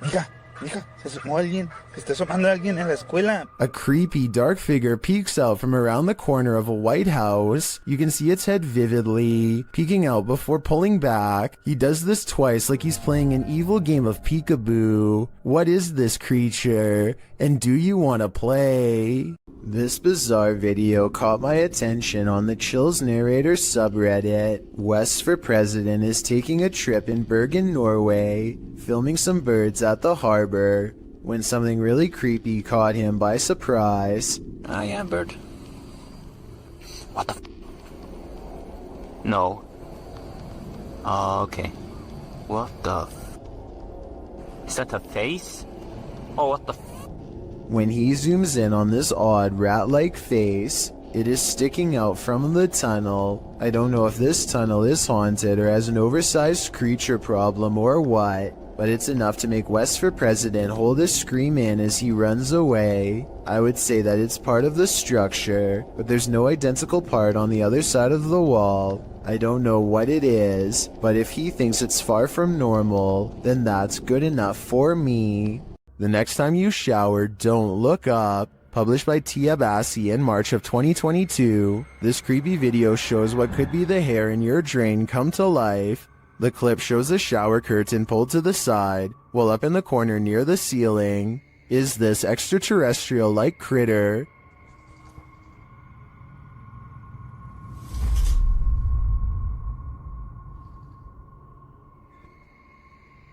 Mira. Mija, se asomó alguien. Se está asomando alguien en la escuela. A creepy dark figure peeks out from around the corner of a white house. You can see its head vividly, peeking out before pulling back. He does this twice like he's playing an evil game of peekaboo. What is this creature? And do you want to play? This bizarre video caught my attention on the Chills Narrator subreddit. West for President is taking a trip in Bergen, Norway, filming some birds at the harbor, when something really creepy caught him by surprise. I am bird. What the No. Okay. What the Is that a face? Oh, what the When he zooms in on this odd rat-like face, it is sticking out from the tunnel. I don't know if this tunnel is haunted or has an oversized creature problem or what, but it's enough to make West for President hold a scream in as he runs away. I would say that it's part of the structure, but there's no identical part on the other side of the wall. I don't know what it is, but if he thinks it's far from normal, then that's good enough for me. The next time you shower, don't look up. Published by Tia Bassi in March of 2022, this creepy video shows what could be the hair in your drain come to life. The clip shows a shower curtain pulled to the side, while up in the corner near the ceiling is this extraterrestrial-like critter.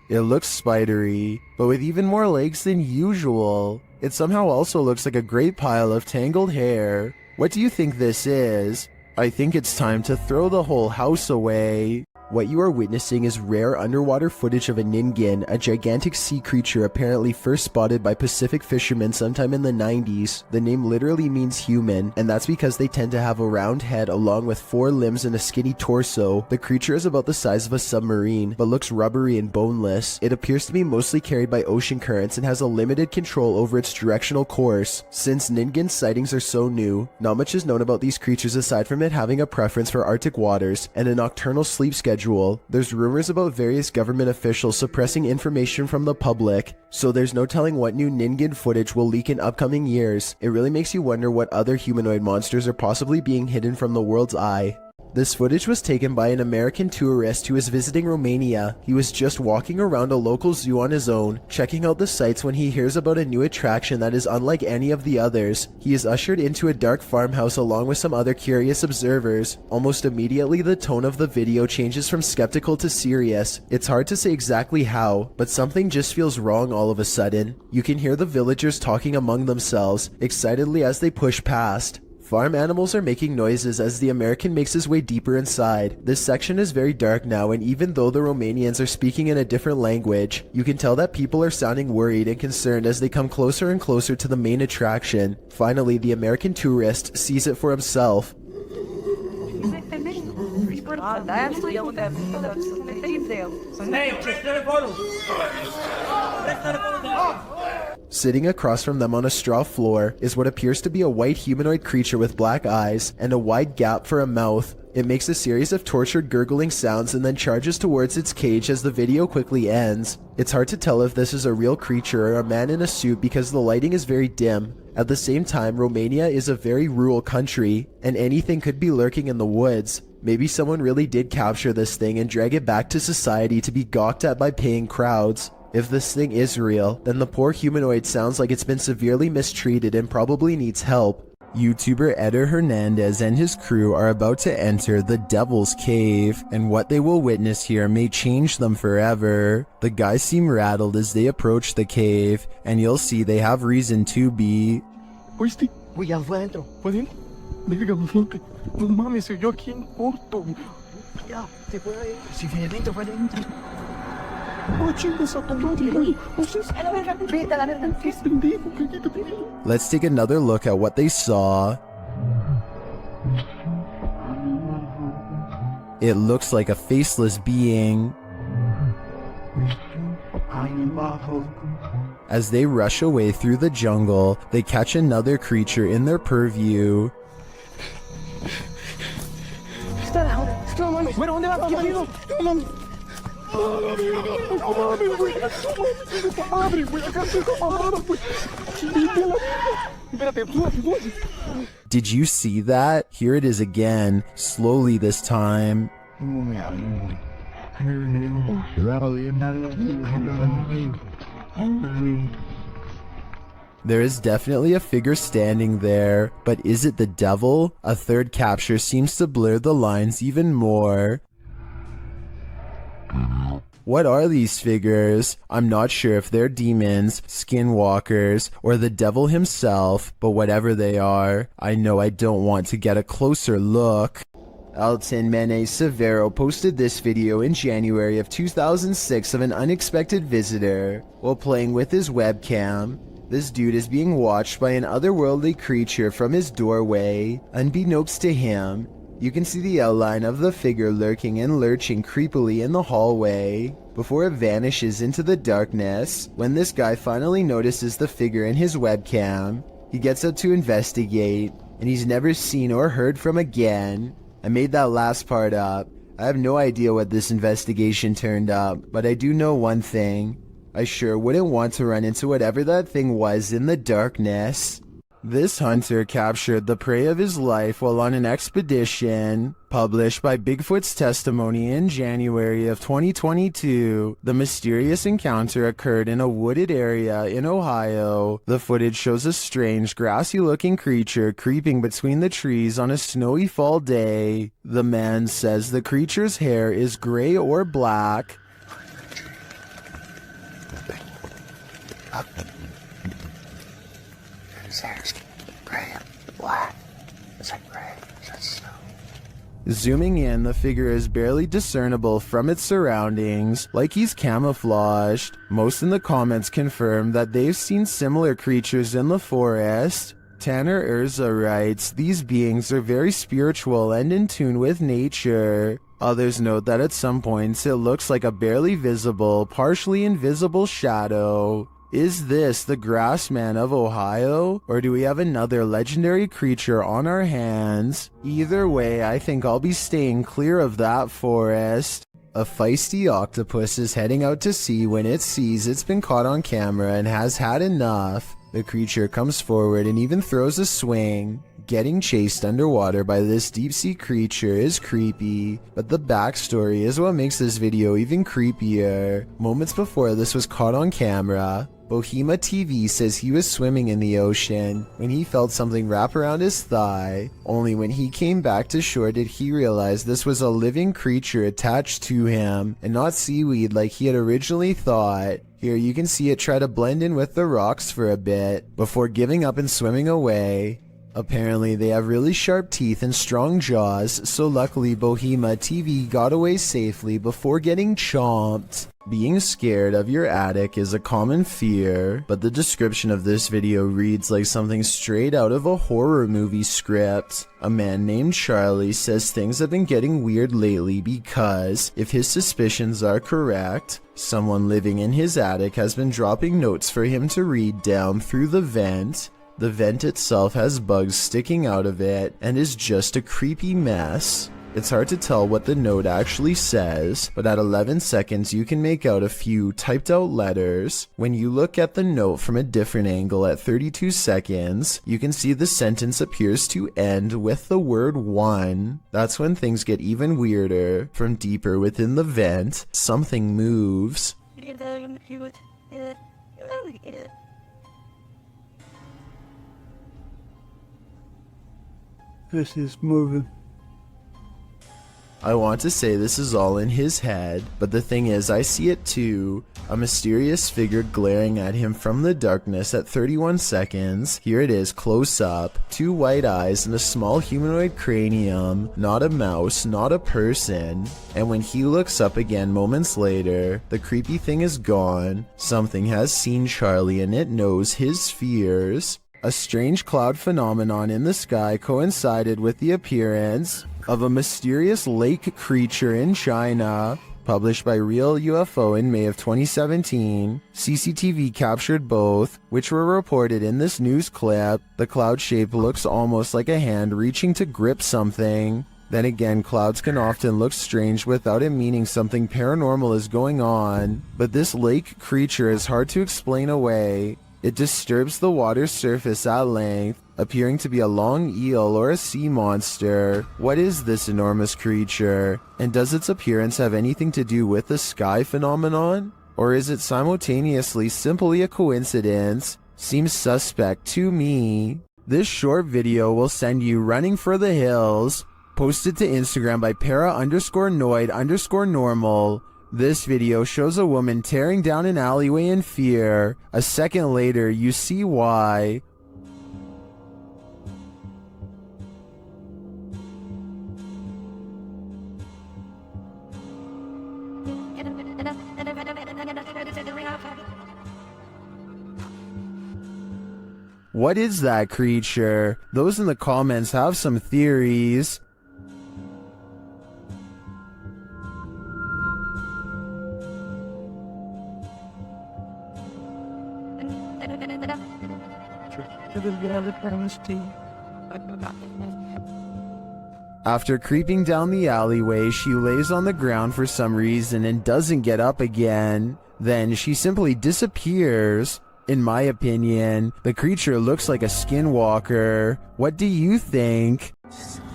It looks spidery, but with even more legs than usual. It somehow also looks like a great pile of tangled hair. What do you think this is? I think it's time to throw the whole house away. What you are witnessing is rare underwater footage of a ningen, a gigantic sea creature apparently first spotted by Pacific fishermen sometime in the 90s. The name literally means human, and that's because they tend to have a round head along with 4 limbs and a skinny torso. The creature is about the size of a submarine, but looks rubbery and boneless. It appears to be mostly carried by ocean currents and has a limited control over its directional course. Since ningen sightings are so new, not much is known about these creatures aside from it having a preference for Arctic waters and a nocturnal sleep schedule. There's rumors about various government officials suppressing information from the public, so there's no telling what new ningen footage will leak in upcoming years. It really makes you wonder what other humanoid monsters are possibly being hidden from the world's eye. This footage was taken by an American tourist who was visiting Romania. He was just walking around a local zoo on his own, checking out the sights when he hears about a new attraction that is unlike any of the others. He is ushered into a dark farmhouse along with some other curious observers. Almost immediately, the tone of the video changes from skeptical to serious. It's hard to say exactly how, but something just feels wrong all of a sudden. You can hear the villagers talking among themselves, excitedly as they push past. Farm animals are making noises as the American makes his way deeper inside. This section is very dark now, and even though the Romanians are speaking in a different language, you can tell that people are sounding worried and concerned as they come closer and closer to the main attraction. Finally, the American tourist sees it for himself. Sitting across from them on a straw floor is what appears to be a white humanoid creature with black eyes and a wide gap for a mouth. It makes a series of tortured gurgling sounds and then charges towards its cage as the video quickly ends. It's hard to tell if this is a real creature or a man in a suit because the lighting is very dim. At the same time, Romania is a very rural country, and anything could be lurking in the woods. Maybe someone really did capture this thing and drag it back to society to be gawked at by paying crowds. If this thing is real, then the poor humanoid sounds like it's been severely mistreated and probably needs help. YouTuber Eder Hernandez and his crew are about to enter the Devil's Cave, and what they will witness here may change them forever. The guys seem rattled as they approach the cave, and you'll see they have reason to be. ¿Oíste? Güey, ya fue adentro. ¿Fue adentro? Verga, gente. No mames, se oyó aquí en corto. Ya, se fue ahí. Si fue adentro, fue adentro. Oh, chicos, a tu madre, güey. A la verga, vete a la verga. ¿Qué es pendejo? Cállate, pendejo. Let's take another look at what they saw. It looks like a faceless being. As they rush away through the jungle, they catch another creature in their purview. Bueno, ¿dónde vas? ¿Qué marido? Did you see that? Here it is again, slowly this time. There is definitely a figure standing there, but is it the devil? A third capture seems to blur the lines even more. What are these figures? I'm not sure if they're demons, skinwalkers, or the devil himself, but whatever they are, I know I don't want to get a closer look. Alton Mene Severo posted this video in January of 2006 of an unexpected visitor while playing with his webcam. This dude is being watched by an otherworldly creature from his doorway. Unbeknownst to him, you can see the outline of the figure lurking and lurching creepily in the hallway before it vanishes into the darkness. When this guy finally notices the figure in his webcam, he gets out to investigate, and he's never seen or heard from again. I made that last part up. I have no idea what this investigation turned up, but I do know one thing. I sure wouldn't want to run into whatever that thing was in the darkness. This hunter captured the prey of his life while on an expedition. Published by Bigfoot's Testimony in January of 2022, the mysterious encounter occurred in a wooded area in Ohio. The footage shows a strange, grassy-looking creature creeping between the trees on a snowy fall day. The man says the creature's hair is gray or black. It's actually gray and black. It's like gray. That's snow. Zooming in, the figure is barely discernible from its surroundings, like he's camouflaged. Most in the comments confirm that they've seen similar creatures in the forest. Tanner Urza writes, "These beings are very spiritual and in tune with nature." Others note that at some points it looks like a barely visible, partially invisible shadow. Is this the Grassman of Ohio, or do we have another legendary creature on our hands? Either way, I think I'll be staying clear of that forest. A feisty octopus is heading out to sea when it sees it's been caught on camera and has had enough. The creature comes forward and even throws a swing. Getting chased underwater by this deep-sea creature is creepy, but the backstory is what makes this video even creepier. Moments before this was caught on camera, Bohema TV says he was swimming in the ocean when he felt something wrap around his thigh. Only when he came back to shore did he realize this was a living creature attached to him and not seaweed like he had originally thought. Here you can see it try to blend in with the rocks for a bit before giving up and swimming away. Apparently they have really sharp teeth and strong jaws, so luckily Bohema TV got away safely before getting chomped. Being scared of your attic is a common fear, but the description of this video reads like something straight out of a horror movie script. A man named Charlie says things have been getting weird lately because, if his suspicions are correct, someone living in his attic has been dropping notes for him to read down through the vent. The vent itself has bugs sticking out of it and is just a creepy mess. It's hard to tell what the note actually says, but at 11 seconds you can make out a few typed out letters. When you look at the note from a different angle at 32 seconds, you can see the sentence appears to end with the word one. That's when things get even weirder. From deeper within the vent, something moves. This is moving. I want to say this is all in his head, but the thing is, I see it too. A mysterious figure glaring at him from the darkness at 31 seconds. Here it is, close up. 2 white eyes and a small humanoid cranium. Not a mouse, not a person. And when he looks up again moments later, the creepy thing is gone. Something has seen Charlie and it knows his fears. A strange cloud phenomenon in the sky coincided with the appearance of a mysterious lake creature in China, published by Real UFO in May of 2017. CCTV captured both, which were reported in this news clip. The cloud shape looks almost like a hand reaching to grip something. Then again, clouds can often look strange without it meaning something paranormal is going on, but this lake creature is hard to explain away. It disturbs the water's surface at length, appearing to be a long eel or a sea monster. What is this enormous creature? And does its appearance have anything to do with the sky phenomenon? Or is it simultaneously simply a coincidence? Seems suspect to me. This short video will send you running for the hills. Posted to Instagram by para_noid_normal. This video shows a woman tearing down an alleyway in fear. A second later, you see why. What is that creature? Those in the comments have some theories. After creeping down the alleyway, she lays on the ground for some reason and doesn't get up again. Then she simply disappears. In my opinion, the creature looks like a skinwalker. What do you think?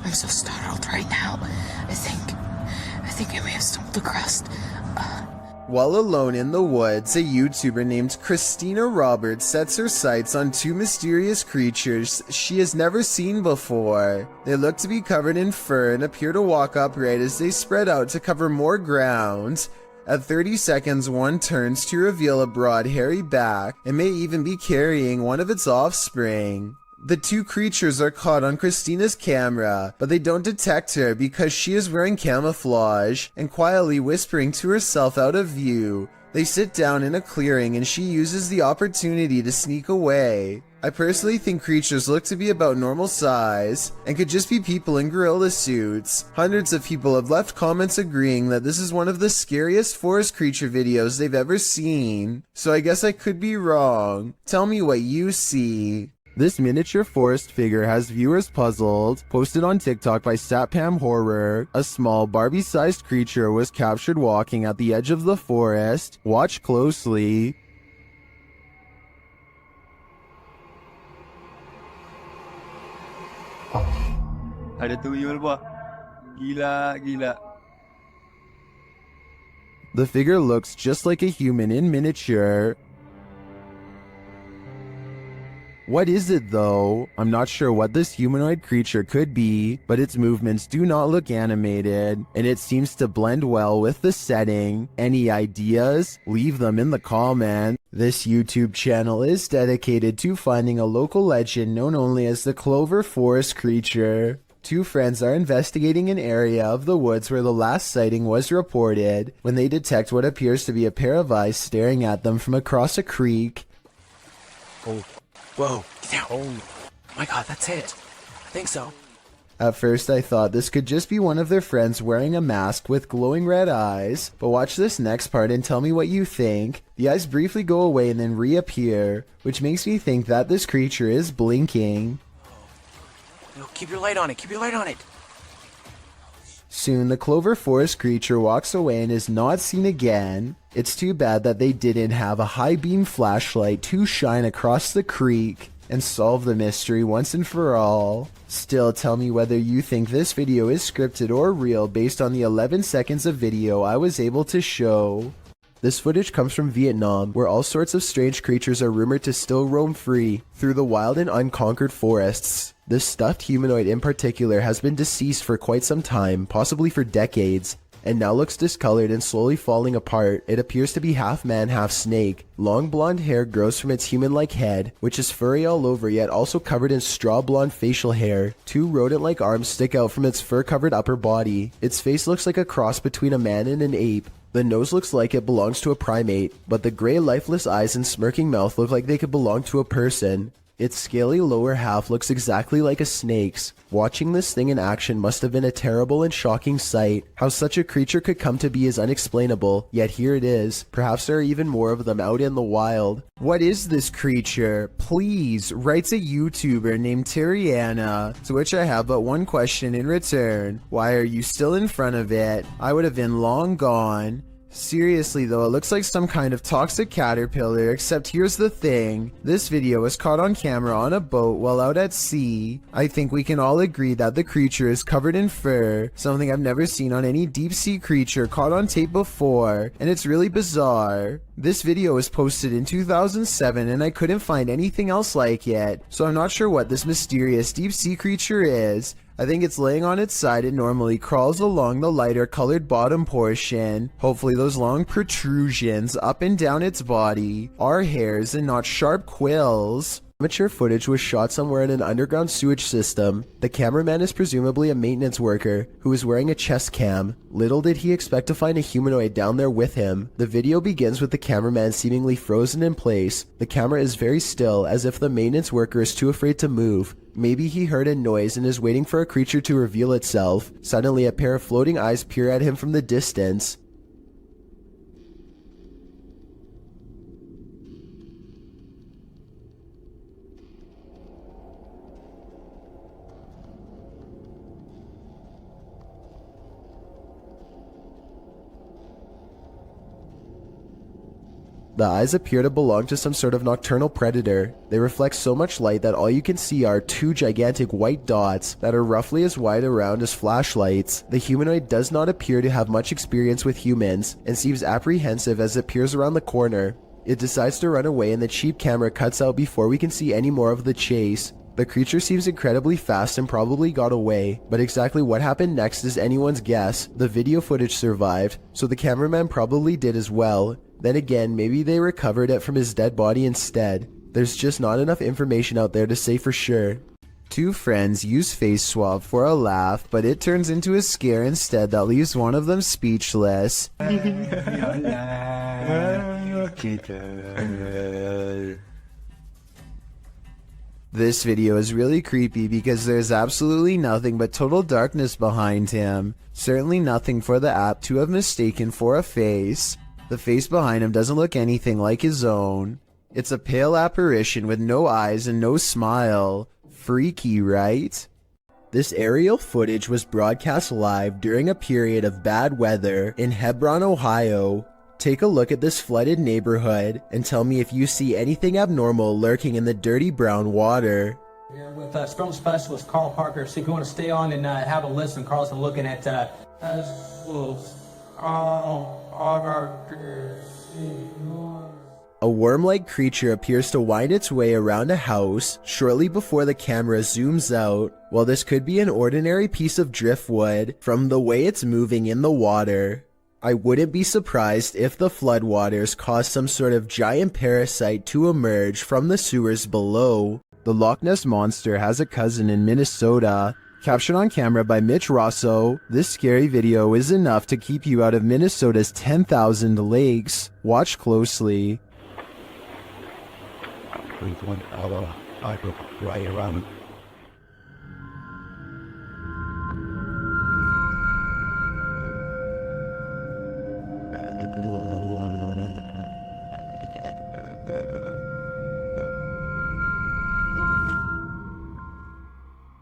I'm so startled right now. I think I may have stumbled across. While alone in the woods, a YouTuber named Christina Roberts sets her sights on 2 mysterious creatures she has never seen before. They look to be covered in fur and appear to walk upright as they spread out to cover more ground. At 30 seconds, one turns to reveal a broad, hairy back and may even be carrying one of its offspring. The 2 creatures are caught on Christina's camera, but they don't detect her because she is wearing camouflage and quietly whispering to herself out of view. They sit down in a clearing and she uses the opportunity to sneak away. I personally think creatures look to be about normal size and could just be people in gorilla suits. Hundreds of people have left comments agreeing that this is one of the scariest forest creature videos they've ever seen. So I guess I could be wrong. Tell me what you see. This miniature forest figure has viewers puzzled. Posted on TikTok by Satpam Horror, a small Barbie-sized creature was captured walking at the edge of the forest. Watch closely. Ada tuyul, Pak. Gila. The figure looks just like a human in miniature. What is it though? I'm not sure what this humanoid creature could be, but its movements do not look animated, and it seems to blend well with the setting. Any ideas? Leave them in the comments. This YouTube channel is dedicated to finding a local legend known only as the Clover Forest creature. 2 friends are investigating an area of the woods where the last sighting was reported when they detect what appears to be a pair of eyes staring at them from across a creek. Oh. Whoa, get down. Oh my god, that's it. I think so. At first I thought this could just be one of their friends wearing a mask with glowing red eyes, but watch this next part and tell me what you think. The eyes briefly go away and then reappear, which makes me think that this creature is blinking. No, keep your light on it, keep your light on it. Soon the Clover Forest creature walks away and is not seen again. It's too bad that they didn't have a high beam flashlight to shine across the creek and solve the mystery once and for all. Still, tell me whether you think this video is scripted or real based on the 11 seconds of video I was able to show. This footage comes from Vietnam, where all sorts of strange creatures are rumored to still roam free through the wild and unconquered forests. This stuffed humanoid in particular has been deceased for quite some time, possibly for decades, and now looks discolored and slowly falling apart. It appears to be half man, half snake. Long blonde hair grows from its human-like head, which is furry all over yet also covered in straw blonde facial hair. Two rodent-like arms stick out from its fur-covered upper body. Its face looks like a cross between a man and an ape. The nose looks like it belongs to a primate, but the gray lifeless eyes and smirking mouth look like they could belong to a person. Its scaly lower half looks exactly like a snake's. Watching this thing in action must have been a terrible and shocking sight. How such a creature could come to be is unexplainable, yet here it is. Perhaps there are even more of them out in the wild. What is this creature? Please, writes a YouTuber named Terriana, to which I have but one question in return. Why are you still in front of it? I would have been long gone. Seriously though, it looks like some kind of toxic caterpillar, except here's the thing. This video was caught on camera on a boat while out at sea. I think we can all agree that the creature is covered in fur, something I've never seen on any deep sea creature caught on tape before, and it's really bizarre. This video was posted in 2007 and I couldn't find anything else like it, so I'm not sure what this mysterious deep sea creature is. I think it's laying on its side and normally crawls along the lighter colored bottom portion. Hopefully those long protrusions up and down its body are hairs and not sharp quills. Amateur footage was shot somewhere in an underground sewage system. The cameraman is presumably a maintenance worker who is wearing a chest cam. Little did he expect to find a humanoid down there with him. The video begins with the cameraman seemingly frozen in place. The camera is very still, as if the maintenance worker is too afraid to move. Maybe he heard a noise and is waiting for a creature to reveal itself. Suddenly, a pair of floating eyes peer at him from the distance. The eyes appear to belong to some sort of nocturnal predator. They reflect so much light that all you can see are two gigantic white dots that are roughly as wide around as flashlights. The humanoid does not appear to have much experience with humans and seems apprehensive as it peers around the corner. It decides to run away and the cheap camera cuts out before we can see any more of the chase. The creature seems incredibly fast and probably got away, but exactly what happened next is anyone's guess. The video footage survived, so the cameraman probably did as well. Then again, maybe they recovered it from his dead body instead. There's just not enough information out there to say for sure. Two friends use face swap for a laugh, but it turns into a scare instead that leaves one of them speechless. This video is really creepy because there's absolutely nothing but total darkness behind him. Certainly nothing for the app to have mistaken for a face. The face behind him doesn't look anything like his own. It's a pale apparition with no eyes and no smile. Freaky, right? This aerial footage was broadcast live during a period of bad weather in Hebron, Ohio. Take a look at this flooded neighborhood and tell me if you see anything abnormal lurking in the dirty brown water. Here with film specialist Carl Parker. See if you want to stay on and have a listen. Carl's been looking at A worm-like creature appears to wind its way around a house shortly before the camera zooms out. While this could be an ordinary piece of driftwood from the way it's moving in the water, I wouldn't be surprised if the floodwaters caused some sort of giant parasite to emerge from the sewers below. The Loch Ness Monster has a cousin in Minnesota. Captured on camera by Mitch Rosso, this scary video is enough to keep you out of Minnesota's 10,000 lakes. Watch closely. Right around.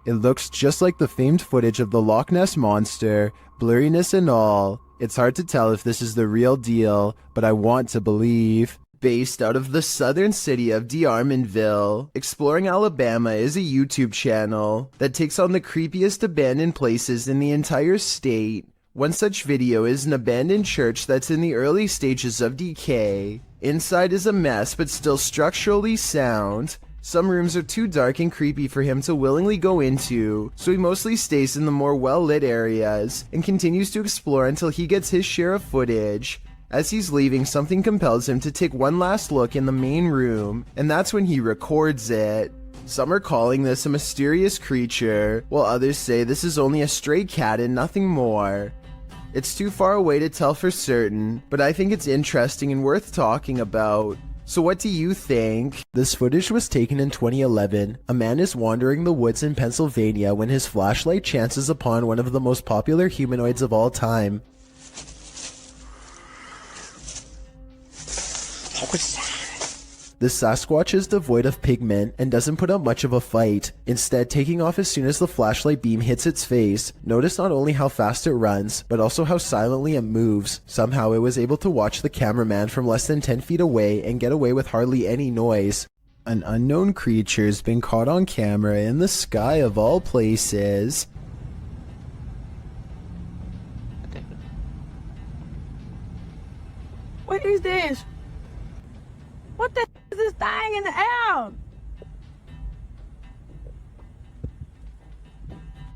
It looks just like the famed footage of the Loch Ness Monster, blurriness and all. It's hard to tell if this is the real deal, but I want to believe. Based out of the southern city of D'Armanville, Exploring Alabama is a YouTube channel that takes on the creepiest abandoned places in the entire state. One such video is an abandoned church that's in the early stages of decay. Inside is a mess but still structurally sound. Some rooms are too dark and creepy for him to willingly go into, so he mostly stays in the more well-lit areas and continues to explore until he gets his share of footage. As he's leaving, something compels him to take one last look in the main room, and that's when he records it. Some are calling this a mysterious creature, while others say this is only a stray cat and nothing more. It's too far away to tell for certain, but I think it's interesting and worth talking about. So what do you think? This footage was taken in 2011. A man is wandering the woods in Pennsylvania when his flashlight chances upon one of the most popular humanoids of all time. The Sasquatch is devoid of pigment and doesn't put up much of a fight, instead taking off as soon as the flashlight beam hits its face. Notice not only how fast it runs, but also how silently it moves. Somehow it was able to watch the cameraman from less than 10 feet away and get away with hardly any noise. An unknown creature's been caught on camera in the sky of all places. What is this? What the is this thing in the air?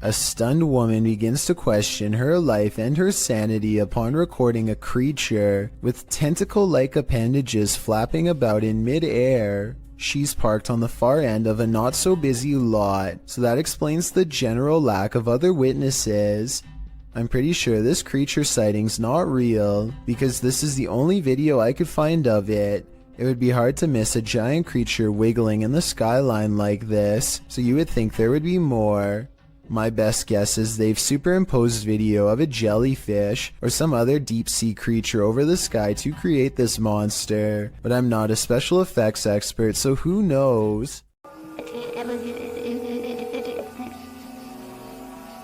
A stunned woman begins to question her life and her sanity upon recording a creature with tentacle-like appendages flapping about in mid-air. She's parked on the far end of a not-so-busy lot, so that explains the general lack of other witnesses. I'm pretty sure this creature sighting's not real, because this is the only video I could find of it. It would be hard to miss a giant creature wiggling in the skyline like this, so you would think there would be more. My best guess is they've superimposed video of a jellyfish or some other deep-sea creature over the sky to create this monster, but I'm not a special effects expert, so who knows?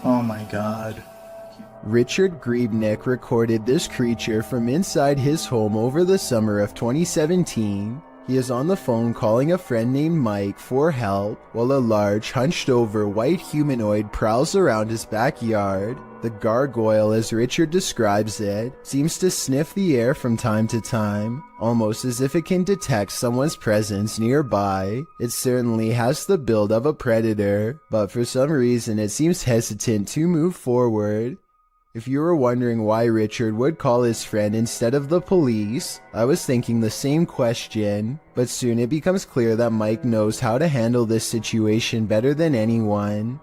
Oh my god. Richard Griebnick recorded this creature from inside his home over the summer of 2017. He is on the phone calling a friend named Mike for help, while a large, hunched-over white humanoid prowls around his backyard. The gargoyle, as Richard describes it, seems to sniff the air from time to time, almost as if it can detect someone's presence nearby. It certainly has the build of a predator, but for some reason it seems hesitant to move forward. If you were wondering why Richard would call his friend instead of the police, I was thinking the same question, but soon it becomes clear that Mike knows how to handle this situation better than anyone.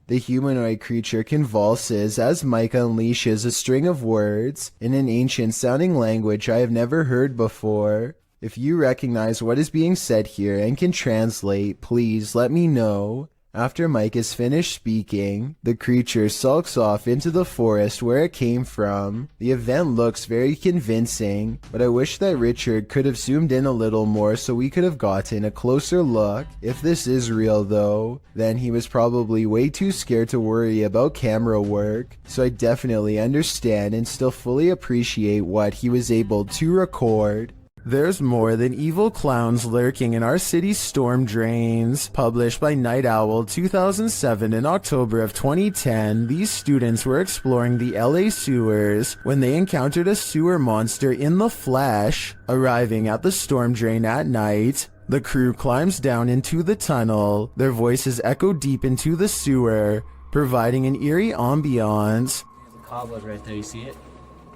The humanoid creature convulses as Mike unleashes a string of words in an ancient-sounding language I have never heard before. If you recognize what is being said here and can translate, please let me know. After Mike is finished speaking, the creature sulks off into the forest where it came from. The event looks very convincing, but I wish that Richard could have zoomed in a little more so we could have gotten a closer look. If this is real though, then he was probably way too scared to worry about camera work, so I definitely understand and still fully appreciate what he was able to record. There's more than evil clowns lurking in our city's storm drains. Published by Night Owl 2007 in October of 2010, these students were exploring the LA sewers when they encountered a sewer monster in the flesh. Arriving at the storm drain at night, the crew climbs down into the tunnel. Their voices echo deep into the sewer, providing an eerie ambiance. The cobweb right there, you see it?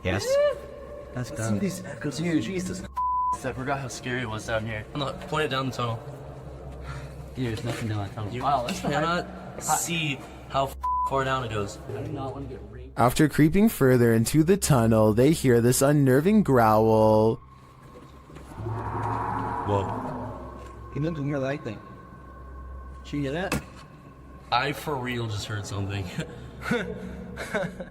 Yes. That's done. These echoes, Jesus. I forgot how scary it was down here. No, point it down the tunnel. There's nothing down the tunnel. You cannot see how far down it goes. I do not want to get raped. After creeping further into the tunnel, they hear this unnerving growl. Whoa. He doesn't hear that thing. Did you hear that? I for real just heard something.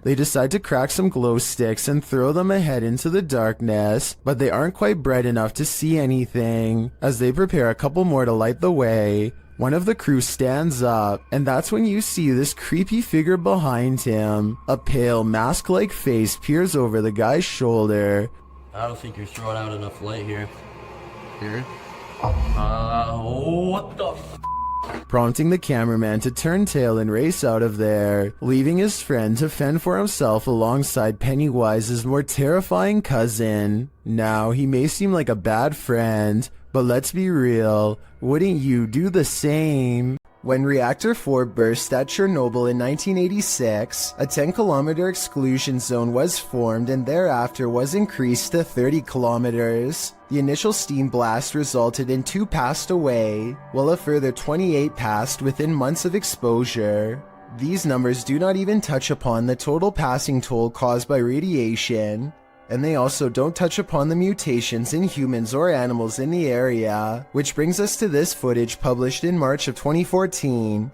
They decide to crack some glow sticks and throw them ahead into the darkness, but they aren't quite bright enough to see anything. As they prepare a couple more to light the way, one of the crew stands up, and that's when you see this creepy figure behind him. A pale, mask-like face peers over the guy's shoulder. I don't think you're throwing out enough light here. Here? What the f***? prompting the cameraman to turn tail and race out of there, leaving his friend to fend for himself alongside Pennywise's more terrifying cousin. Now, he may seem like a bad friend, but let's be real, wouldn't you do the same? When Reactor 4 burst at Chernobyl in 1986, a 10-kilometer exclusion zone was formed and thereafter was increased to 30 kilometers. The initial steam blast resulted in 2 passed away, while a further 28 passed within months of exposure. These numbers do not even touch upon the total passing toll caused by radiation, and they also don't touch upon the mutations in humans or animals in the area, which brings us to this footage published in March of 2014.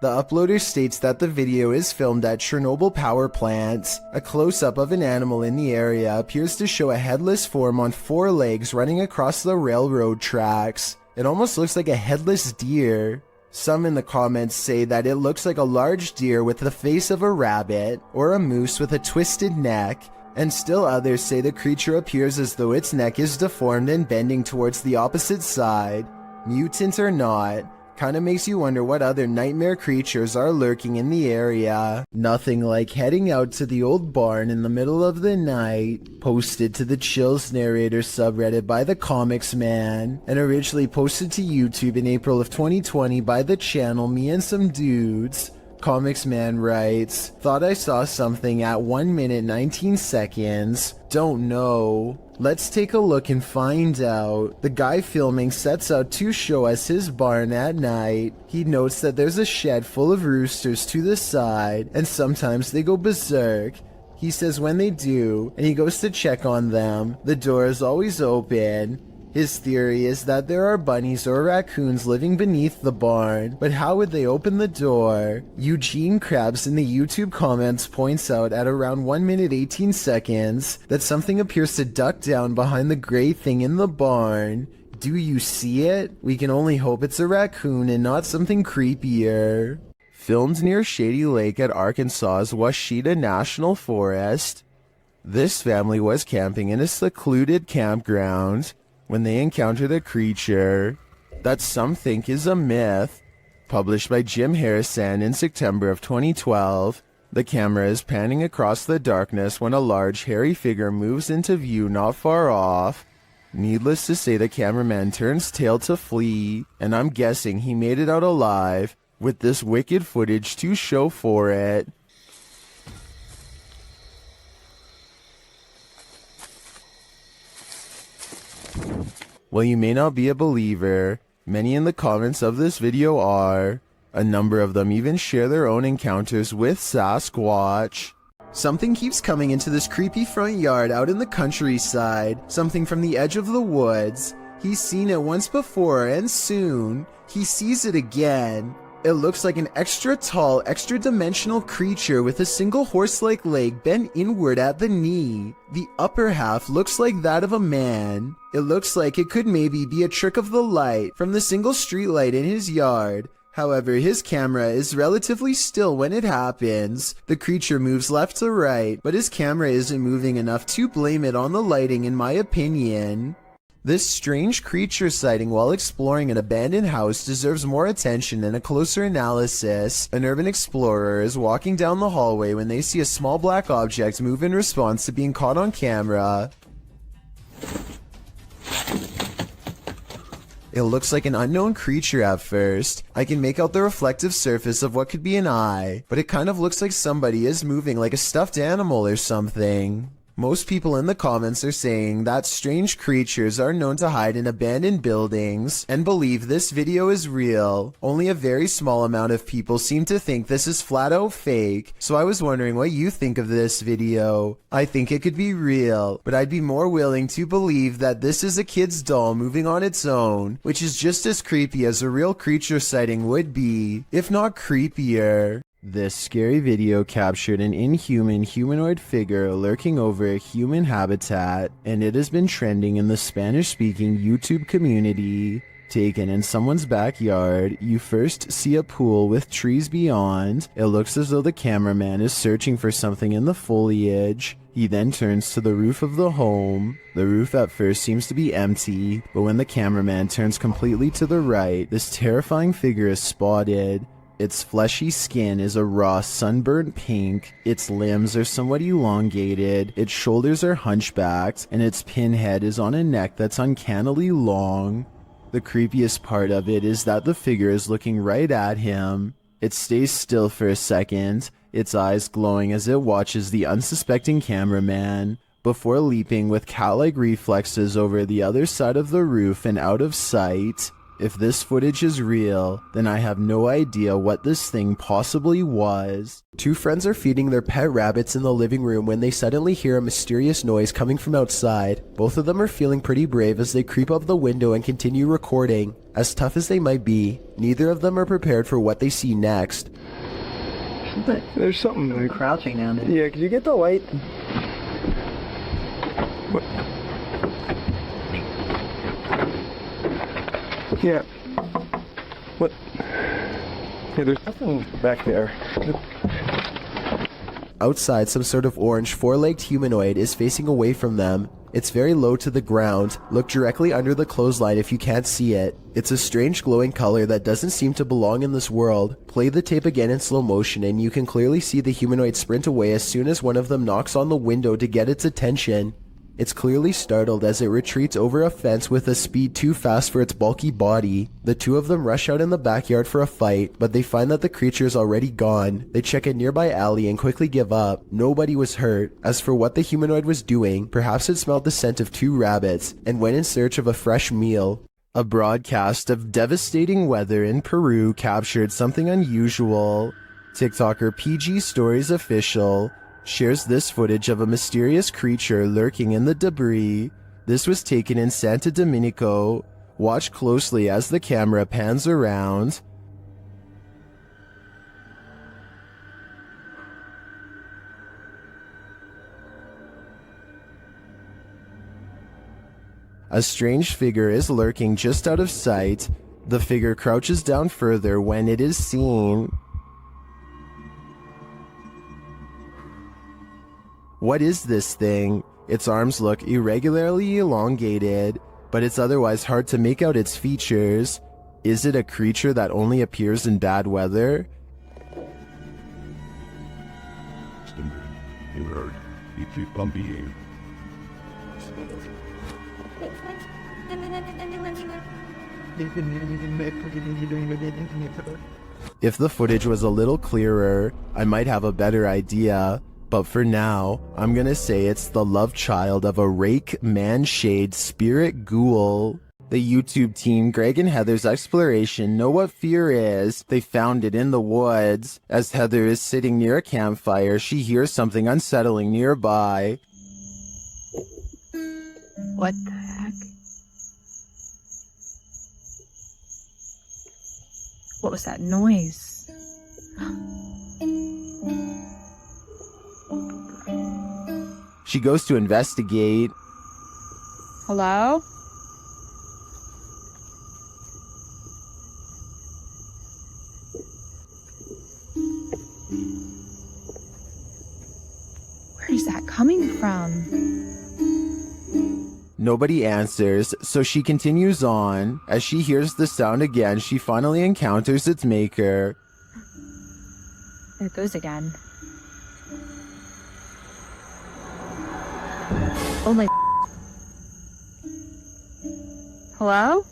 The uploader states that the video is filmed at Chernobyl power plant. A close-up of an animal in the area appears to show a headless form on 4 legs running across the railroad tracks. It almost looks like a headless deer. Some in the comments say that it looks like a large deer with the face of a rabbit, or a moose with a twisted neck, and still others say the creature appears as though its neck is deformed and bending towards the opposite side. Mutant or not, kinda makes you wonder what other nightmare creatures are lurking in the area. Nothing like heading out to the old barn in the middle of the night. Posted to the Chills Narrator subreddit by the Comics Man, and originally posted to YouTube in April of 2020 by the channel Me and Some Dudes. Comics Man writes, "Thought I saw something at 1 minute 19 seconds. Don't know. Let's take a look and find out." The guy filming sets out to show us his barn at night. He notes that there's a shed full of roosters to the side, and sometimes they go berserk. He says when they do, and he goes to check on them, the door is always open. His theory is that there are bunnies or raccoons living beneath the barn, but how would they open the door? Eugene Krabs in the YouTube comments points out at around 1 minute 18 seconds that something appears to duck down behind the gray thing in the barn. Do you see it? We can only hope it's a raccoon and not something creepier. Filmed near Shady Lake at Arkansas's Washita National Forest. This family was camping in a secluded campground when they encountered a creature that some think is a myth. Published by Jim Harrison in September of 2012, the camera is panning across the darkness when a large hairy figure moves into view not far off. Needless to say, the cameraman turns tail to flee, and I'm guessing he made it out alive, with this wicked footage to show for it. While you may not be a believer, many in the comments of this video are. A number of them even share their own encounters with Sasquatch. Something keeps coming into this creepy front yard out in the countryside, something from the edge of the woods. He's seen it once before, and soon, he sees it again. It looks like an extra tall, extra dimensional creature with a single horse-like leg bent inward at the knee. The upper half looks like that of a man. It looks like it could maybe be a trick of the light from the single streetlight in his yard. However, his camera is relatively still when it happens. The creature moves left to right, but his camera isn't moving enough to blame it on the lighting in my opinion. This strange creature sighting while exploring an abandoned house deserves more attention and a closer analysis. An urban explorer is walking down the hallway when they see a small black object move in response to being caught on camera. It looks like an unknown creature at first. I can make out the reflective surface of what could be an eye, but it kind of looks like somebody is moving like a stuffed animal or something. Most people in the comments are saying that strange creatures are known to hide in abandoned buildings and believe this video is real. Only a very small amount of people seem to think this is flat out fake, so I was wondering what you think of this video. I think it could be real, but I'd be more willing to believe that this is a kid's doll moving on its own, which is just as creepy as a real creature sighting would be, if not creepier. This scary video captured an inhuman humanoid figure lurking over a human habitat, and it has been trending in the Spanish-speaking YouTube community. taken in someone's backyard. You first see a pool with trees beyond. It looks as though the cameraman is searching for something in the foliage. He then turns to the roof of the home. The roof at first seems to be empty, but when the cameraman turns completely to the right, this terrifying figure is spotted. Its fleshy skin is a raw sunburned pink, its limbs are somewhat elongated, its shoulders are hunchbacked, and its pinhead is on a neck that's uncannily long. The creepiest part of it is that the figure is looking right at him. It stays still for a second, its eyes glowing as it watches the unsuspecting cameraman, before leaping with cat-like reflexes over the other side of the roof and out of sight. If this footage is real, then I have no idea what this thing possibly was. Two friends are feeding their pet rabbits in the living room when they suddenly hear a mysterious noise coming from outside. Both of them are feeling pretty brave as they creep up the window and continue recording. As tough as they might be, neither of them are prepared for what they see next. There's something crouching down there. Yeah, could you get the light? What? Yeah. What? Yeah, there's nothing back there. Outside, some sort of orange four-legged humanoid is facing away from them. It's very low to the ground. Look directly under the clothesline if you can't see it. It's a strange glowing color that doesn't seem to belong in this world. Play the tape again in slow motion and you can clearly see the humanoid sprint away as soon as one of them knocks on the window to get its attention. It's clearly startled as it retreats over a fence with a speed too fast for its bulky body. The two of them rush out in the backyard for a fight, but they find that the creature is already gone. They check a nearby alley and quickly give up. Nobody was hurt. As for what the humanoid was doing, perhaps it smelled the scent of two rabbits and went in search of a fresh meal. A broadcast of devastating weather in Peru captured something unusual. TikToker PG Stories Official shares this footage of a mysterious creature lurking in the debris. This was taken in Santo Domenico. Watch closely as the camera pans around. A strange figure is lurking just out of sight. The figure crouches down further when it is seen. What is this thing? Its arms look irregularly elongated, but it's otherwise hard to make out its features. Is it a creature that only appears in bad weather? If the footage was a little clearer, I might have a better idea. But for now, I'm gonna say it's the love child of a rake man-shade spirit ghoul. The YouTube team Greg and Heather's exploration know what fear is. They found it in the woods. As Heather is sitting near a campfire, she hears something unsettling nearby. What the heck? What was that noise? She goes to investigate. Hello? Where is that coming from? Nobody answers, so she continues on. As she hears the sound again, she finally encounters its maker. There it goes again. Oh my... Hello?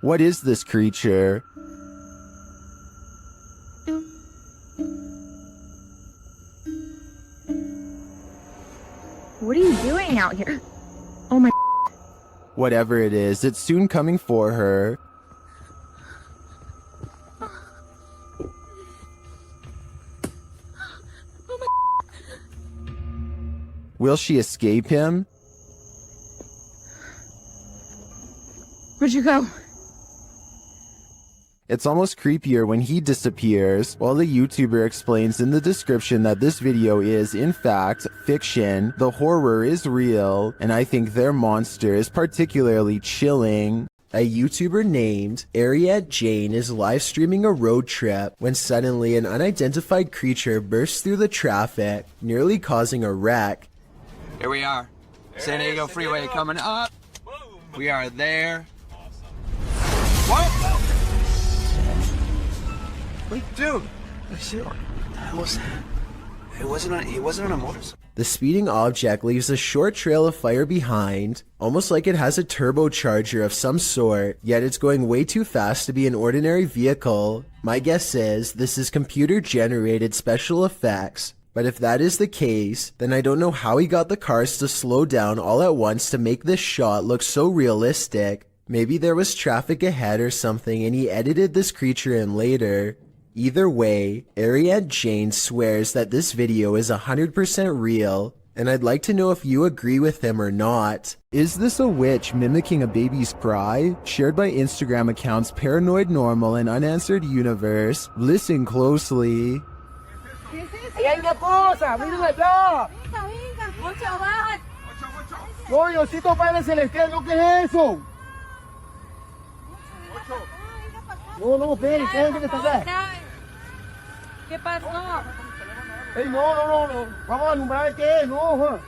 What is this creature? What are you doing out here? Oh my... Whatever it is, it's soon coming for her. Will she escape him? Where'd you go? It's almost creepier when he disappears, while the YouTuber explains in the description that this video is, in fact, fiction, the horror is real, and I think their monster is particularly chilling. A YouTuber named Ariad Jane is live streaming a road trip when suddenly an unidentified creature bursts through the traffic, nearly causing a wreck. Here we are. San Diego Freeway coming up. We are there. What? Wait, dude. What the hell was that? He wasn't on a motorcycle. The speeding object leaves a short trail of fire behind, almost like it has a turbocharger of some sort, yet it's going way too fast to be an ordinary vehicle. My guess is this is computer-generated special effects, but if that is the case, then I don't know how he got the cars to slow down all at once to make this shot look so realistic. Maybe there was traffic ahead or something and he edited this creature in later. Either way, Ariad Jane swears that this video is 100% real, and I'd like to know if you agree with him or not. Is this a witch mimicking a baby's cry? Shared by Instagram accounts Paranoid Normal and Unanswered Universe. Listen closely. No, Diosito Padre Celestial, ¿no qué es eso? No, ven, ¿qué está acá? ¿Qué pasó? Ey, no. Vamos a alumbrar qué es, no.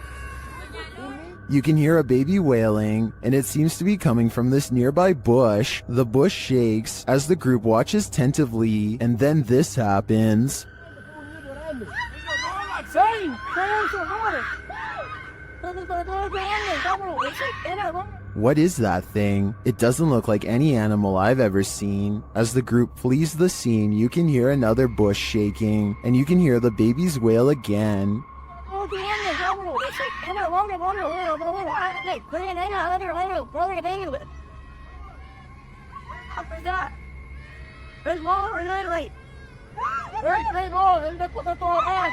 You can hear a baby wailing, and it seems to be coming from this nearby bush. The bush shakes as the group watches tentatively, and then this happens. What is that thing? It doesn't look like any animal I've ever seen. As the group flees the scene, you can hear another bush shaking, and you can hear the baby's wail again.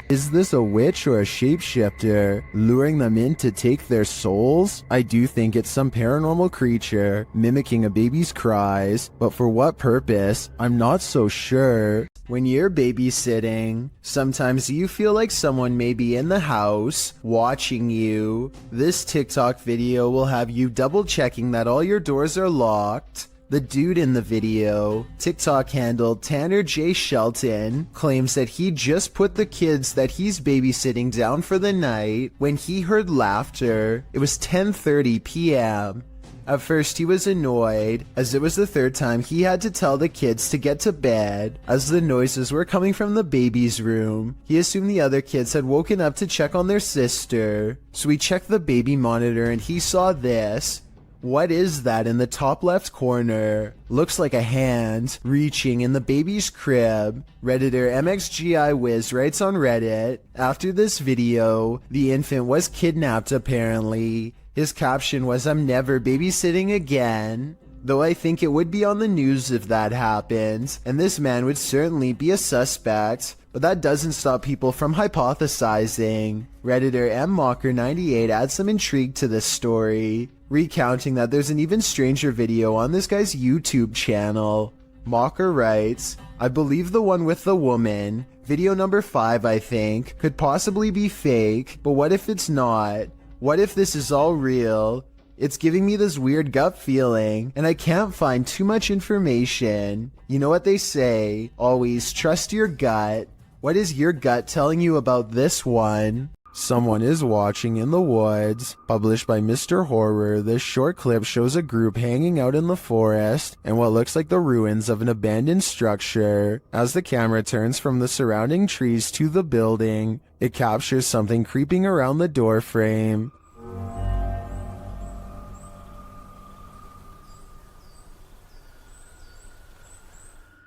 Is this a witch or a shapeshifter, luring them in to take their souls? I do think it's some paranormal creature, mimicking a baby's cries, but for what purpose? I'm not so sure. When you're babysitting, sometimes you feel like someone may be in the house, watching you. This TikTok video will have you double checking that all your doors are locked. The dude in the video, TikTok handle Tanner J. Shelton, claims that he just put the kids that he's babysitting down for the night when he heard laughter. It was 10:30 p.m. At first he was annoyed, as it was the third time he had to tell the kids to get to bed, as the noises were coming from the baby's room. He assumed the other kids had woken up to check on their sister, so he checked the baby monitor and he saw this. What is that in the top left corner? Looks like a hand reaching in the baby's crib. Redditor MXGIWiz writes on Reddit, after this video, the infant was kidnapped apparently. His caption was, "I'm never babysitting again." Though I think it would be on the news if that happened, and this man would certainly be a suspect. But that doesn't stop people from hypothesizing. Redditor MMocker98 adds some intrigue to this story, recounting that there's an even stranger video on this guy's YouTube channel. Mocker writes, "I believe the one with the woman, video number 5 I think, could possibly be fake, but what if it's not? What if this is all real? It's giving me this weird gut feeling, and I can't find too much information. You know what they say, always trust your gut. What is your gut telling you about this one?" Someone is watching in the woods. Published by Mr. Horror, this short clip shows a group hanging out in the forest and what looks like the ruins of an abandoned structure. As the camera turns from the surrounding trees to the building, it captures something creeping around the door frame.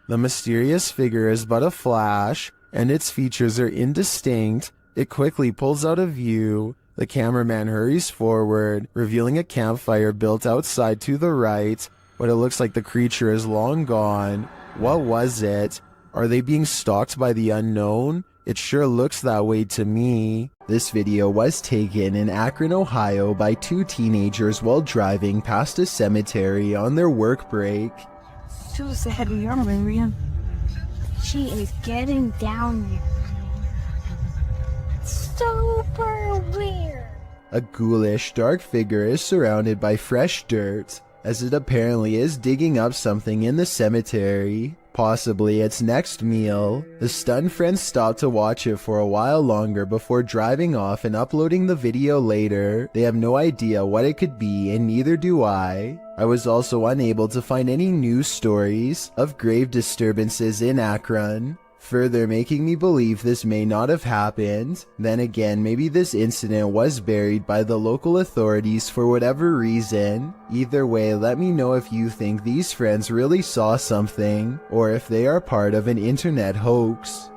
The mysterious figure is but a flash, and its features are indistinct. It quickly pulls out of view. The cameraman hurries forward, revealing a campfire built outside to the right, but it looks like the creature is long gone. What was it? Are they being stalked by the unknown? It sure looks that way to me. This video was taken in Akron, Ohio by 2 teenagers while driving past a cemetery on their work break. So sad we are, Marian. She is getting down here. Super weird. A ghoulish, dark figure is surrounded by fresh dirt, as it apparently is digging up something in the cemetery. Possibly its next meal. The stunned friends stop to watch it for a while longer before driving off and uploading the video later. They have no idea what it could be, and neither do I. I was also unable to find any news stories of grave disturbances in Akron, further making me believe this may not have happened. Then again, maybe this incident was buried by the local authorities for whatever reason. Either way, let me know if you think these friends really saw something, or if they are part of an internet hoax.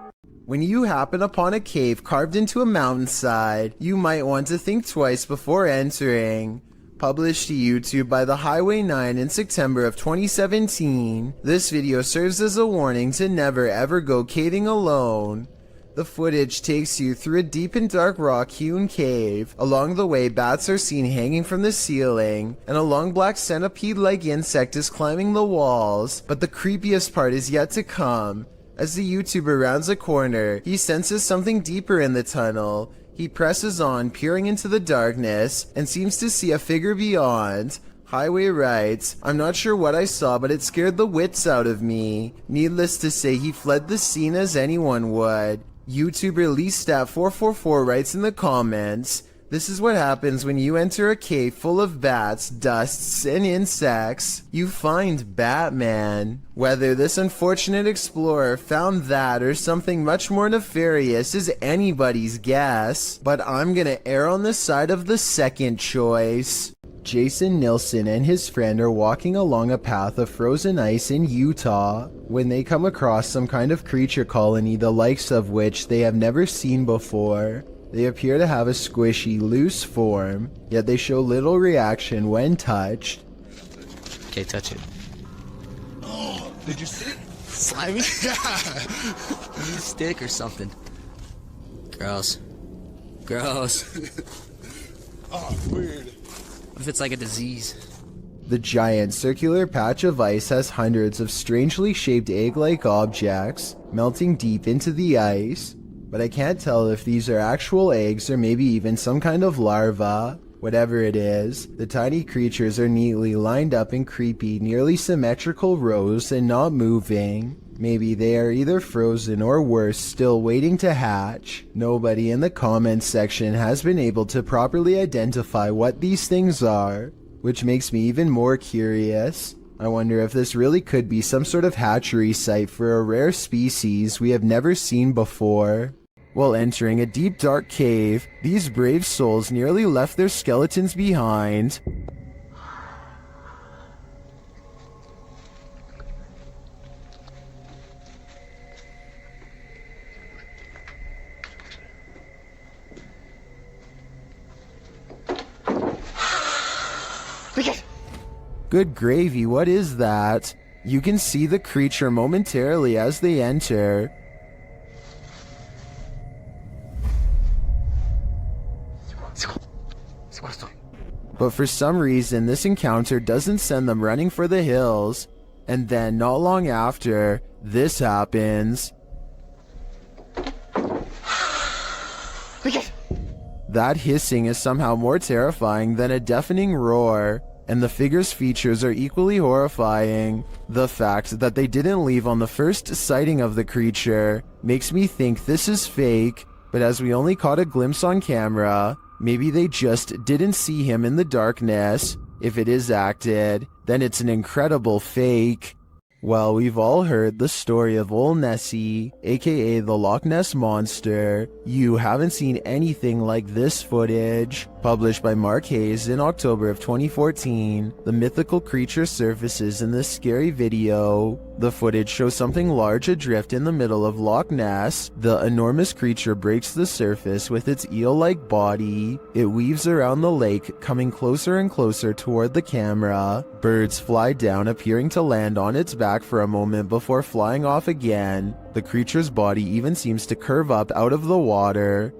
When you happen upon a cave carved into a mountainside, you might want to think twice before entering. Published to YouTube by the Highway 9 in September of 2017, this video serves as a warning to never ever go caving alone. The footage takes you through a deep and dark rock-hewn cave. Along the way, bats are seen hanging from the ceiling, and a long black centipede-like insect is climbing the walls. But the creepiest part is yet to come. As the YouTuber rounds a corner, he senses something deeper in the tunnel. He presses on, peering into the darkness, and seems to see a figure beyond. Highway writes, "I'm not sure what I saw, but it scared the wits out of me." Needless to say, he fled the scene as anyone would. YouTuber LeeStat444 writes in the comments, "This is what happens when you enter a cave full of bats, dusts, and insects. You find Batman." Whether this unfortunate explorer found that or something much more nefarious is anybody's guess, but I'm gonna err on the side of the second choice. Jason Nilsson and his friend are walking along a path of frozen ice in Utah when they come across some kind of creature colony the likes of which they have never seen before. They appear to have a squishy, loose form, yet they show little reaction when touched. Okay, touch it. Oh, did you see it? Slimy? Use a stick or something. Gross. Gross. Oh, weird. What if it's like a disease? The giant circular patch of ice has hundreds of strangely shaped egg-like objects melting deep into the ice, but I can't tell if these are actual eggs or maybe even some kind of larva. Whatever it is, the tiny creatures are neatly lined up in creepy, nearly symmetrical rows and not moving. Maybe they are either frozen or worse, still waiting to hatch. Nobody in the comments section has been able to properly identify what these things are, which makes me even more curious. I wonder if this really could be some sort of hatchery site for a rare species we have never seen before. While entering a deep dark cave, these brave souls nearly left their skeletons behind. Good gravy, what is that? You can see the creature momentarily as they enter. But for some reason, this encounter doesn't send them running for the hills. And then, not long after, this happens. That hissing is somehow more terrifying than a deafening roar, and the figure's features are equally horrifying. The fact that they didn't leave on the first sighting of the creature makes me think this is fake, but as we only caught a glimpse on camera, maybe they just didn't see him in the darkness. If it is acted, then it's an incredible fake. Well, we've all heard the story of Old Nessie, aka the Loch Ness Monster. You haven't seen anything like this footage. Published by Mark Hayes in October of 2014, the mythical creature surfaces in this scary video. The footage shows something large adrift in the middle of Loch Ness. The enormous creature breaks the surface with its eel-like body. It weaves around the lake, coming closer and closer toward the camera. Birds fly down, appearing to land on its back for a moment before flying off again. The creature's body even seems to curve up out of the water.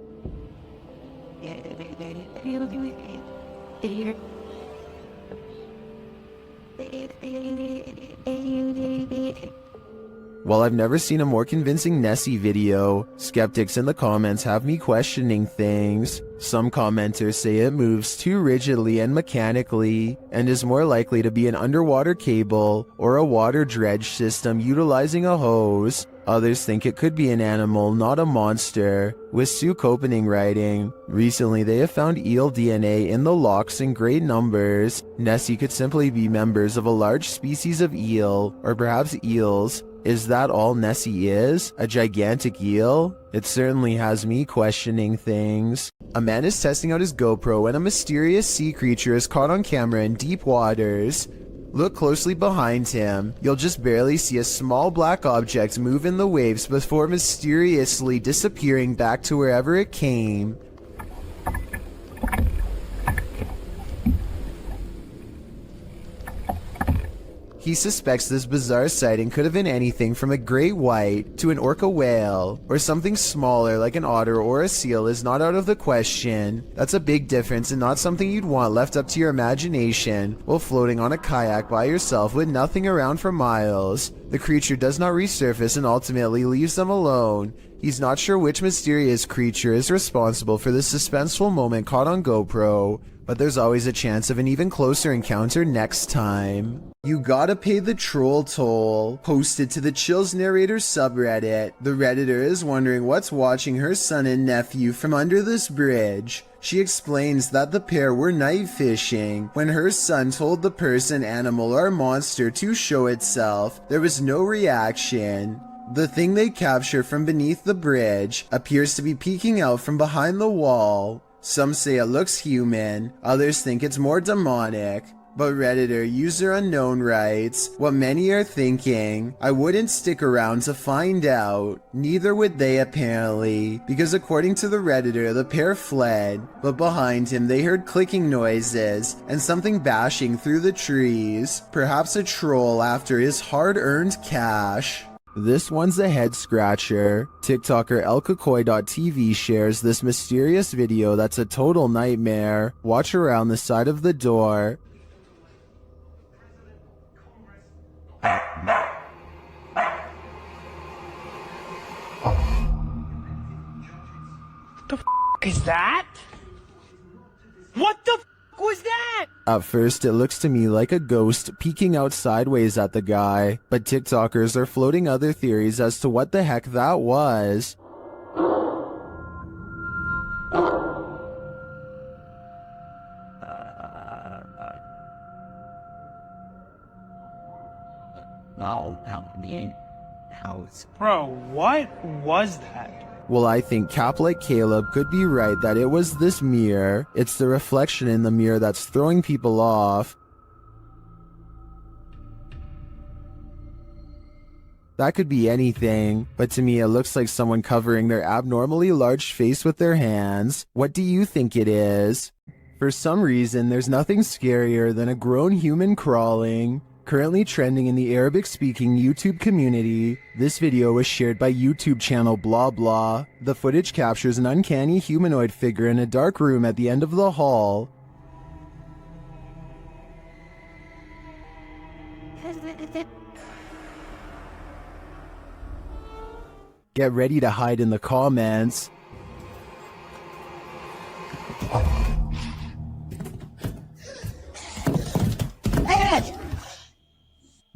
While I've never seen a more convincing Nessie video, skeptics in the comments have me questioning things. Some commenters say it moves too rigidly and mechanically, and is more likely to be an underwater cable or a water dredge system utilizing a hose. Others think it could be an animal, not a monster, with Sue Copening writing, "Recently they have found eel DNA in the lochs in great numbers. Nessie could simply be members of a large species of eel, or perhaps eels. Is that all Nessie is? A gigantic eel?" It certainly has me questioning things. A man is testing out his GoPro when a mysterious sea creature is caught on camera in deep waters. Look closely behind him. You'll just barely see a small black object move in the waves before mysteriously disappearing back to wherever it came. He suspects this bizarre sighting could have been anything from a great white to an orca whale, or something smaller like an otter or a seal is not out of the question. That's a big difference and not something you'd want left up to your imagination while floating on a kayak by yourself with nothing around for miles. The creature does not resurface and ultimately leaves them alone. He's not sure which mysterious creature is responsible for this suspenseful moment caught on GoPro, but there's always a chance of an even closer encounter next time. You gotta pay the troll toll. Posted to the Chills Narrator subreddit. The Redditor is wondering what's watching her son and nephew from under this bridge. She explains that the pair were night fishing. When her son told the person, animal, or monster to show itself, there was no reaction. The thing they capture from beneath the bridge appears to be peeking out from behind the wall. Some say it looks human, others think it's more demonic. But Redditor user unknown writes, "What many are thinking, I wouldn't stick around to find out." Neither would they apparently, because according to the Redditor, the pair fled, but behind him they heard clicking noises and something bashing through the trees. Perhaps a troll after his hard-earned cash. This one's a head scratcher. TikToker elkakoi.tv shares this mysterious video that's a total nightmare. Watch around the side of the door. What the is that? What the was that? At first, it looks to me like a ghost peeking out sideways at the guy, but TikTokers are floating other theories as to what the heck that was. Bro, what was that? Well, I think Cap like Caleb could be right that it was this mirror. It's the reflection in the mirror that's throwing people off. That could be anything, but to me it looks like someone covering their abnormally large face with their hands. What do you think it is? For some reason, there's nothing scarier than a grown human crawling. Currently trending in the Arabic-speaking YouTube community, this video was shared by YouTube channel Blah Blah. The footage captures an uncanny humanoid figure in a dark room at the end of the hall. Get ready to hide in the comments.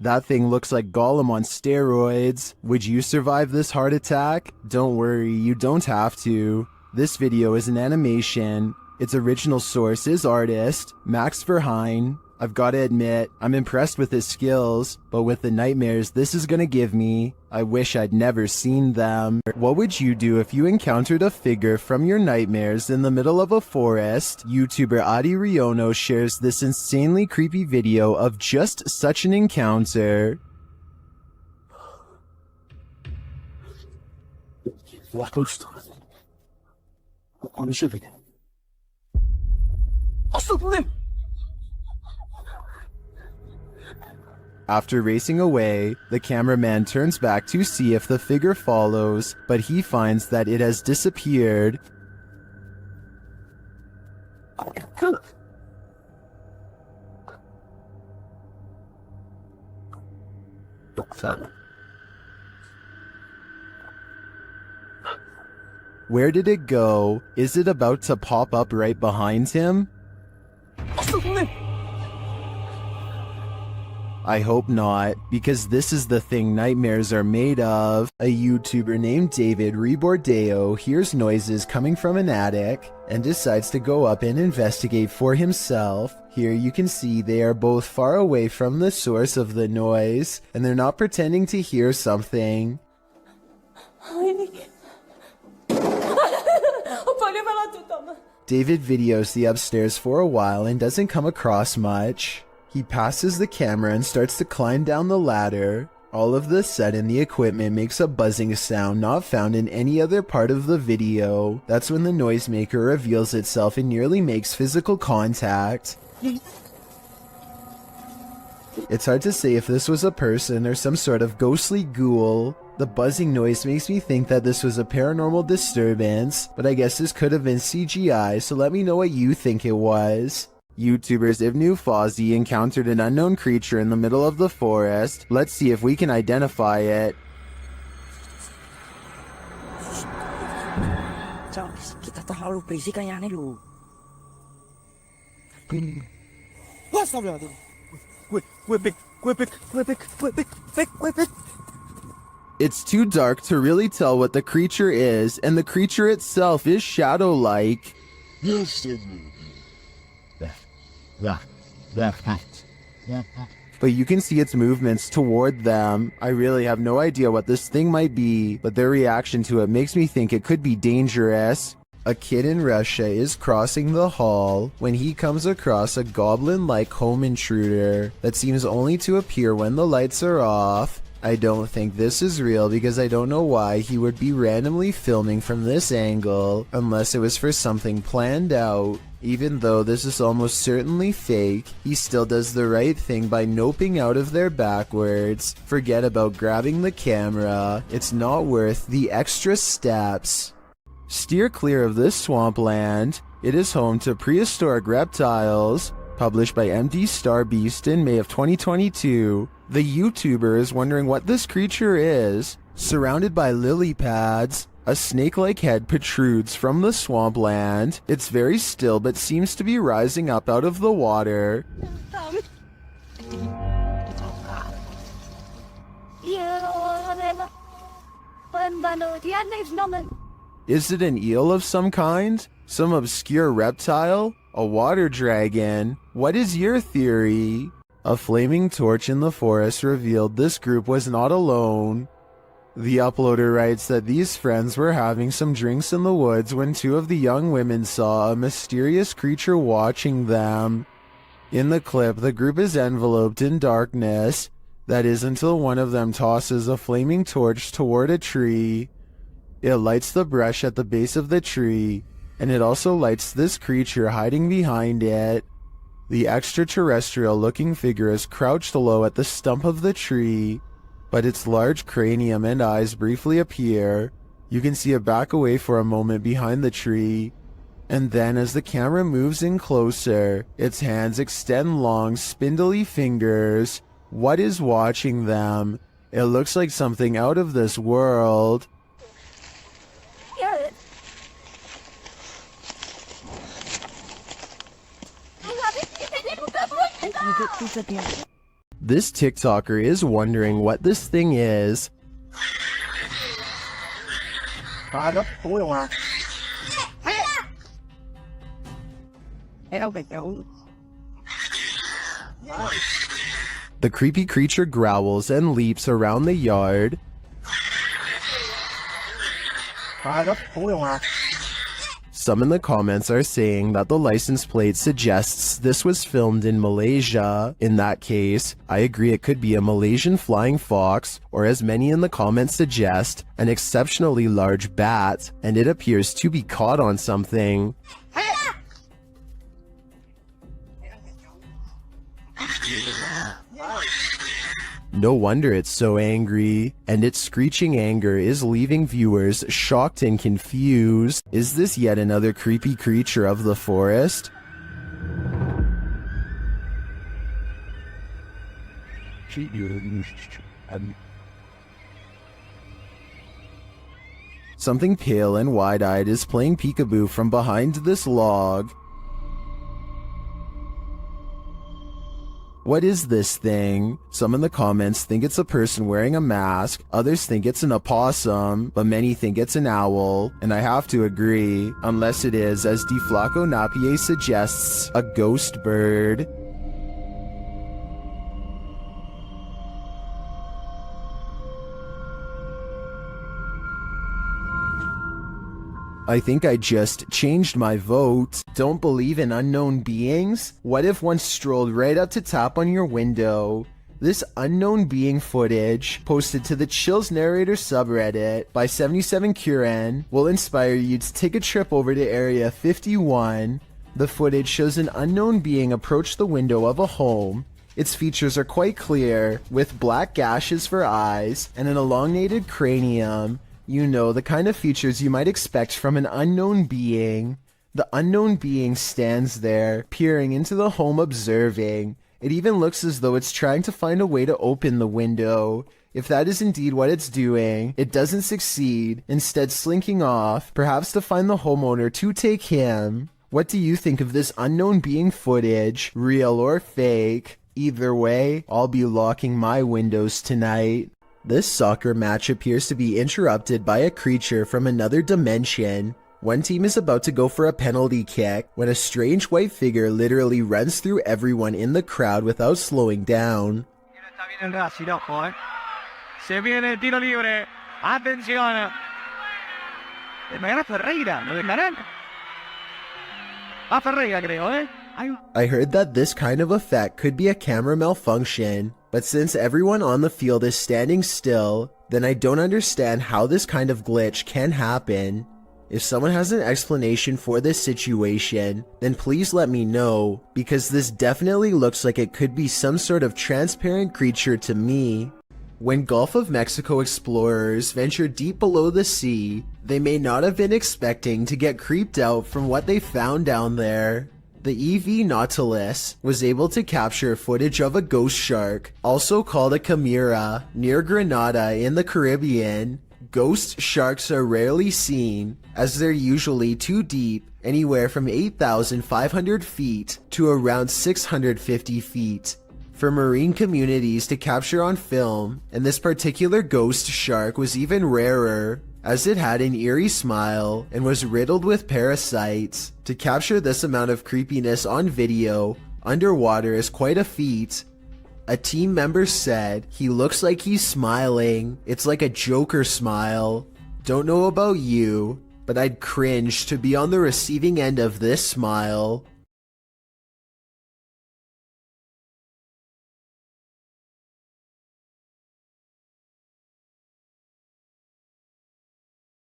That thing looks like Gollum on steroids. Would you survive this heart attack? Don't worry, you don't have to. This video is an animation. Its original source is artist Max Verheyen. I've got to admit, I'm impressed with his skills, but with the nightmares this is gonna give me, I wish I'd never seen them. What would you do if you encountered a figure from your nightmares in the middle of a forest? YouTuber Adi Riono shares this insanely creepy video of just such an encounter. After racing away, the cameraman turns back to see if the figure follows, but he finds that it has disappeared. Where did it go? Is it about to pop up right behind him? I hope not, because this is the thing nightmares are made of. A YouTuber named David Rebordeo hears noises coming from an attic and decides to go up and investigate for himself. Here you can see they are both far away from the source of the noise, and they're not pretending to hear something. David videos the upstairs for a while and doesn't come across much. He passes the camera and starts to climb down the ladder. All of a sudden, the equipment makes a buzzing sound not found in any other part of the video. That's when the noisemaker reveals itself and nearly makes physical contact. It's hard to say if this was a person or some sort of ghostly ghoul. The buzzing noise makes me think that this was a paranormal disturbance, but I guess this could have been CGI, so let me know what you think it was. YouTubers Ivnu Fozzie encountered an unknown creature in the middle of the forest. Let's see if we can identify it. Kita terlalu berisik kayaknya lu. It's too dark to really tell what the creature is, and the creature itself is shadow-like. But you can see its movements toward them. I really have no idea what this thing might be, but their reaction to it makes me think it could be dangerous. A kid in Russia is crossing the hall when he comes across a goblin-like home intruder that seems only to appear when the lights are off. I don't think this is real because I don't know why he would be randomly filming from this angle unless it was for something planned out. Even though this is almost certainly fake, he still does the right thing by noping out of there backwards. Forget about grabbing the camera, it's not worth the extra steps. Steer clear of this swampland. It is home to prehistoric reptiles. Published by MD Star Beast in May of 2022. The YouTuber is wondering what this creature is. Surrounded by lily pads, a snake-like head protrudes from the swampland. It's very still but seems to be rising up out of the water. Is it an eel of some kind? Some obscure reptile? A water dragon? What is your theory? A flaming torch in the forest revealed this group was not alone. The uploader writes that these friends were having some drinks in the woods when two of the young women saw a mysterious creature watching them. In the clip, the group is enveloped in darkness. That is until one of them tosses a flaming torch toward a tree. It lights the brush at the base of the tree, and it also lights this creature hiding behind it. The extraterrestrial-looking figure is crouched low at the stump of the tree, but its large cranium and eyes briefly appear. You can see it back away for a moment behind the tree, and then as the camera moves in closer, its hands extend long, spindly fingers. What is watching them? It looks like something out of this world. This TikToker is wondering what this thing is. The creepy creature growls and leaps around the yard. Some in the comments are saying that the license plate suggests this was filmed in Malaysia. In that case, I agree it could be a Malaysian flying fox, or as many in the comments suggest, an exceptionally large bat, and it appears to be caught on something. No wonder it's so angry, and its screeching anger is leaving viewers shocked and confused. Is this yet another creepy creature of the forest? Something pale and wide-eyed is playing peekaboo from behind this log. What is this thing? Some in the comments think it's a person wearing a mask, others think it's an opossum, but many think it's an owl, and I have to agree, unless it is, as Deflaco Napier suggests, a ghost bird. I think I just changed my vote. Don't believe in unknown beings? What if one strolled right up to tap on your window? This unknown being footage, posted to the Chills Narrator subreddit by 77 Kuren, will inspire you to take a trip over to Area 51. The footage shows an unknown being approach the window of a home. Its features are quite clear, with black gashes for eyes and an elongated cranium. You know, the kind of features you might expect from an unknown being. The unknown being stands there, peering into the home, observing. It even looks as though it's trying to find a way to open the window. If that is indeed what it's doing, it doesn't succeed, instead slinking off, perhaps to find the homeowner to take him. What do you think of this unknown being footage, real or fake? Either way, I'll be locking my windows tonight. This soccer match appears to be interrupted by a creature from another dimension. One team is about to go for a penalty kick when a strange white figure literally runs through everyone in the crowd without slowing down. Se viene el tiro libre. Atención. Me Ferreira. ¿Lo dejarán? A Ferreira, creo, eh? I heard that this kind of effect could be a camera malfunction, but since everyone on the field is standing still, then I don't understand how this kind of glitch can happen. If someone has an explanation for this situation, then please let me know, because this definitely looks like it could be some sort of transparent creature to me. When Gulf of Mexico explorers ventured deep below the sea, they may not have been expecting to get creeped out from what they found down there. The EV Nautilus was able to capture footage of a ghost shark, also called a chimera, near Grenada in the Caribbean. Ghost sharks are rarely seen, as they're usually too deep, anywhere from 8,500 feet to around 650 feet. For marine communities to capture on film, and this particular ghost shark was even rarer, as it had an eerie smile and was riddled with parasites. To capture this amount of creepiness on video, underwater is quite a feat. A team member said, "He looks like he's smiling. It's like a Joker smile." Don't know about you, but I'd cringe to be on the receiving end of this smile.